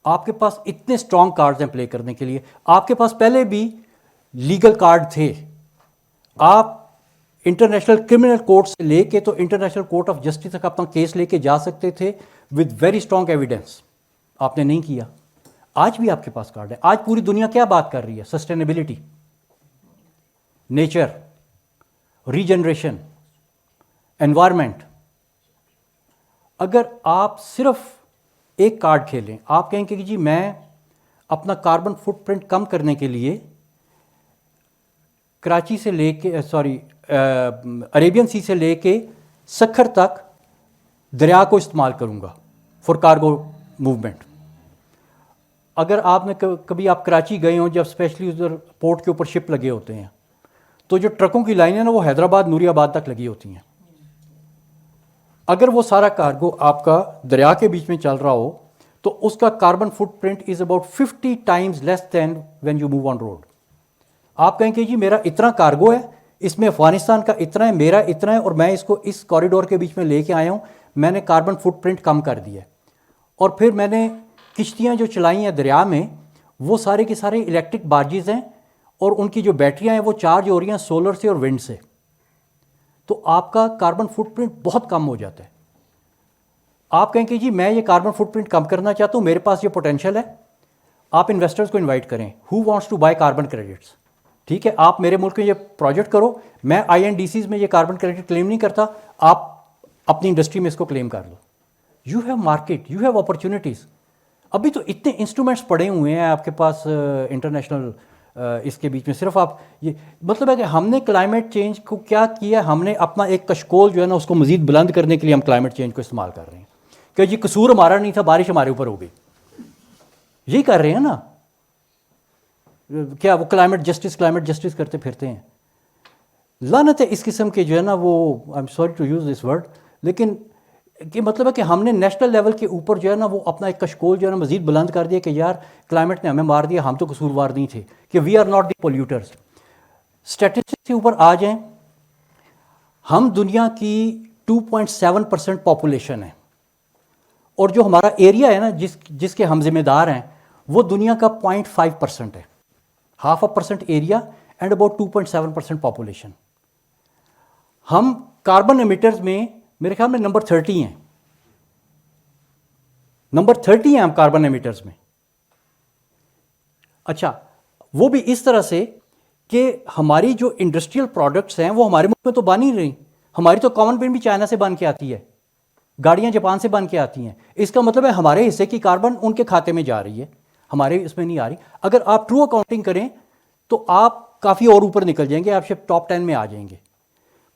آپ کے پاس اتنے اسٹرانگ کارڈز ہیں پلے کرنے کے لیے. آپ کے پاس پہلے بھی لیگل کارڈ تھے, آپ انٹرنیشنل کرمنل کورٹ سے لے کے تو انٹرنیشنل کورٹ آف جسٹس تک اپنا کیس لے کے جا سکتے تھے ود ویری اسٹرانگ ایویڈنس. آپ نے نہیں کیا. آج بھی آپ کے پاس کارڈ ہے. آج پوری دنیا کیا بات کر رہی ہے؟ Sustainability, nature, regeneration, environment. اگر آپ صرف ایک کارڈ کھیلیں, آپ کہیں کہ جی میں اپنا کاربن فٹ پرنٹ کم کرنے کے لیے کراچی سے لے کے عریبین سی سے لے کے سکھر تک دریا کو استعمال کروں گا فار کارگو موومنٹ. اگر آپ نے کبھی آپ کراچی گئے ہوں, جب اسپیشلی ادھر پورٹ کے اوپر شپ لگے ہوتے ہیں, تو جو ٹرکوں کی لائنیں نا وہ حیدرآباد نوری آباد تک لگی ہوتی ہیں. اگر وہ سارا کارگو آپ کا دریا کے بیچ میں چل رہا ہو تو اس کا carbon footprint is about 50 times less than when you move on road. آپ کہیں کہ جی میرا اتنا کارگو ہے, اس میں افغانستان کا اتنا ہے, میرا اتنا ہے, اور میں اس کو اس کوریڈور کے بیچ میں لے کے آیا ہوں, میں نے کاربن فٹ پرنٹ کم کر دیا ہے. اور پھر میں نے کشتیاں جو چلائی ہیں دریا میں, وہ سارے کے سارے الیکٹرک بارجز ہیں, اور ان کی جو بیٹریاں ہیں وہ چارج ہو رہی ہیں سولر سے اور ونڈ سے. تو آپ کا کاربن فٹ پرنٹ بہت کم ہو جاتا ہے. آپ کہیں کہ جی میں یہ کاربن فٹ پرنٹ کم کرنا چاہتا ہوں, میرے پاس یہ پوٹینشیل ہے. آپ انویسٹرز کو انوائٹ کریں, who wants to buy carbon credits. ٹھیک ہے, آپ میرے ملک میں یہ پروجیکٹ کرو, میں INDCs میں یہ کاربن کریڈٹ کلیم نہیں کرتا, آپ اپنی انڈسٹری میں اس کو کلیم کر لو. You have market, you have opportunities. ابھی تو اتنے انسٹرومنٹس پڑے ہوئے ہیں آپ کے پاس انٹرنیشنل اس کے بیچ میں. صرف آپ یہ مطلب ہے کہ ہم نے کلائمیٹ چینج کو کیا کیا, ہم نے اپنا ایک کشکول جو ہے نا اس کو مزید بلند کرنے کے لیے ہم کلائمیٹ چینج کو استعمال کر رہے ہیں کہ جی قصور ہمارا نہیں تھا, بارش ہمارے اوپر ہو گئی. یہی کر رہے ہیں نا, کیا وہ کلائمیٹ جسٹس کرتے پھرتے ہیں. لعنت ہے اس قسم کے جو ہے نا وہ, I am sorry to use this word, لیکن کہ مطلب ہے کہ ہم نے نیشنل لیول کے اوپر جو ہے نا وہ اپنا ایک کشکول جو ہے نا مزید بلند کر دیا کہ یار کلائمیٹ نے ہمیں مار دیا, ہم تو قصوروار نہیں تھے, کہ we are not the polluters. Statistics کے اوپر آ جائیں, ہم دنیا کی 2.7% پاپولیشن ہے, اور جو ہمارا ایریا ہے نا جس کے ہم ذمہ دار ہیں وہ دنیا کا 0.5% ہے. 0.5% ایریا اینڈ اباؤٹ 2.7% پاپولیشن. ہم کاربن ایمیٹرز میں میرے خیال میں نمبر 30 ہیں, نمبر 30 ہیں ہم کاربن ایمیٹرز میں. اچھا, وہ بھی اس طرح سے کہ ہماری جو انڈسٹریل پروڈکٹس ہیں وہ ہمارے ملک میں تو بن ہی رہی. ہماری تو کامن پین بھی چائنا سے بن کے آتی ہے, گاڑیاں جاپان سے بن کے آتی ہیں. اس کا مطلب ہے ہمارے حصے کی کاربن ان کے کھاتے میں جا رہی ہے, ہمارے اس میں نہیں آ رہی. اگر آپ ٹرو اکاؤنٹنگ کریں تو آپ کافی اور اوپر نکل جائیں گے, آپ شاید ٹاپ 10 میں آ جائیں گے.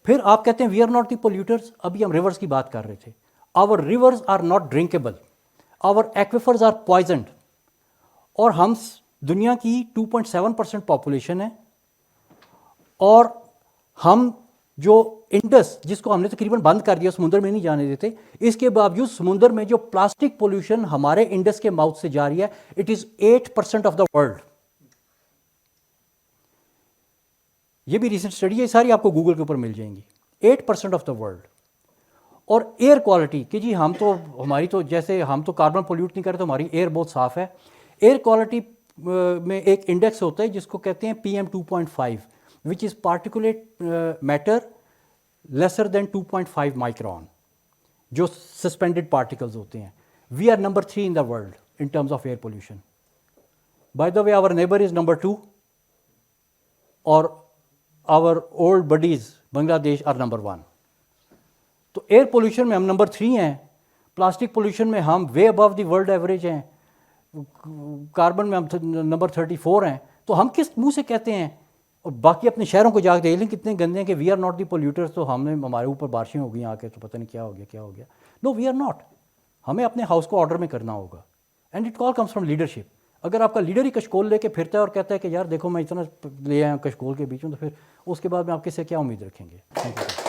پھر آپ کہتے ہیں وی آر ناٹ دی پولیوٹرز. ابھی ہم ریورس کی بات کر رہے تھے. Our rivers are not drinkable, our aquifers are poisoned. اور ہم دنیا کی 2.7% پاپولیشن ہے, اور ہم جو انڈس جس کو ہم نے تقریباً بند کر دیا, سمندر میں نہیں جانے دیتے, اس کے باوجود سمندر میں جو پلاسٹک پولوشن ہمارے انڈس کے ماؤتھ سے جاری ہے, it is 8% of the world. یہ بھی ریسنٹ اسٹڈی ہے, ساری آپ کو گوگل کے اوپر مل جائیں گی. 8% آف دا ورلڈ. اور ایئر کوالٹی کہ جی ہم تو ہماری تو جیسے ہم تو کاربن پولیوٹ نہیں کرتے, تو ہماری ایئر بہت صاف ہے. ایئر کوالٹی میں ایک انڈیکس ہوتا ہے جس کو کہتے ہیں PM2.5 which is particulate matter lesser than 2.5 micron, جو suspended particles ہوتے ہیں. We are number 3 in the world in terms of air pollution. By the way, our neighbor is number 2, اور our old buddies Bangladesh are number 1. تو air pollution میں ہم number 3 ہیں, plastic pollution میں ہم وے ابو دی world average ہیں, carbon میں ہم نمبر 34 ہیں. تو ہم کس منہ سے کہتے ہیں اور باقی اپنے شہروں کو جا کے دیکھ لیں کتنے گندے ہیں کہ وی آر ناٹ دی پولیوٹرز، تو ہمارے اوپر بارشیں ہو گئی آ کے تو پتہ نہیں کیا ہو گیا. نو وی آر ناٹ. ہمیں اپنے ہاؤس کو آرڈر میں کرنا ہوگا. And it all comes from leadership. اگر آپ کا لیڈر ہی کشکول لے کے پھرتا ہے اور کہتا ہے کہ یار دیکھو میں اتنا لے آیا ہوں کشکول کے بیچ میں، تو پھر اس کے بعد میں آپ کس سے کیا امید رکھیں گے؟ Thank you.